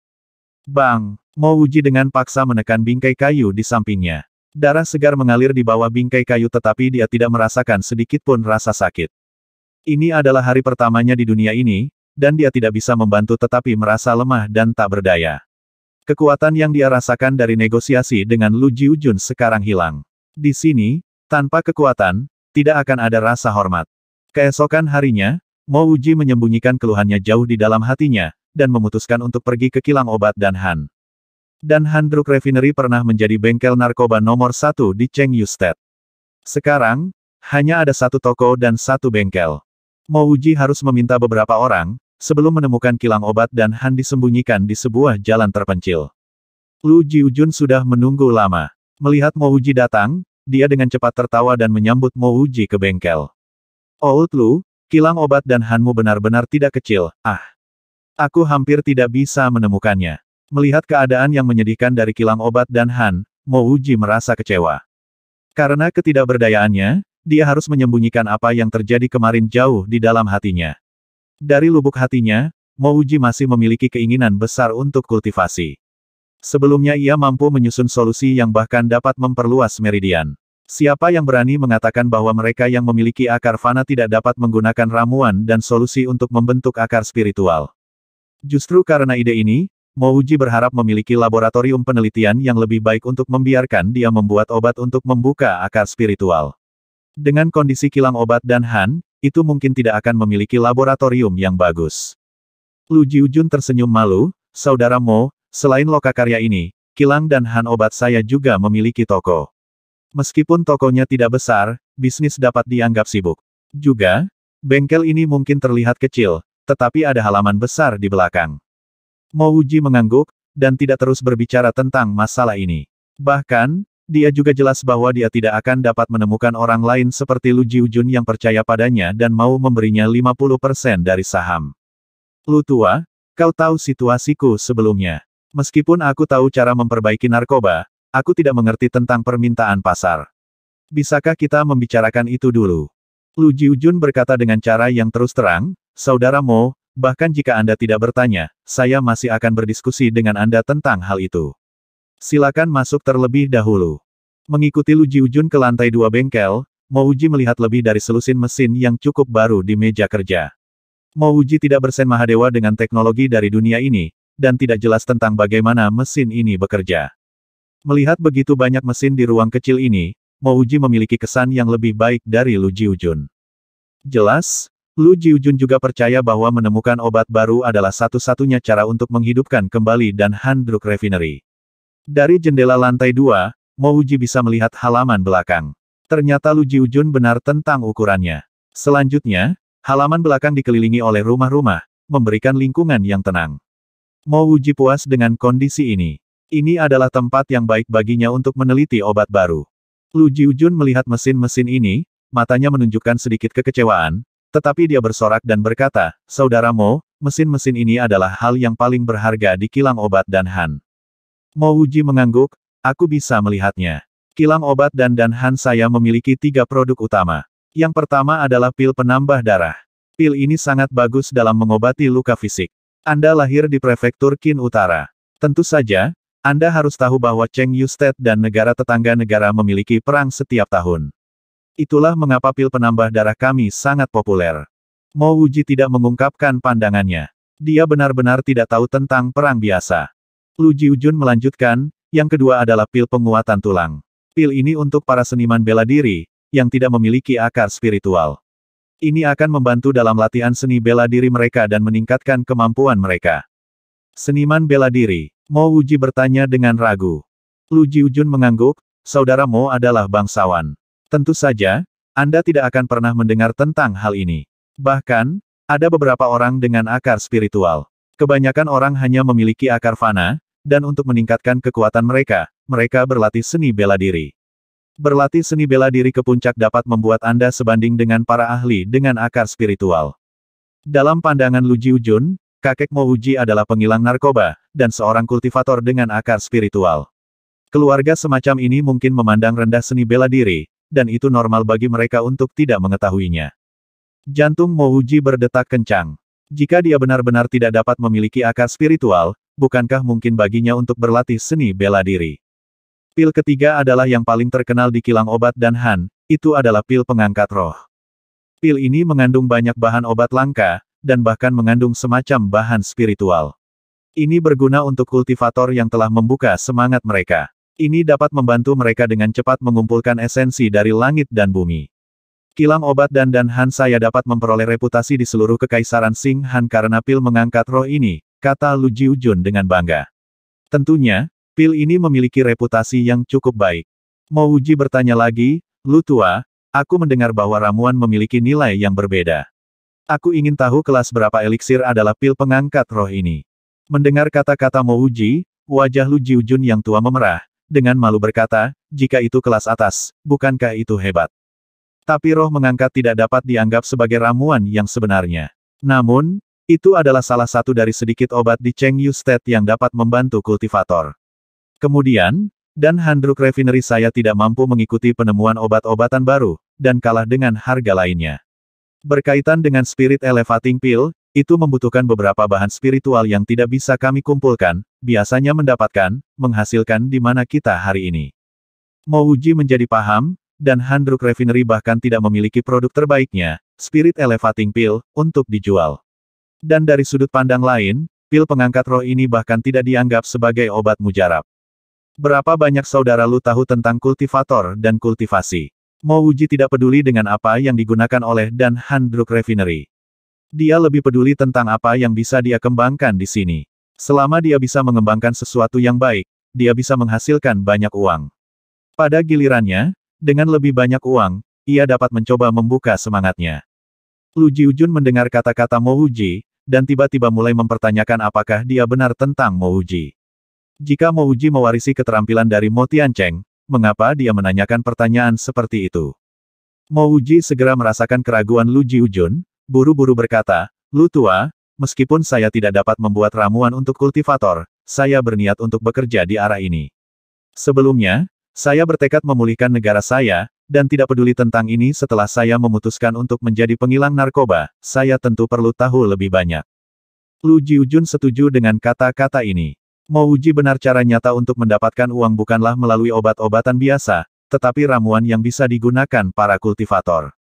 Bang! Mo Wuji dengan paksa menekan bingkai kayu di sampingnya. Darah segar mengalir di bawah bingkai kayu tetapi dia tidak merasakan sedikit pun rasa sakit. Ini adalah hari pertamanya di dunia ini, dan dia tidak bisa membantu tetapi merasa lemah dan tak berdaya. Kekuatan yang dia rasakan dari negosiasi dengan Lu Jiujun sekarang hilang. Di sini, tanpa kekuatan, tidak akan ada rasa hormat. Keesokan harinya, Mo Wuji menyembunyikan keluhannya jauh di dalam hatinya, dan memutuskan untuk pergi ke kilang obat Dan Han. Dan Han Drug Refinery pernah menjadi bengkel narkoba nomor 1 di Chengyu State. Sekarang, hanya ada satu toko dan satu bengkel. Mo Wuji harus meminta beberapa orang, sebelum menemukan kilang obat Dan Han disembunyikan di sebuah jalan terpencil. Lu Jiujun sudah menunggu lama. Melihat Mo Wuji datang, dia dengan cepat tertawa dan menyambut Mo Wuji ke bengkel. Old Lu, kilang obat Dan Hanmu benar-benar tidak kecil, Aku hampir tidak bisa menemukannya. Melihat keadaan yang menyedihkan dari kilang obat Dan Han, Mo Wuji merasa kecewa. Karena ketidakberdayaannya, dia harus menyembunyikan apa yang terjadi kemarin jauh di dalam hatinya. Dari lubuk hatinya, Mo Wuji masih memiliki keinginan besar untuk kultivasi. Sebelumnya ia mampu menyusun solusi yang bahkan dapat memperluas meridian. Siapa yang berani mengatakan bahwa mereka yang memiliki akar fana tidak dapat menggunakan ramuan dan solusi untuk membentuk akar spiritual? Justru karena ide ini, Mo Wuji berharap memiliki laboratorium penelitian yang lebih baik untuk membiarkan dia membuat obat untuk membuka akar spiritual. Dengan kondisi kilang obat Dan Han, itu mungkin tidak akan memiliki laboratorium yang bagus. Lu Jiujun tersenyum malu, Saudara Mo, selain lokakarya ini, kilang Dan Han obat saya juga memiliki toko. Meskipun tokonya tidak besar, bisnis dapat dianggap sibuk. Juga, bengkel ini mungkin terlihat kecil, tetapi ada halaman besar di belakang. Mo Wuji mengangguk, dan tidak terus berbicara tentang masalah ini. Bahkan, dia juga jelas bahwa dia tidak akan dapat menemukan orang lain seperti Lu Jiujun yang percaya padanya dan mau memberinya 50% dari saham. Lu tua, kau tahu situasiku sebelumnya. Meskipun aku tahu cara memperbaiki narkoba, Aku tidak mengerti tentang permintaan pasar. Bisakah kita membicarakan itu dulu? Lu Jiujun berkata dengan cara yang terus terang, Saudara Mo, bahkan jika Anda tidak bertanya, saya masih akan berdiskusi dengan Anda tentang hal itu. Silakan masuk terlebih dahulu. Mengikuti Lu Jiujun ke lantai 2 bengkel, Mo Wuji melihat lebih dari selusin mesin yang cukup baru di meja kerja. Mo Wuji tidak bersen mahadewa dengan teknologi dari dunia ini, dan tidak jelas tentang bagaimana mesin ini bekerja. Melihat begitu banyak mesin di ruang kecil ini, Mo Wuji memiliki kesan yang lebih baik dari Lu Jiujun. Jelas, Lu Jiujun juga percaya bahwa menemukan obat baru adalah satu-satunya cara untuk menghidupkan kembali dan Handruk Refinery. Dari jendela lantai 2, Mo Wuji bisa melihat halaman belakang. Ternyata Lu Jiujun benar tentang ukurannya. Selanjutnya, halaman belakang dikelilingi oleh rumah-rumah, memberikan lingkungan yang tenang. Mo Wuji puas dengan kondisi ini. Ini adalah tempat yang baik baginya untuk meneliti obat baru. Lu Jiujun melihat mesin-mesin ini, matanya menunjukkan sedikit kekecewaan, tetapi dia bersorak dan berkata, Saudara Mo, mesin-mesin ini adalah hal yang paling berharga di kilang obat dan Han. Mo Wuji mengangguk, aku bisa melihatnya. Kilang obat dan Han saya memiliki 3 produk utama. Yang pertama adalah pil penambah darah. Pil ini sangat bagus dalam mengobati luka fisik. Anda lahir di prefektur Qin Utara. Tentu saja, Anda harus tahu bahwa Chengyu State dan negara tetangga negara memiliki perang setiap tahun. Itulah mengapa pil penambah darah kami sangat populer. Mo Wuji tidak mengungkapkan pandangannya. Dia benar-benar tidak tahu tentang perang biasa. Lu Jiujun melanjutkan, yang kedua adalah pil penguatan tulang. Pil ini untuk para seniman bela diri, yang tidak memiliki akar spiritual. Ini akan membantu dalam latihan seni bela diri mereka dan meningkatkan kemampuan mereka. Seniman bela diri, Mo Wuji bertanya dengan ragu. Lu Jiujun mengangguk, Saudara Mo adalah bangsawan. Tentu saja, Anda tidak akan pernah mendengar tentang hal ini. Bahkan, ada beberapa orang dengan akar spiritual. Kebanyakan orang hanya memiliki akar fana, dan untuk meningkatkan kekuatan mereka, mereka berlatih seni bela diri. Berlatih seni bela diri ke puncak dapat membuat Anda sebanding dengan para ahli dengan akar spiritual. Dalam pandangan Lu Jiujun, kakek Mo Wuji adalah pengilang narkoba, dan seorang kultivator dengan akar spiritual. Keluarga semacam ini mungkin memandang rendah seni bela diri, dan itu normal bagi mereka untuk tidak mengetahuinya. Jantung Mo Wuji berdetak kencang. Jika dia benar-benar tidak dapat memiliki akar spiritual, bukankah mungkin baginya untuk berlatih seni bela diri? Pil ketiga adalah yang paling terkenal di kilang obat dan Han, itu adalah pil pengangkat roh. Pil ini mengandung banyak bahan obat langka, dan bahkan mengandung semacam bahan spiritual. Ini berguna untuk kultivator yang telah membuka semangat mereka. Ini dapat membantu mereka dengan cepat mengumpulkan esensi dari langit dan bumi. Kilang obat dan Han saya dapat memperoleh reputasi di seluruh kekaisaran Sing Han karena pil mengangkat roh ini, kata Lu Jiujun dengan bangga. Tentunya, pil ini memiliki reputasi yang cukup baik. Mo Wuji bertanya lagi, Lu tua, aku mendengar bahwa ramuan memiliki nilai yang berbeda. Aku ingin tahu kelas berapa eliksir adalah pil pengangkat roh ini. Mendengar kata-kata Mo Wuji, wajah Lu Jiujun yang tua memerah, dengan malu berkata, jika itu kelas atas, bukankah itu hebat? Tapi roh mengangkat tidak dapat dianggap sebagai ramuan yang sebenarnya. Namun, itu adalah salah satu dari sedikit obat di Chengyu State yang dapat membantu kultivator. Kemudian, dan Handruk Refinery saya tidak mampu mengikuti penemuan obat-obatan baru, dan kalah dengan harga lainnya. Berkaitan dengan Spirit Elevating Pill, itu membutuhkan beberapa bahan spiritual yang tidak bisa kami kumpulkan, biasanya mendapatkan, menghasilkan di mana kita hari ini. Mo Wuji menjadi paham, dan Handruk Refinery bahkan tidak memiliki produk terbaiknya, Spirit Elevating Pill, untuk dijual. Dan dari sudut pandang lain, pil pengangkat roh ini bahkan tidak dianggap sebagai obat mujarab. Berapa banyak saudara Lu tahu tentang kultivator dan kultivasi? Mo Wuji tidak peduli dengan apa yang digunakan oleh dan Handruk Refinery. Dia lebih peduli tentang apa yang bisa dia kembangkan di sini. Selama dia bisa mengembangkan sesuatu yang baik, dia bisa menghasilkan banyak uang. Pada gilirannya, dengan lebih banyak uang, ia dapat mencoba membuka semangatnya. Lu Jiujun mendengar kata-kata Mo Wuji, dan tiba-tiba mulai mempertanyakan apakah dia benar tentang Mo Wuji. Jika Mo Wuji mewarisi keterampilan dari Mo Tiancheng, mengapa dia menanyakan pertanyaan seperti itu? Mo Wuji segera merasakan keraguan Lu Jiujun, buru-buru berkata, Lu tua, meskipun saya tidak dapat membuat ramuan untuk kultivator, saya berniat untuk bekerja di arah ini. Sebelumnya, saya bertekad memulihkan negara saya, dan tidak peduli tentang ini setelah saya memutuskan untuk menjadi pengilang narkoba, saya tentu perlu tahu lebih banyak. Lu Jiujun setuju dengan kata-kata ini. Mo Wuji benar cara nyata untuk mendapatkan uang bukanlah melalui obat-obatan biasa, tetapi ramuan yang bisa digunakan para kultivator.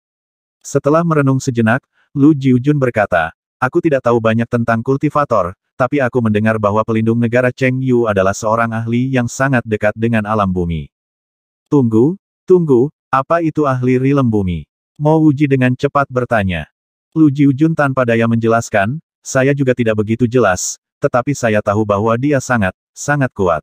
Setelah merenung sejenak, Lu Jiujun berkata, aku tidak tahu banyak tentang kultivator, tapi aku mendengar bahwa pelindung negara Cheng Yu adalah seorang ahli yang sangat dekat dengan alam bumi. Tunggu, apa itu ahli rilem bumi? Mo Wuji dengan cepat bertanya. Lu Jiujun tanpa daya menjelaskan, saya juga tidak begitu jelas, tetapi saya tahu bahwa dia sangat kuat.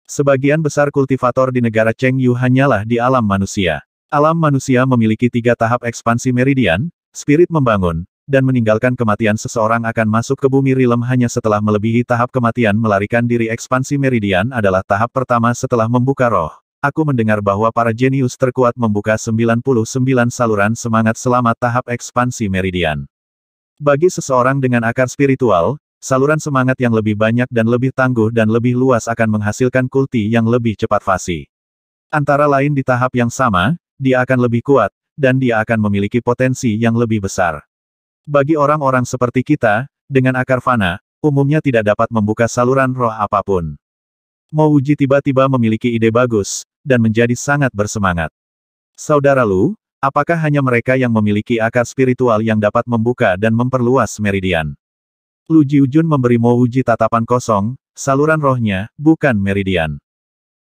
Sebagian besar kultivator di negara Cheng Yu hanyalah di alam manusia. Alam manusia memiliki 3 tahap ekspansi meridian, spirit membangun, dan meninggalkan kematian seseorang akan masuk ke bumi rilem hanya setelah melebihi tahap kematian melarikan diri. Ekspansi meridian adalah tahap pertama setelah membuka roh. Aku mendengar bahwa para jenius terkuat membuka 99 saluran semangat selama tahap ekspansi meridian. Bagi seseorang dengan akar spiritual, saluran semangat yang lebih banyak dan lebih tangguh dan lebih luas akan menghasilkan kulti yang lebih cepat fasi. Antara lain di tahap yang sama, dia akan lebih kuat, dan dia akan memiliki potensi yang lebih besar. Bagi orang-orang seperti kita, dengan akar fana, umumnya tidak dapat membuka saluran roh apapun. Mo Wuji tiba-tiba memiliki ide bagus, dan menjadi sangat bersemangat. Saudara Lu, apakah hanya mereka yang memiliki akar spiritual yang dapat membuka dan memperluas meridian? Lu Jiujun memberi Mo Wuji tatapan kosong, saluran rohnya, bukan meridian.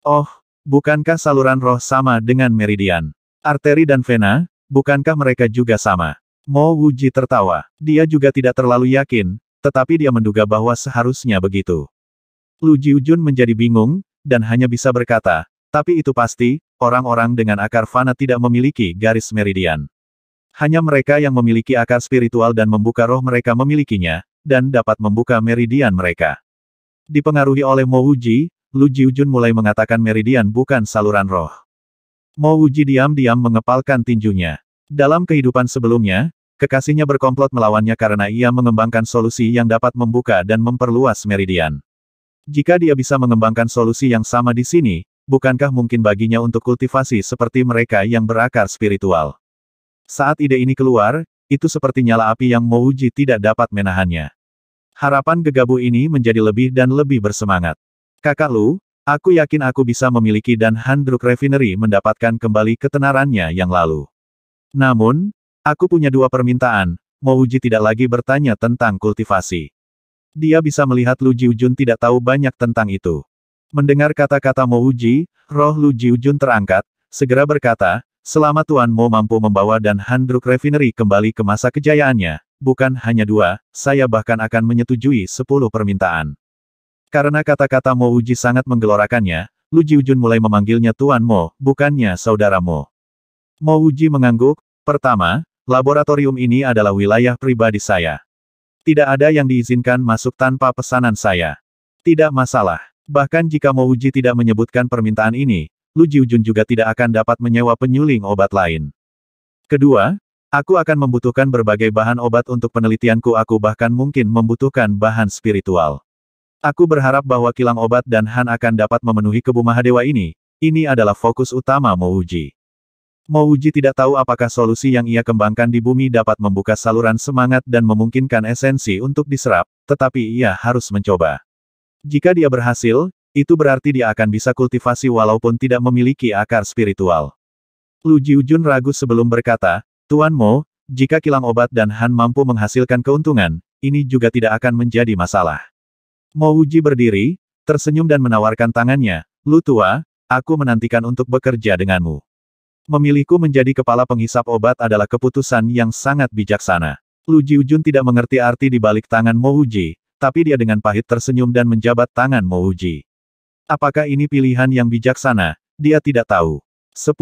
Oh, bukankah saluran roh sama dengan meridian? Arteri dan vena, bukankah mereka juga sama? Mo Wuji tertawa. Dia juga tidak terlalu yakin, tetapi dia menduga bahwa seharusnya begitu. Lu Jiujun menjadi bingung, dan hanya bisa berkata, tapi itu pasti, orang-orang dengan akar fana tidak memiliki garis meridian. Hanya mereka yang memiliki akar spiritual dan membuka roh mereka memilikinya, dan dapat membuka meridian mereka. Dipengaruhi oleh Mo Wuji, Lu Jiujun mulai mengatakan meridian bukan saluran roh. Mo Wuji diam-diam mengepalkan tinjunya. Dalam kehidupan sebelumnya, kekasihnya berkomplot melawannya karena ia mengembangkan solusi yang dapat membuka dan memperluas meridian. Jika dia bisa mengembangkan solusi yang sama di sini, bukankah mungkin baginya untuk kultivasi seperti mereka yang berakar spiritual? Saat ide ini keluar, itu seperti nyala api yang Mo Wuji tidak dapat menahannya. Harapan gegabah ini menjadi lebih dan lebih bersemangat. Kakak Lu, aku yakin aku bisa memiliki dan Handruk Refinery mendapatkan kembali ketenarannya yang lalu. Namun, aku punya 2 permintaan. Mo Wuji tidak lagi bertanya tentang kultivasi. Dia bisa melihat Lu Jiujun tidak tahu banyak tentang itu. Mendengar kata-kata Mo Wuji, roh Lu Jiujun terangkat, segera berkata, selama Tuan Mo mampu membawa dan Handruk Refinery kembali ke masa kejayaannya, bukan hanya 2, saya bahkan akan menyetujui 10 permintaan. Karena kata-kata Mo Wuji sangat menggelorakannya, Lu Jiujun mulai memanggilnya Tuan Mo, bukannya Saudara Mo. Mo Wuji mengangguk, pertama, laboratorium ini adalah wilayah pribadi saya. Tidak ada yang diizinkan masuk tanpa pesanan saya. Tidak masalah. Bahkan jika Mo Wuji tidak menyebutkan permintaan ini, Lu Jiujun juga tidak akan dapat menyewa penyuling obat lain. Kedua, aku akan membutuhkan berbagai bahan obat untuk penelitianku. Aku bahkan mungkin membutuhkan bahan spiritual. Aku berharap bahwa kilang obat dan Han akan dapat memenuhi kebu Mahadewa ini. Ini adalah fokus utama Mo Wuji. Mo Wuji tidak tahu apakah solusi yang ia kembangkan di bumi dapat membuka saluran semangat dan memungkinkan esensi untuk diserap, tetapi ia harus mencoba. Jika dia berhasil, itu berarti dia akan bisa kultivasi walaupun tidak memiliki akar spiritual. Lu Jiujun ragu sebelum berkata, Tuan Mo, jika kilang obat dan Han mampu menghasilkan keuntungan, ini juga tidak akan menjadi masalah. Mo Wuji berdiri, tersenyum dan menawarkan tangannya, Lu Tua, aku menantikan untuk bekerja denganmu. Memilihku menjadi kepala penghisap obat adalah keputusan yang sangat bijaksana. Lu Jiujun tidak mengerti arti di balik tangan Mo Wuji, tapi dia dengan pahit tersenyum dan menjabat tangan Mo Wuji. Apakah ini pilihan yang bijaksana? Dia tidak tahu. 10.